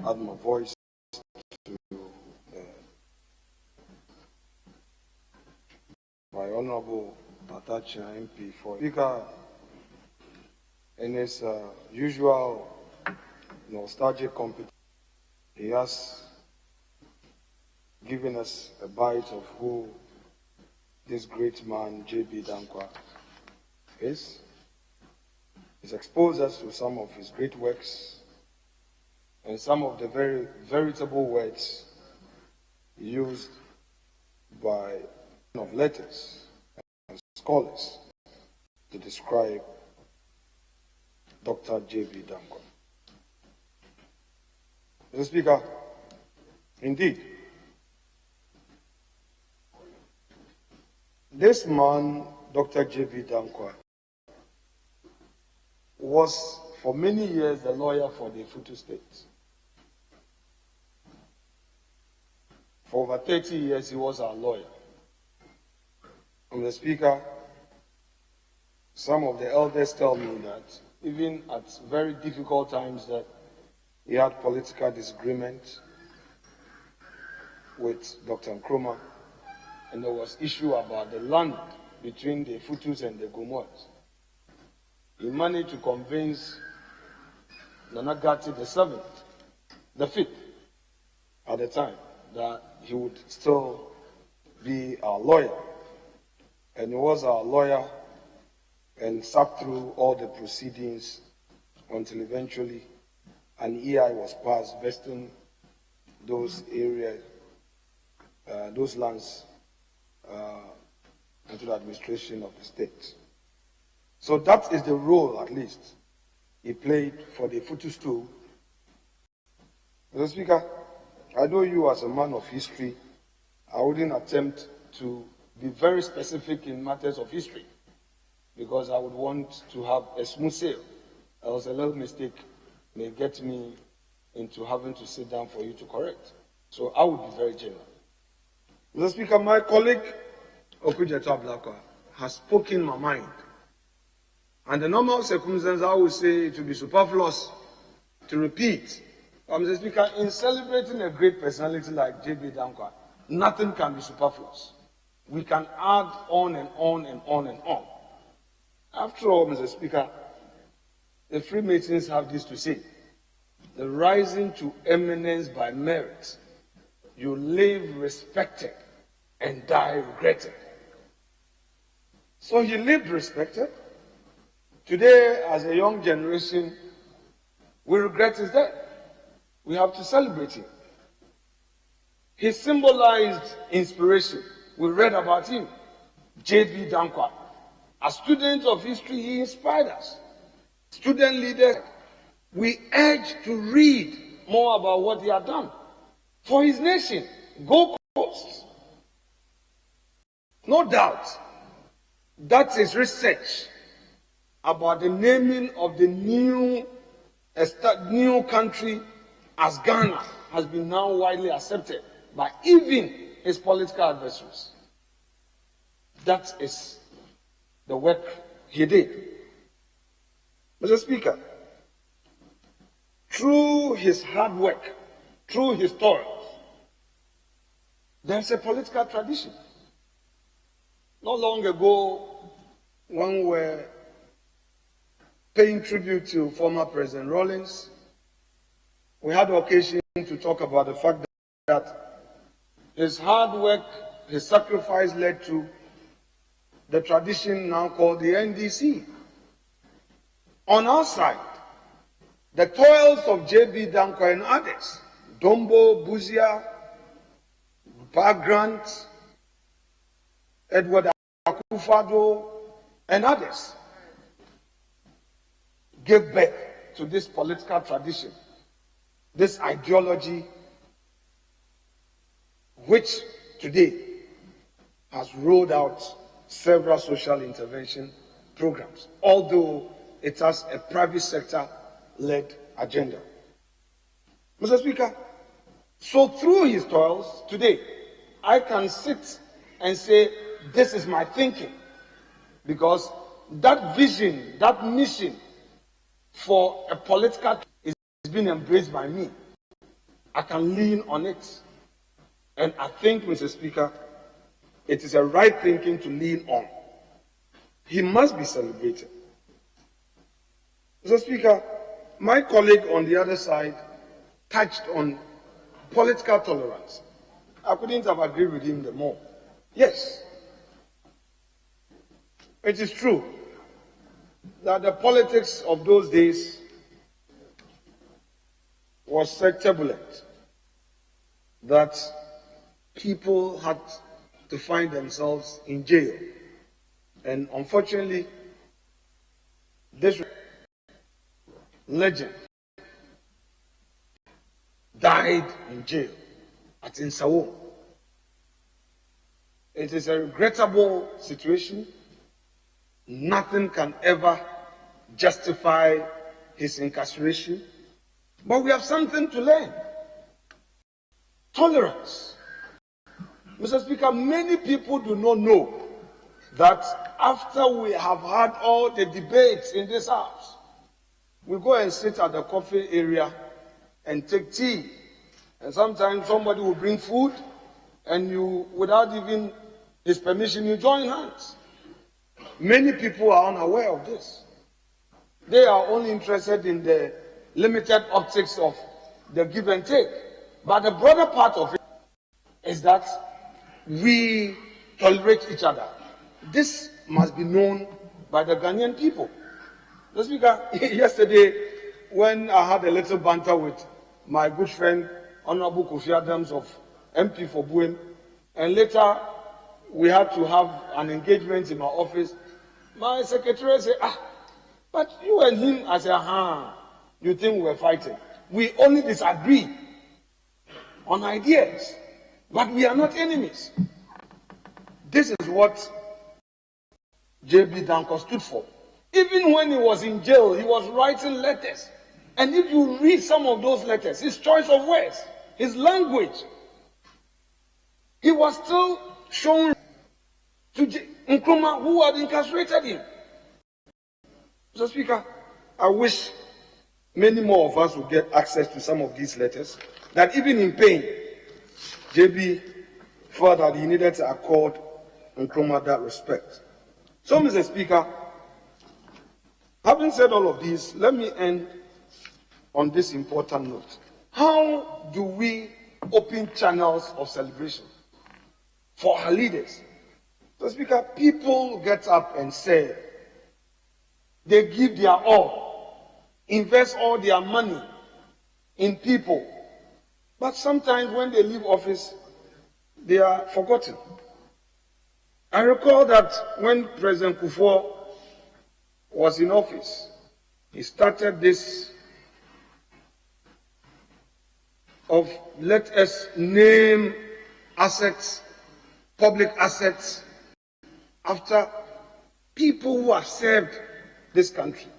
add my voice to my Honorable Atacha MP for Speaker in his usual nostalgic competence. He has given us a bite of who this great man, J.B. Dankwa, is. He's exposed us to some of his great works and some of the very veritable words used by of letters and scholars to describe Dr. J.B. Dankwa. Mr. Speaker, indeed, this man, Dr. J.B. Dankwa, was for many years the lawyer for the Futu State. For over 30 years, he was our lawyer. Mr. Speaker, some of the elders tell me that even at very difficult times that he had political disagreement with Dr. Nkrumah, and there was issue about the land between the Futus and the Gomoas. He managed to convince Nana Gatti the fifth at the time, that he would still be our lawyer. And he was our lawyer and sat through all the proceedings until eventually an EI was passed vesting those areas, those lands into the administration of the state. So that is the role, at least, he played for the Futu stool. Mr. Speaker, I know you as a man of history, I wouldn't attempt to be very specific in matters of history, because I would want to have a smooth sail, else a little mistake may get me into having to sit down for you to correct. So I would be very general. Mr. Speaker, my colleague, Okujeto Ablakwa, has spoken my mind. And the normal circumstances, I would say it would be superfluous to repeat. Mr. Speaker, in celebrating a great personality like J.B. Dankwa, nothing can be superfluous. We can add on and on and on and on. After all, Mr. Speaker, the Freemasons have this to say: the rising to eminence by merit, you live respected and die regretted. So he lived respected. Today, as a young generation, we regret his death. We have to celebrate him. He symbolized inspiration. We read about him. J.B. Dankwa. As students of history, he inspired us. Student leaders, we urge to read more about what he had done for his nation. Go Coast. No doubt, That is research about the naming of the new country as Ghana has been now widely accepted by even his political adversaries. That is the work he did. Mr. Speaker, through his hard work, through his toil, there's a political tradition. Not long ago, when we were paying tribute to former President Rawlings, we had the occasion to talk about the fact that his hard work, his sacrifice led to the tradition now called the NDC. On our side, the toils of J.B. Dankwa and others, Dombo, Buzia, Grant, Edward Akufo-Addo, and others, gave birth to this political tradition, this ideology, which today has rolled out several social intervention programs, although it has a private sector-led agenda. Mr. Speaker, so through his toils today, I can sit and say, this is my thinking, because that vision, that mission for a political is being embraced by me. I can lean on it. And I think, Mr. Speaker, it is a right thinking to lean on. He must be celebrated. Mr. Speaker, my colleague on the other side touched on political tolerance. I couldn't have agreed with him the more. Yes, it is true that the politics of those days was so turbulent that people had to find themselves in jail. And unfortunately, this legend died in jail at Insawo. It is a regrettable situation. Nothing can ever justify his incarceration. But we have something to learn. Tolerance. Mr. Speaker, many people do not know that after we have had all the debates in this house, we go and sit at the coffee area and take tea. And sometimes somebody will bring food, and you, without even his permission, you join hands. Many people are unaware of this. They are only interested in the limited optics of the give and take. But the broader part of it is that we tolerate each other. This must be known by the Ghanaian people. Mr. Speaker, yesterday, when I had a little banter with my good friend, Honorable Kofi Adams of MP for Buem, and later we had to have an engagement in my office, my secretary said, but you and him, I said, you think we're fighting? We only disagree on ideas, but we are not enemies. This is what J.B. Dankwa stood for. Even when he was in jail, he was writing letters. And if you read some of those letters, his choice of words, his language, he was still showing to Nkrumah, who had incarcerated him. Mr. Speaker, I wish many more of us would get access to some of these letters, that even in pain, JB felt that he needed to accord Nkrumah that respect. So, Mr. Speaker, having said all of this, let me end on this important note. How do we open channels of celebration for our leaders? So, Speaker, people get up and say they give their all, invest all their money in people. But sometimes when they leave office, they are forgotten. I recall that when President Kufuor was in office, he started this of let us name assets, public assets, after people who have served this country.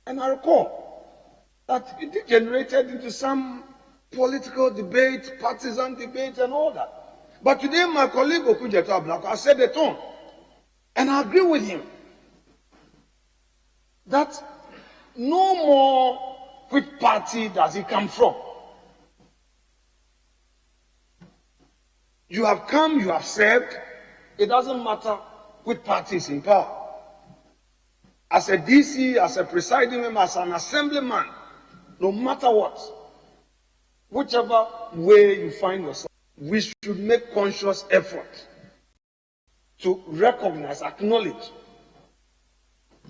And I recall that it degenerated into some political debate, partisan debate, and all that. But today, my colleague Okujeto Ablako has set the tone. And I agree with him that no more which party does he come from. You have come, you have served. It doesn't matter which party is in power. As a DC, as a presiding member, as an assemblyman, no matter what, whichever way you find yourself, we should make conscious effort to recognize, acknowledge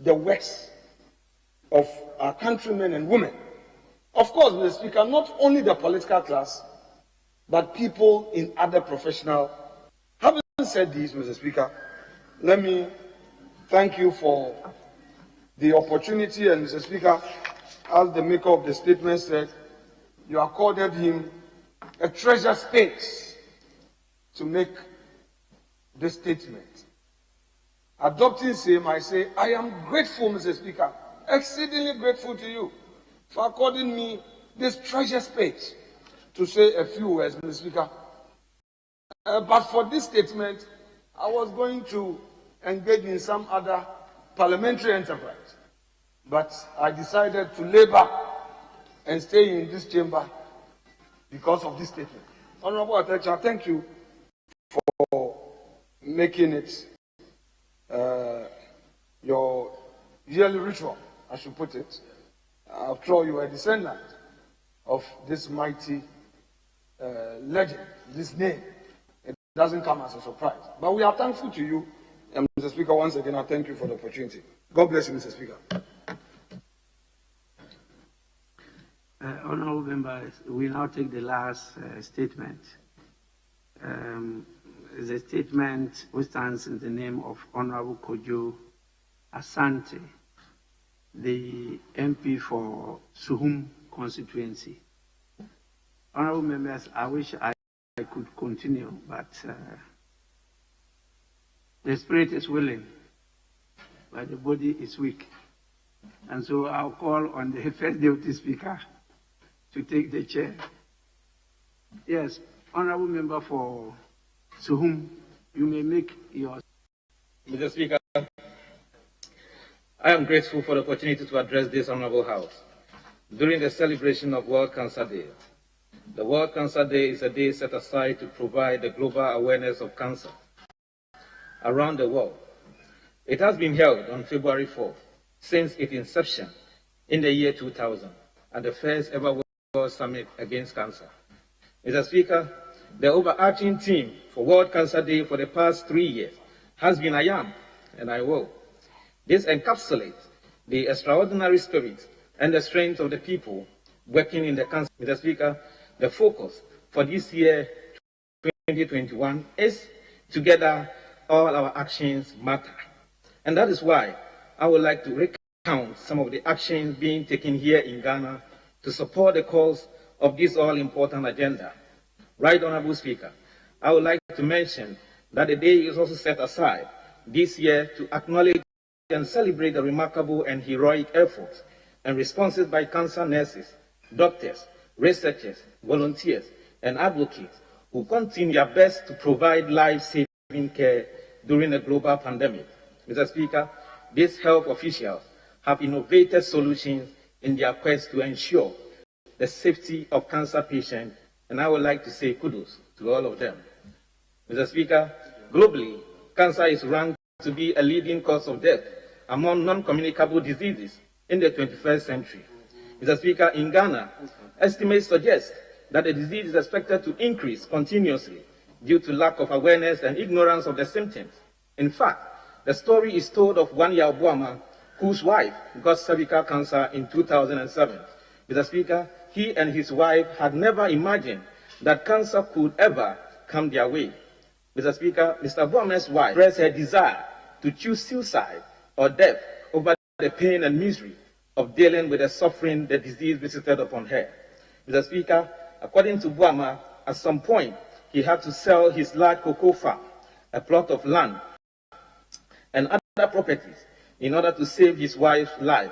the works of our countrymen and women. Of course, Mr. Speaker, not only the political class, but people in other professional. Having said this, Mr. Speaker, let me thank you for the opportunity, and Mr. Speaker, as the maker of the statement said, you accorded him a treasure space to make this statement. Adopting same, I say, I am grateful, Mr. Speaker, exceedingly grateful to you for according me this treasure space to say a few words, Mr. Speaker. But for this statement, I was going to engage in some other parliamentary enterprise. But I decided to lay back and stay in this chamber because of this statement. Honorable Attacher, thank you for making it your yearly ritual, I should put it. After all, you are a descendant of this mighty legend, this name. It doesn't come as a surprise. But we are thankful to you. And Mr. Speaker, once again, I thank you for the opportunity. God bless you, Mr. Speaker. Honorable members, we now take the last statement. It's a statement which stands in the name of Honorable Kojo Asante, the MP for Suhum constituency. Honorable members, I wish I could continue, but the spirit is willing, but the body is weak. And so I'll call on the first deputy speaker to take the chair. Yes, honorable member for Suhum, you may make your... Mr. Speaker, I am grateful for the opportunity to address this honorable house during the celebration of World Cancer Day. The World Cancer Day is a day set aside to provide the global awareness of cancer around the world. It has been held on February 4th since its inception in the year 2000 and the first ever World Summit Against Cancer. Mr. Speaker, the overarching theme for World Cancer Day for the past 3 years has been I am and I will. This encapsulates the extraordinary spirit and the strength of the people working in the cancer. Mr. Speaker, the focus for this year, 2021, is together all our actions matter. And that is why I would like to recount some of the actions being taken here in Ghana to support the cause of this all-important agenda. Right, Honorable Speaker, I would like to mention that the day is also set aside this year to acknowledge and celebrate the remarkable and heroic efforts and responses by cancer nurses, doctors, researchers, volunteers, and advocates who continue their best to provide life-saving care during a global pandemic. Mr. Speaker, these health officials have innovated solutions in their quest to ensure the safety of cancer patients, and I would like to say kudos to all of them. Mr. Speaker, globally, cancer is ranked to be a leading cause of death among non-communicable diseases in the 21st century. Mr. Speaker, in Ghana, estimates suggest that the disease is expected to increase continuously due to lack of awareness and ignorance of the symptoms. In fact, the story is told of one Yabuama whose wife got cervical cancer in 2007. Mr. Speaker, he and his wife had never imagined that cancer could ever come their way. Mr. Speaker, Mr. Buama's wife expressed her desire to choose suicide or death over the pain and misery of dealing with the suffering the disease visited upon her. Mr. Speaker, according to Buama, at some point, he had to sell his large cocoa farm, a plot of land, and properties in order to save his wife's life.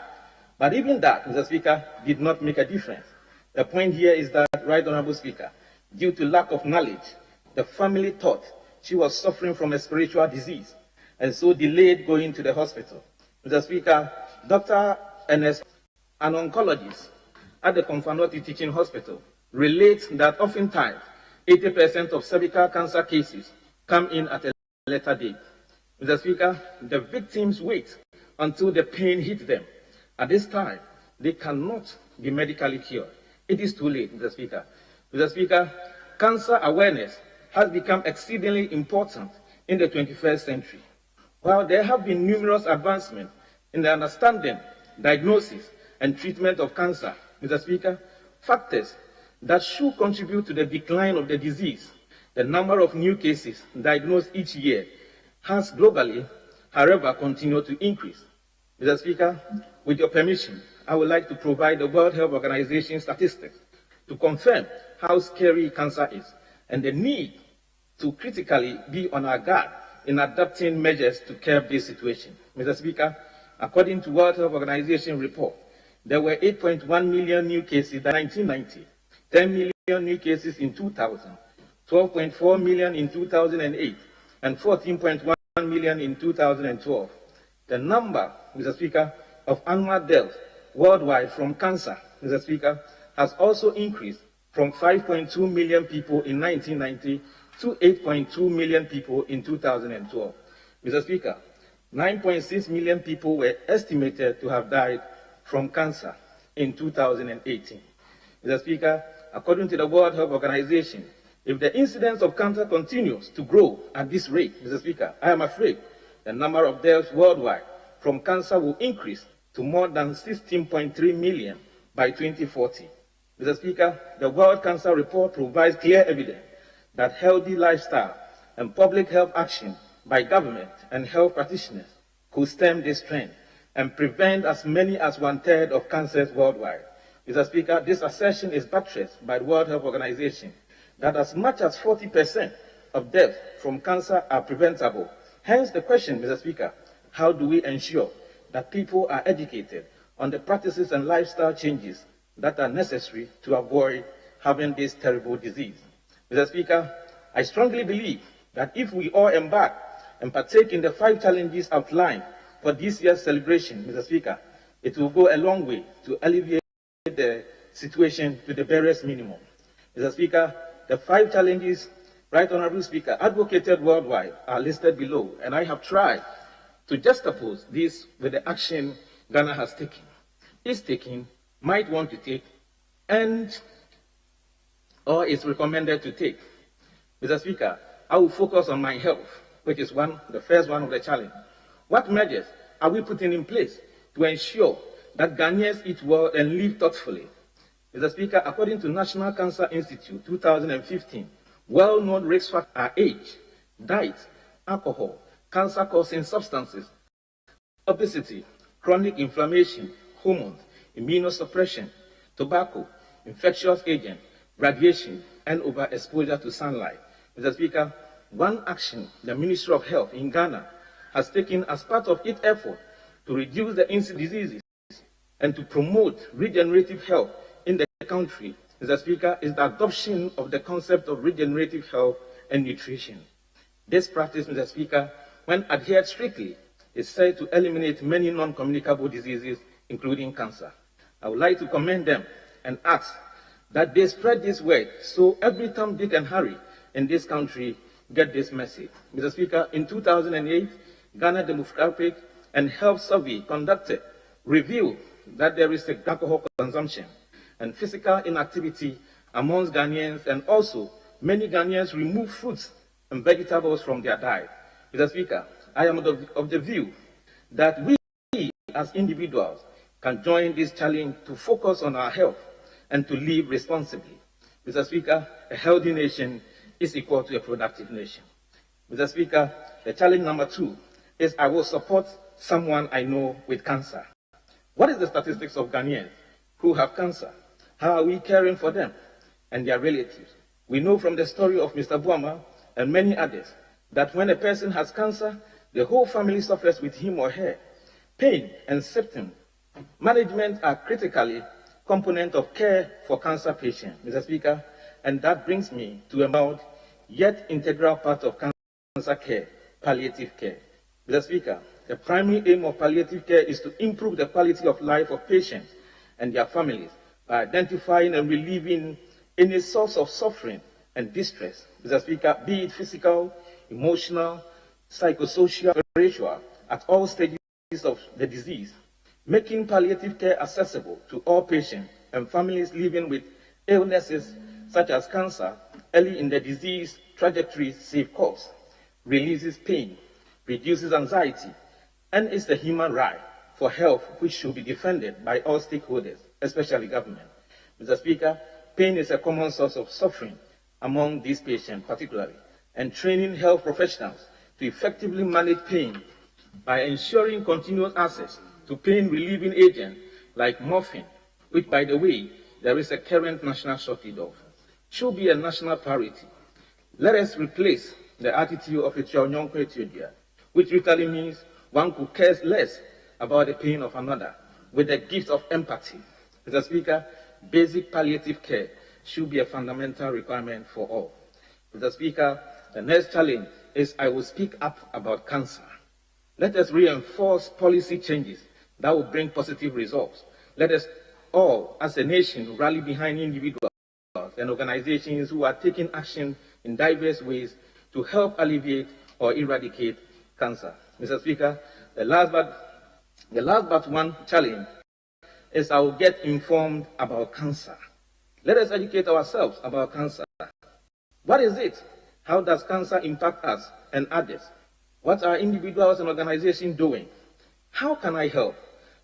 But even that, Mr. Speaker, did not make a difference. The point here is that, Right Honorable Speaker, due to lack of knowledge, the family thought she was suffering from a spiritual disease and so delayed going to the hospital. Mr. Speaker, Dr. Ernest, an oncologist at the Confidentiality Teaching Hospital, relates that oftentimes 80% of cervical cancer cases come in at a later date. Mr. Speaker, the victims wait until the pain hits them. At this time, they cannot be medically cured. It is too late, Mr. Speaker. Mr. Speaker, cancer awareness has become exceedingly important in the 21st century. While there have been numerous advancements in the understanding, diagnosis, and treatment of cancer, Mr. Speaker, factors that should contribute to the decline of the disease, the number of new cases diagnosed each year, has globally, however, continued to increase. Mr. Speaker, with your permission, I would like to provide the World Health Organization statistics to confirm how scary cancer is and the need to critically be on our guard in adopting measures to curb this situation. Mr. Speaker, according to World Health Organization report, there were 8.1 million new cases in 1990, 10 million new cases in 2000, 12.4 million in 2008, and 14.1 million in 2012. The number, Mr. Speaker, of annual deaths worldwide from cancer, Mr. Speaker, has also increased from 5.2 million people in 1990 to 8.2 million people in 2012. Mr. Speaker, 9.6 million people were estimated to have died from cancer in 2018. Mr. Speaker, according to the World Health Organization, if the incidence of cancer continues to grow at this rate, Mr. Speaker, I am afraid the number of deaths worldwide from cancer will increase to more than 16.3 million by 2040. Mr. Speaker, the World Cancer Report provides clear evidence that healthy lifestyle and public health action by government and health practitioners could stem this trend and prevent as many as 1/3 of cancers worldwide. Mr. Speaker, this assertion is buttressed by the World Health Organization that as much as 40% of deaths from cancer are preventable. Hence the question, Mr. Speaker, how do we ensure that people are educated on the practices and lifestyle changes that are necessary to avoid having this terrible disease? Mr. Speaker, I strongly believe that if we all embark and partake in the 5 challenges outlined for this year's celebration, Mr. Speaker, it will go a long way to alleviate the situation to the barest minimum. Mr. Speaker, the 5 challenges, Right Honorable Speaker, advocated worldwide are listed below, and I have tried to juxtapose this with the action Ghana has taken, is taking, might want to take, and or is recommended to take. Mr. Speaker, I will focus on my health, which is the first one of the challenge. What measures are we putting in place to ensure that Ghanaians eat well and live thoughtfully? Mr. Speaker, according to National Cancer Institute 2015, well-known risk factors are age, diet, alcohol, cancer-causing substances, obesity, chronic inflammation, hormones, immunosuppression, tobacco, infectious agent, radiation, and overexposure to sunlight. Mr. Speaker, one action the Ministry of Health in Ghana has taken as part of its effort to reduce the incidence of diseases and to promote regenerative health in the country, Mr. Speaker, is the adoption of the concept of regenerative health and nutrition. This practice, Mr. Speaker, when adhered strictly, is said to eliminate many non-communicable diseases, including cancer. I would like to commend them and ask that they spread this word so every Tom, Dick, and Harry in this country get this message. Mr. Speaker, in 2008, Ghana Demographic and Health Survey conducted revealed that there is a alcohol consumption and physical inactivity amongst Ghanaians, and also many Ghanaians remove fruits and vegetables from their diet. Mr. Speaker, I am of the view that we as individuals can join this challenge to focus on our health and to live responsibly. Mr. Speaker, a healthy nation is equal to a productive nation. Mr. Speaker, the challenge number 2 is I will support someone I know with cancer. What is the statistics of Ghanaians who have cancer? How are we caring for them and their relatives? We know from the story of Mr. Buama and many others that when a person has cancer, The whole family suffers with him or her. Pain and symptom management are critically component of care for cancer patients, Mr. Speaker, and that brings me to a mild yet integral part of cancer care, palliative care. Mr. Speaker, the primary aim of palliative care is to improve the quality of life of patients and their families by identifying and relieving any source of suffering and distress, Mr. Speaker, be it physical, emotional, psychosocial, spiritual, at all stages of the disease, making palliative care accessible to all patients and families living with illnesses such as cancer early in the disease trajectory save costs, releases pain, reduces anxiety, and is a human right for health which should be defended by all stakeholders, especially government. Mr. Speaker, pain is a common source of suffering among these patients particularly, and training health professionals to effectively manage pain by ensuring continuous access to pain-relieving agents like morphine, which, by the way, there is a current national shortage of, should be a national priority. Let us replace the attitude of a Chionyonko Ethiopia, which literally means one could care less about the pain of another, with the gift of empathy. Mr. Speaker, basic palliative care should be a fundamental requirement for all. Mr. Speaker, the next challenge is I will speak up about cancer. Let us reinforce policy changes that will bring positive results. Let us all, as a nation, rally behind individuals and organizations who are taking action in diverse ways to help alleviate or eradicate cancer. Mr. Speaker, the last but one challenge is I will get informed about cancer. Let us educate ourselves about cancer. What is it? How does cancer impact us and others? What are individuals and organizations doing? How can I help?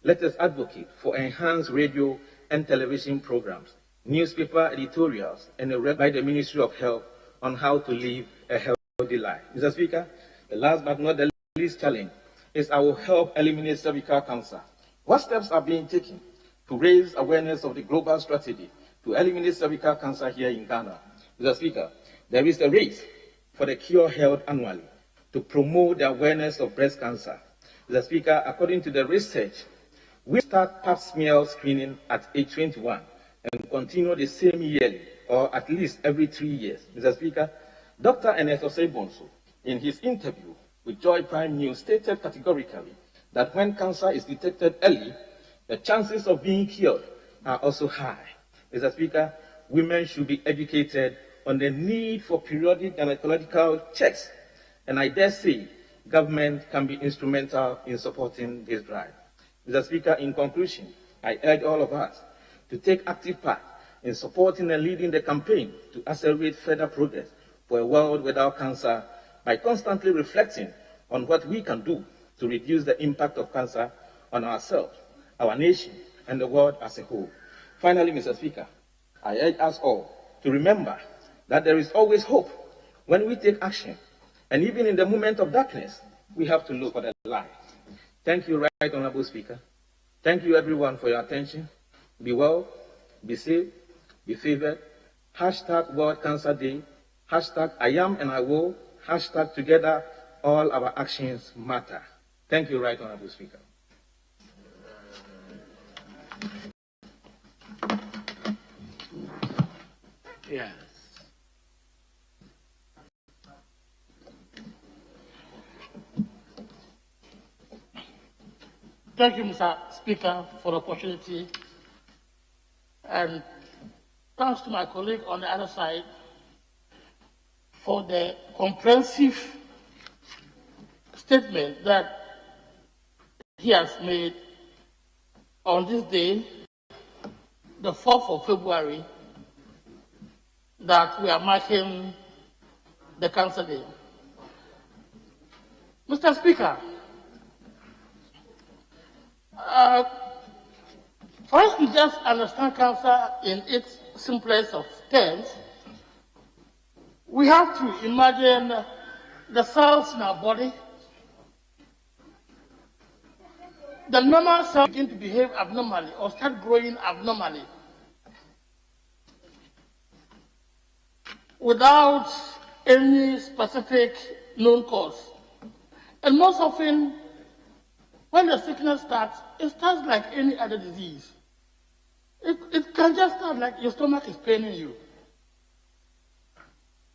Let us advocate for enhanced radio and television programs, newspaper editorials, and a read by the Ministry of Health on how to live a healthy life. Mr. Speaker, the last but not the least challenge is I will help eliminate cervical cancer. What steps are being taken to raise awareness of the global strategy to eliminate cervical cancer here in Ghana? Mr. Speaker, there is a race for the cure held annually to promote the awareness of breast cancer. Mr. Speaker, according to the research, we start pap smear screening at age 21 and continue the same yearly, or at least every 3 years. Mr. Speaker, Dr. Enes Bonso, in his interview with Joy Prime News, stated categorically that when cancer is detected early, the chances of being cured are also high. Mr. Speaker, women should be educated on the need for periodic gynecological checks, and I dare say government can be instrumental in supporting this drive. Mr. Speaker, in conclusion, I urge all of us to take active part in supporting and leading the campaign to accelerate further progress for a world without cancer by constantly reflecting on what we can do to reduce the impact of cancer on ourselves, our nation, and the world as a whole. Finally, Mr. Speaker, I urge us all to remember that there is always hope when we take action, and even in the moment of darkness, we have to look for the light. Thank you, Right Honorable Speaker. Thank you, everyone, for your attention. Be well, be safe, be favored. Hashtag World Cancer Day. Hashtag I am and I will. Hashtag together, all our actions matter. Thank you, Right Honorable Speaker. Yes. Thank you, Mr. Speaker, for the opportunity. And thanks to my colleague on the other side for the comprehensive statement that he has made on this day, the 4th of February, that we are marking the Cancer Day. Mr. Speaker, for us to just understand cancer in its simplest of terms, we have to imagine the cells in our body. The normal cells begin to behave abnormally or start growing abnormally without any specific known cause. And most often, when the sickness starts, it starts like any other disease. It can just start like your stomach is paining you.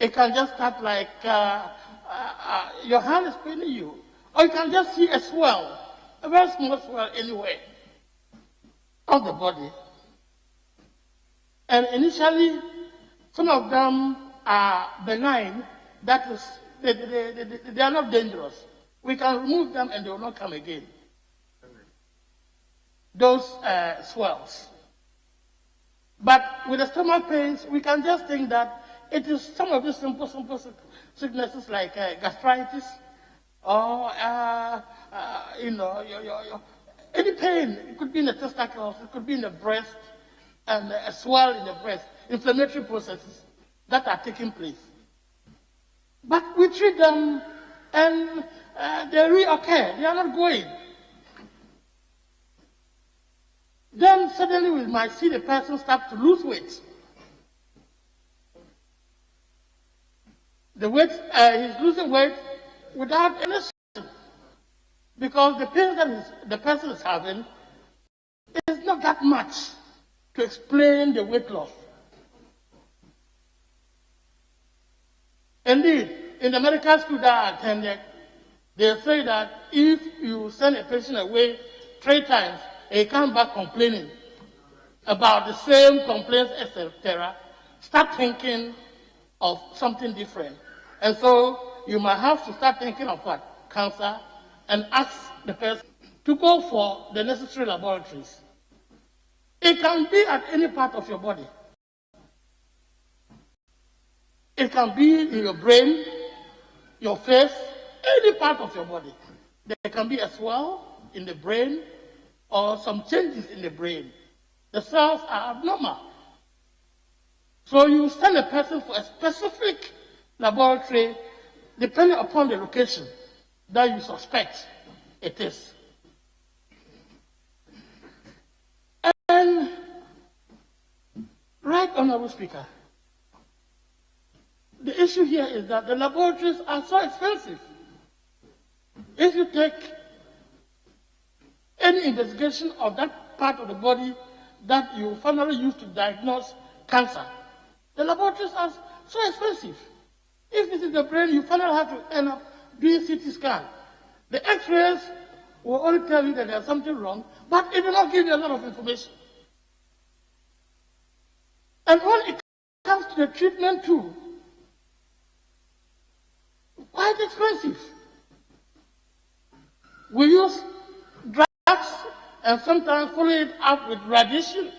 It can just start like your hand is paining you. Or you can just see a swell, a very small swell anywhere of the body. And initially, some of them are benign, that is, they are not dangerous. We can remove them and they will not come again. Those swells. But with the stomach pains, we can just think that it is some of these simple sicknesses like gastritis or, any pain. It could be in the testicles, it could be in the breast, and a swell in the breast, inflammatory processes that are taking place. But we treat them and they reoccur, they are not going. Then suddenly we might see the person start to lose weight. The weight, he's losing weight without any symptom, because the pain that the person is having is not that much to explain the weight loss. Indeed, in the medical school that I attended, they say that if you send a patient away 3 times and he comes back complaining about the same complaints, etc., start thinking of something different. And so you might have to start thinking of what? Cancer, and ask the person to go for the necessary laboratories. It can be at any part of your body. It can be in your brain, your face, any part of your body. There can be a swell in the brain or some changes in the brain. The cells are abnormal. So you send a person for a specific laboratory depending upon the location that you suspect it is. And, right, Honorable Speaker, the issue here is that the laboratories are so expensive. If you take any investigation of that part of the body that you finally use to diagnose cancer, the laboratories are so expensive. If this is the brain, you finally have to end up doing CT scan. The X-rays will only tell you that there's something wrong, but it will not give you a lot of information. And when it comes to the treatment too, quite expensive. We use drugs and sometimes follow it up with radiation.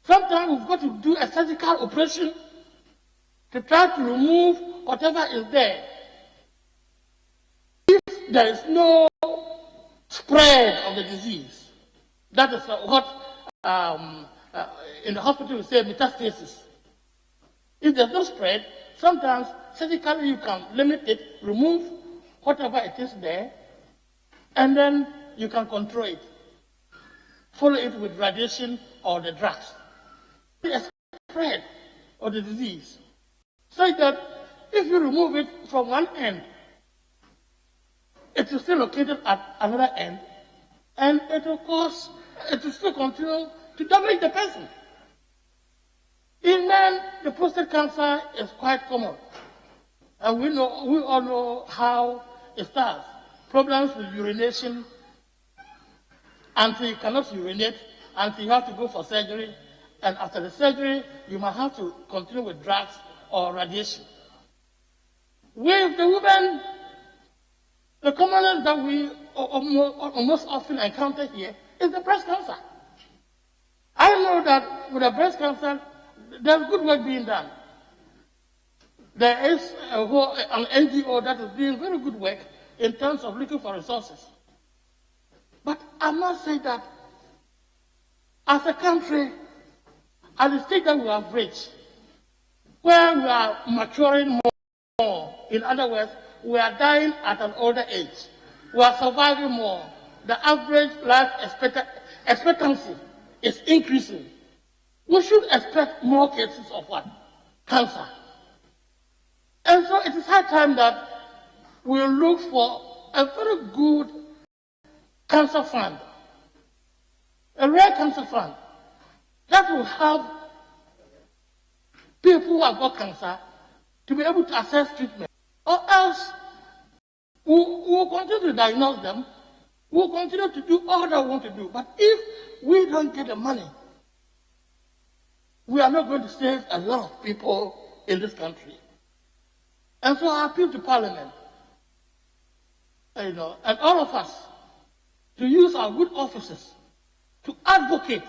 Sometimes we've got to do a surgical operation to try to remove whatever is there. If there is no spread of the disease, that is what in the hospital we say metastasis. If there's no spread, sometimes surgically you can limit it, remove whatever it is there, and then you can control it. Follow it with radiation or the drugs. The spread of the disease. So that if you remove it from one end, it is still located at another end, and it will still continue to damage the person. In men, the prostate cancer is quite common. And we all know how it starts. Problems with urination, until you cannot urinate, until you have to go for surgery. And after the surgery, you might have to continue with drugs or radiation. With the women, the commonest that we most often encounter here is the breast cancer. I know that with the breast cancer, there's good work being done. There is an NGO that is doing very good work in terms of looking for resources. But I must say that as a country, at the stage that we have reached, where we are maturing more, in other words, we are dying at an older age, we are surviving more, the average life expectancy is increasing. We should expect more cases of what? Cancer. And so it is high time that will look for a very good cancer fund, a rare cancer fund that will help people who have got cancer to be able to access treatment. Or else, we will continue to diagnose them, we will continue to do all that we want to do. But if we don't get the money, we are not going to save a lot of people in this country. And so I appeal to Parliament, and all of us, to use our good offices to advocate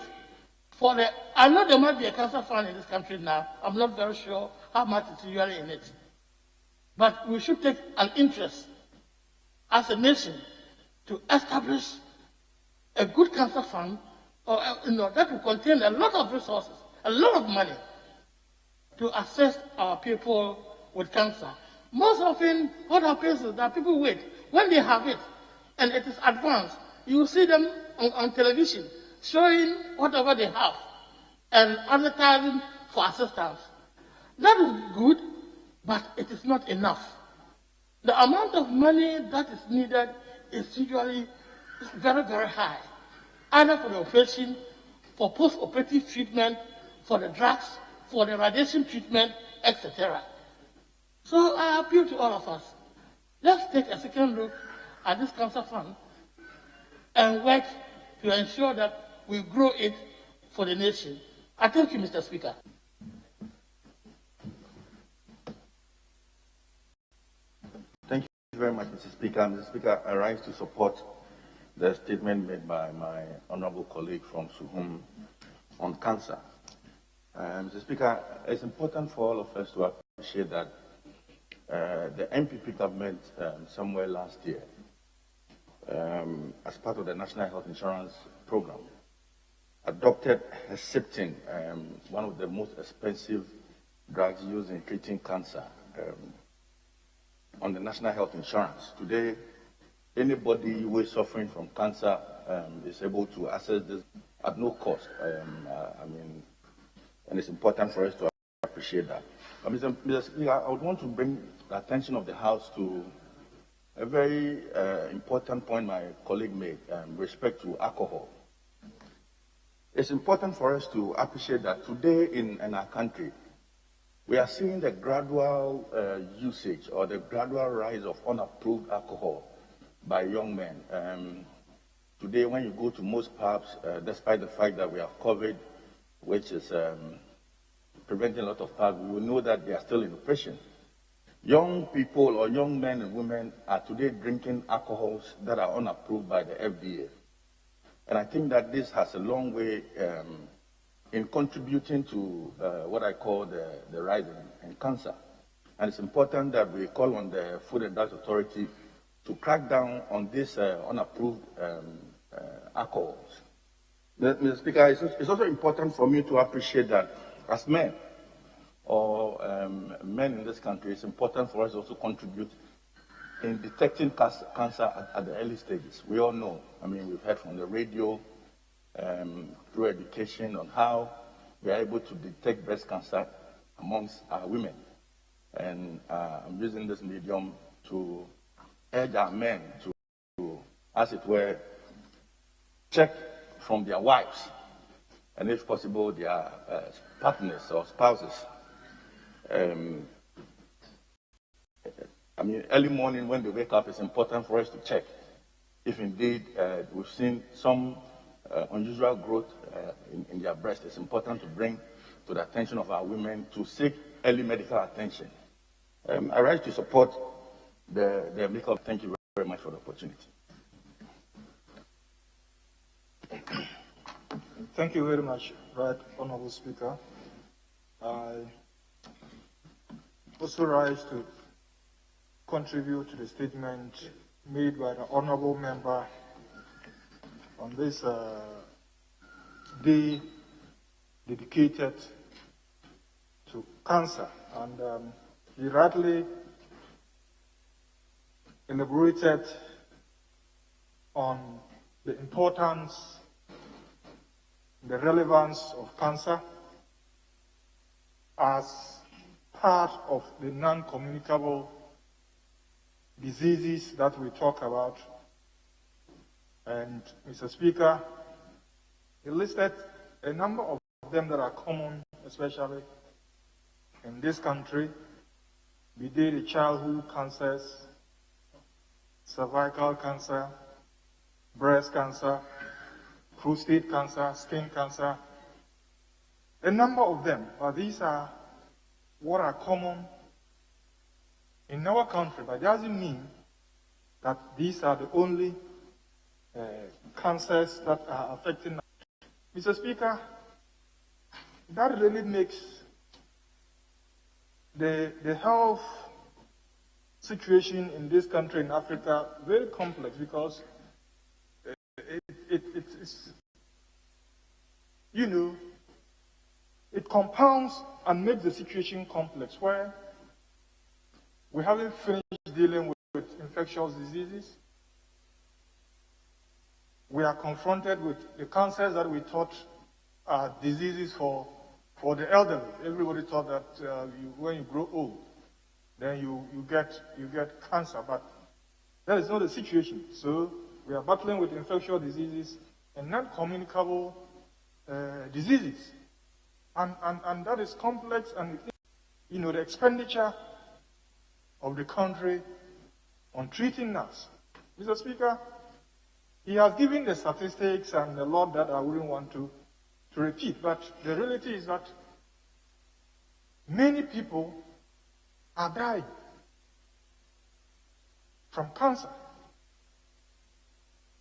for the, I know there might be a cancer fund in this country now. I'm not very sure how much is usually in it. But we should take an interest as a nation to establish a good cancer fund that will contain a lot of resources, a lot of money to assist our people with cancer. Most often, what happens is that people wait. When they have it and it is advanced, you will see them on television showing whatever they have and advertising for assistance. That is good, but it is not enough. The amount of money that is needed is usually very, very high, either for the operation, for post-operative treatment, for the drugs, for the radiation treatment, etc. So I appeal to all of us. Let's take a second look at this cancer fund and work to ensure that we grow it for the nation. I thank you, Mr. Speaker. Thank you very much, Mr. Speaker. Mr. Speaker, I rise to support the statement made by my honorable colleague from Suhum on cancer. Mr. Speaker, it's important for all of us to appreciate that the NPP government somewhere last year, as part of the National Health Insurance Program, adopted Herceptin, one of the most expensive drugs used in treating cancer, on the National Health Insurance. Today, anybody who is suffering from cancer is able to access this at no cost. And it's important for us to appreciate that. But Mr. Speaker, I would want to bring the attention of the House to a very important point my colleague made with respect to alcohol. It's important for us to appreciate that today in our country, we are seeing the gradual usage or the gradual rise of unapproved alcohol by young men. Today, when you go to most pubs, despite the fact that we have COVID, which is preventing a lot of pubs, we will know that they are still in operation. Young people or young men and women are today drinking alcohols that are unapproved by the FDA. And I think that this has a long way in contributing to what I call the rise in cancer. And it's important that we call on the Food and Drugs Authority to crack down on these unapproved alcohols. Mr. Speaker, it's also important for me to appreciate that as men or men in this country, it's important for us also to contribute in detecting cancer at the early stages. We all know, we've heard from the radio, through education on how we are able to detect breast cancer amongst our women. And I'm using this medium to urge our men to, as it were, check from their wives and if possible their partners or spouses. Early morning when they wake up, it's important for us to check if indeed we've seen some unusual growth in their breast. It's important to bring to the attention of our women to seek early medical attention. I rise to support the medical. Thank you very much for the opportunity. Thank you very much, Right Honorable Speaker. I also rise to contribute to the statement made by the Honorable Member on this day dedicated to cancer. And he rightly elaborated on the importance, the relevance of cancer as part of the non-communicable diseases that we talk about. And Mr. Speaker, he listed a number of them that are common, especially in this country, be they the childhood cancers, cervical cancer, breast cancer, prostate cancer, skin cancer, a number of them. But these are what are common in our country, but it doesn't mean that these are the only cancers that are affecting us. Mr. Speaker, that really makes the health situation in this country, in Africa, very complex, because it's, you know, it compounds and makes the situation complex, where we haven't finished dealing with infectious diseases. We are confronted with the cancers that we thought are diseases for the elderly. Everybody thought that when you grow old, then you get cancer, but that is not the situation. So we are battling with infectious diseases and non-communicable diseases, and that is complex. And you know, the expenditure of the country on treating us, Mr. Speaker, he has given the statistics and a lot that I wouldn't want to repeat, but the reality is that many people are dying from cancer.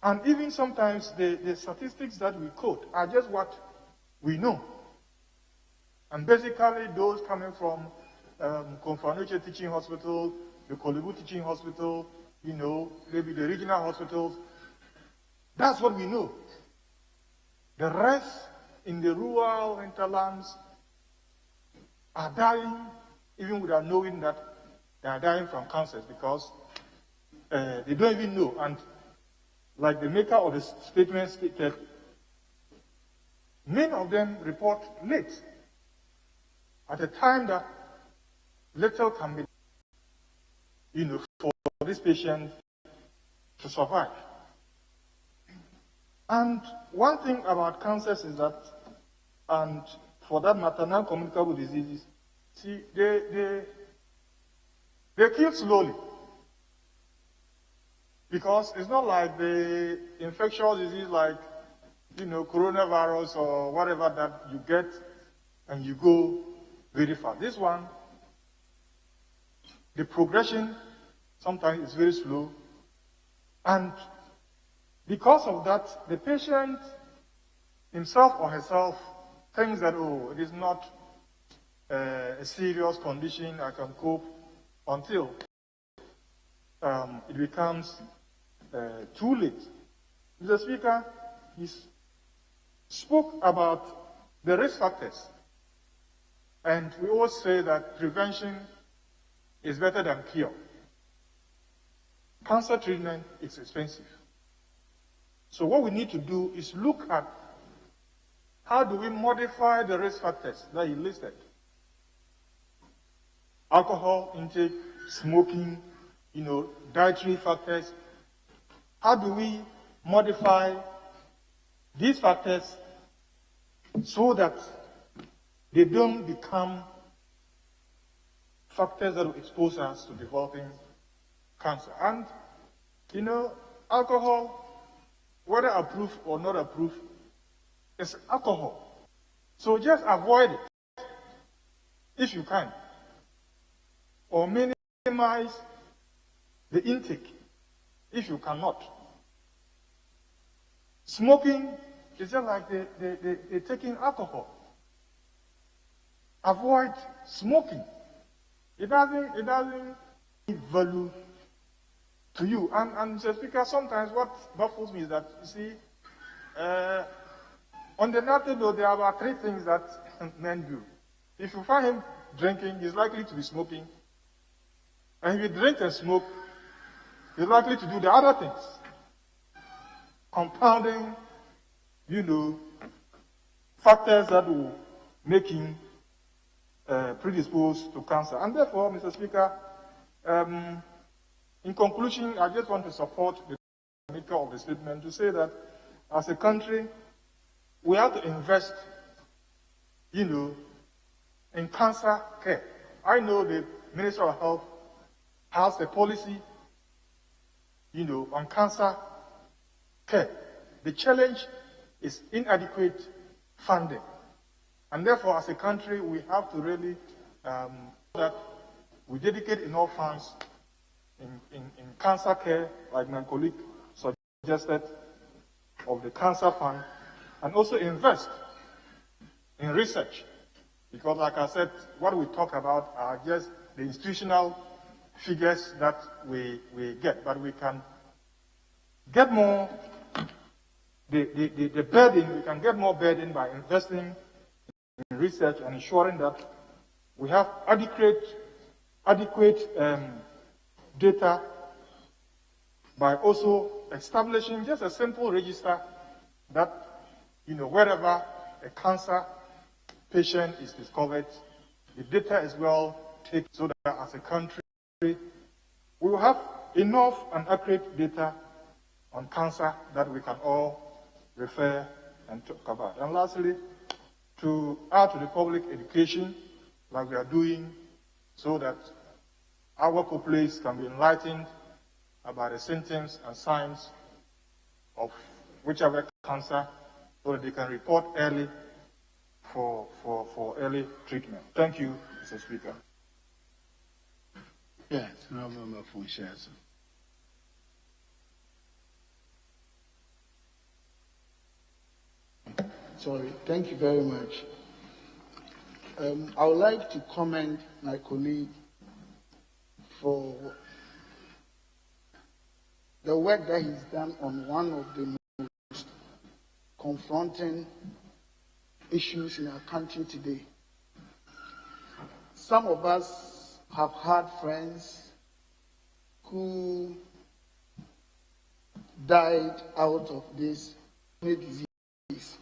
And even sometimes the statistics that we quote are just what we know. And basically those coming from Confidentiality Teaching Hospital, the Kolibu Teaching Hospital, you know, maybe the regional hospitals. That's what we know. The rest in the rural hinterlands are dying even without knowing that they are dying from cancers, because they don't even know. And like the maker of the statement stated, many of them report late, at a time that little can be done, you know, for this patient to survive. And one thing about cancers is that, and for that matter, non-communicable diseases, see, they kill slowly. Because it's not like the infectious disease like, you know, coronavirus or whatever that you get and you go very fast. This one, the progression sometimes is very slow. And because of that, the patient himself or herself thinks that, oh, it is not a serious condition, I can cope, until it becomes too late. Mr. Speaker, he spoke about the risk factors. And we always say that prevention is better than cure. Cancer treatment is expensive. So what we need to do is look at how do we modify the risk factors that he listed. Alcohol intake, smoking, you know, dietary factors. How do we modify these factors so that they don't become factors that will expose us to developing cancer? And, you know, alcohol, whether approved or not approved, is alcohol. So just avoid it if you can, or minimize the intake if you cannot. Smoking is just like they're taking alcohol. Avoid smoking. It doesn't give value to you. And Mr. Speaker, sometimes what baffles me is that, you see, on the narrative, though, there are about 3 things that men do. If you find him drinking, he's likely to be smoking. And if he drinks and smoke, he's likely to do the other things. Compounding, you know, factors that will make him predisposed to cancer. And therefore, Mr. Speaker, In conclusion, I just want to support the maker of the statement to say that as a country, we have to invest, in cancer care. I know the Minister of Health has a policy, on cancer care. The challenge is inadequate funding. And therefore, as a country, we have to really that we dedicate enough funds in cancer care, like my colleague suggested, of the cancer fund, and also invest in research. Because like I said, what we talk about are just the institutional figures that we get, but we can get more, the burden, we can get more burden by investing in research and ensuring that we have adequate data, by also establishing just a simple register that, wherever a cancer patient is discovered, the data is well taken, so that as a country, we will have enough and accurate data on cancer that we can all refer and talk about. And lastly, to add to the public education, like we are doing, so that our populace can be enlightened about the symptoms and signs of whichever cancer, so that they can report early for early treatment. Thank you, Mr. Speaker. Yes, no member for shares. Sorry, thank you very much. I would like to commend my colleague for the work that he's done on one of the most confronting issues in our country today. Some of us have had friends who died out of this disease.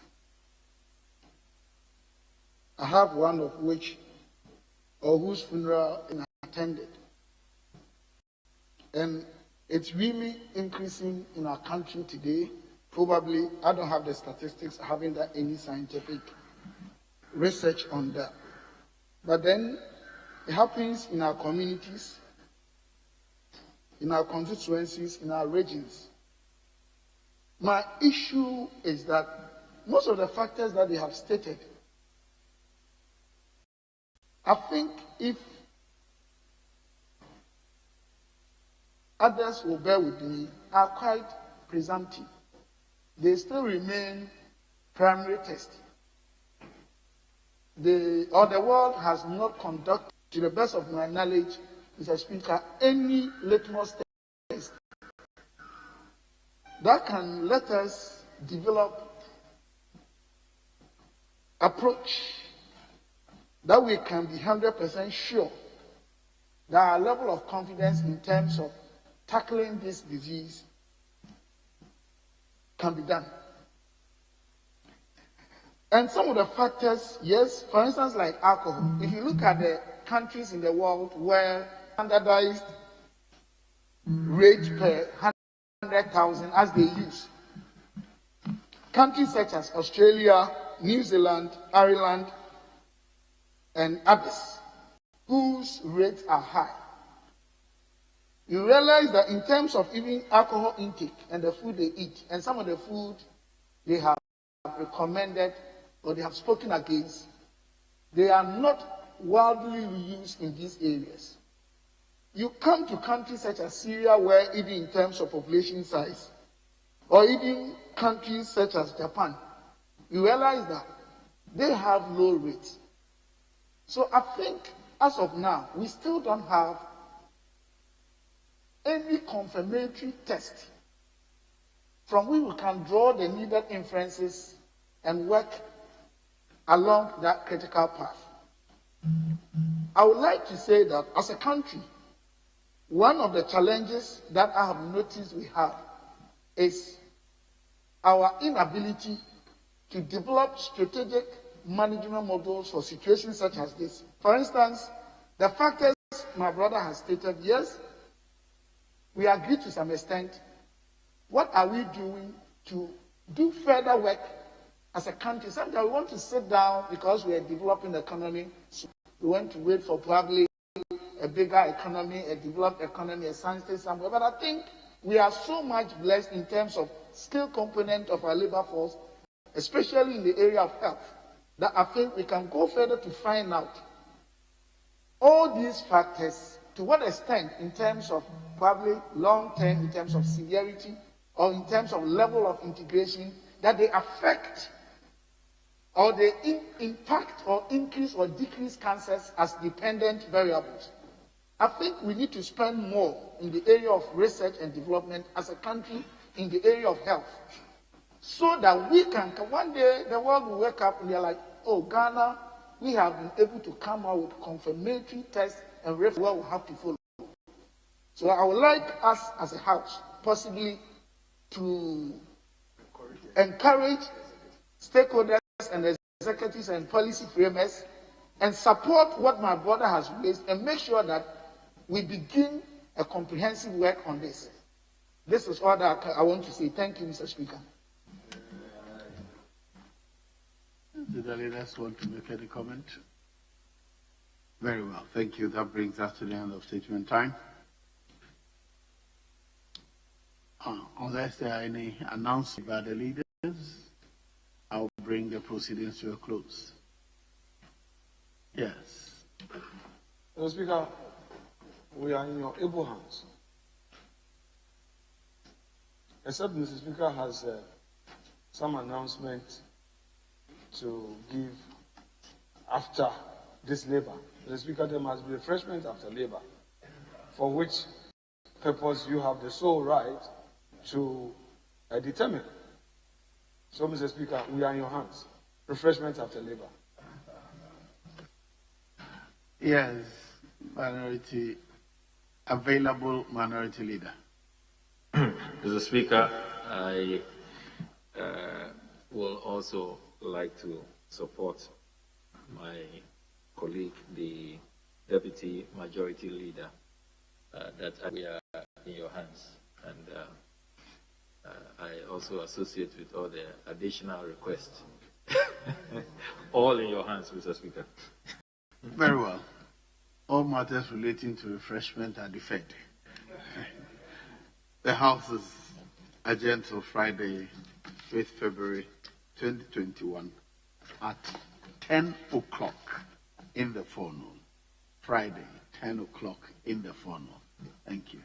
I have one of which, or whose funeral I attended. And it's really increasing in our country today. Probably, I don't have the statistics, I haven't done any scientific research on that. But then, it happens in our communities, in our constituencies, in our regions. My issue is that most of the factors that they have stated, I think if others will bear with me, are quite presumptive. They still remain primary testing. The world has not conducted, to the best of my knowledge, Mr. Speaker, any litmus test that can let us develop approach that we can be 100% sure that our level of confidence in terms of tackling this disease can be done. And some of the factors, yes, for instance, like alcohol. If you look at the countries in the world where standardized rate per 100,000 as they use, countries such as Australia, New Zealand, Ireland, and others, whose rates are high, you realize that in terms of even alcohol intake and the food they eat, and some of the food they have recommended or they have spoken against, they are not widely used in these areas. You come to countries such as Syria, where even in terms of population size, or even countries such as Japan, you realize that they have low rates. So I think, as of now, we still don't have any confirmatory test from which we can draw the needed inferences and work along that critical path. I would like to say that as a country, one of the challenges that I have noticed we have is our inability to develop strategic management models for situations such as this. For instance, the factors my brother has stated, yes, we agreed to some extent. What are we doing to do further work as a country? Sometimes we want to sit down because we are developing the economy. So we want to wait for probably a bigger economy, a developed economy, a science state somewhere. But I think we are so much blessed in terms of skill component of our labor force, especially in the area of health, that I think we can go further to find out all these factors, to what extent in terms of probably long term, in terms of severity, or in terms of level of integration, that they affect or they impact or increase or decrease cancers as dependent variables. I think we need to spend more in the area of research and development as a country in the area of health, so that we can, one day the world will wake up and they're like, oh, Ghana, we have been able to come out with confirmatory tests and the world will have to follow. So I would like us as a house possibly to encourage stakeholders and executives and policy framers and support what my brother has raised and make sure that we begin a comprehensive work on this. This is all that I want to say. Thank you, Mr. Speaker. Do the leaders want to make any comment? Very well, thank you. That brings us to the end of statement time. Unless there are any announcements by the leaders, I'll bring the proceedings to a close. Yes. Mr. Speaker, we are in your able hands. Except Mr. Speaker has some announcement to give after this labor. Mr. Speaker, there must be refreshment after labor, for which purpose you have the sole right to determine. So, Mr. Speaker, we are in your hands. Refreshment after labor. Yes, available minority leader. Mr. Speaker, I will also like to support my colleague, the Deputy Majority Leader, that we are in your hands. And I also associate with all the additional requests. All in your hands, Mr. Speaker. Very well. All matters relating to refreshment are deferred. The House is adjourned till Friday, 5th February 2021 at 10 o'clock in the forenoon. Friday, 10 o'clock in the forenoon. Thank you.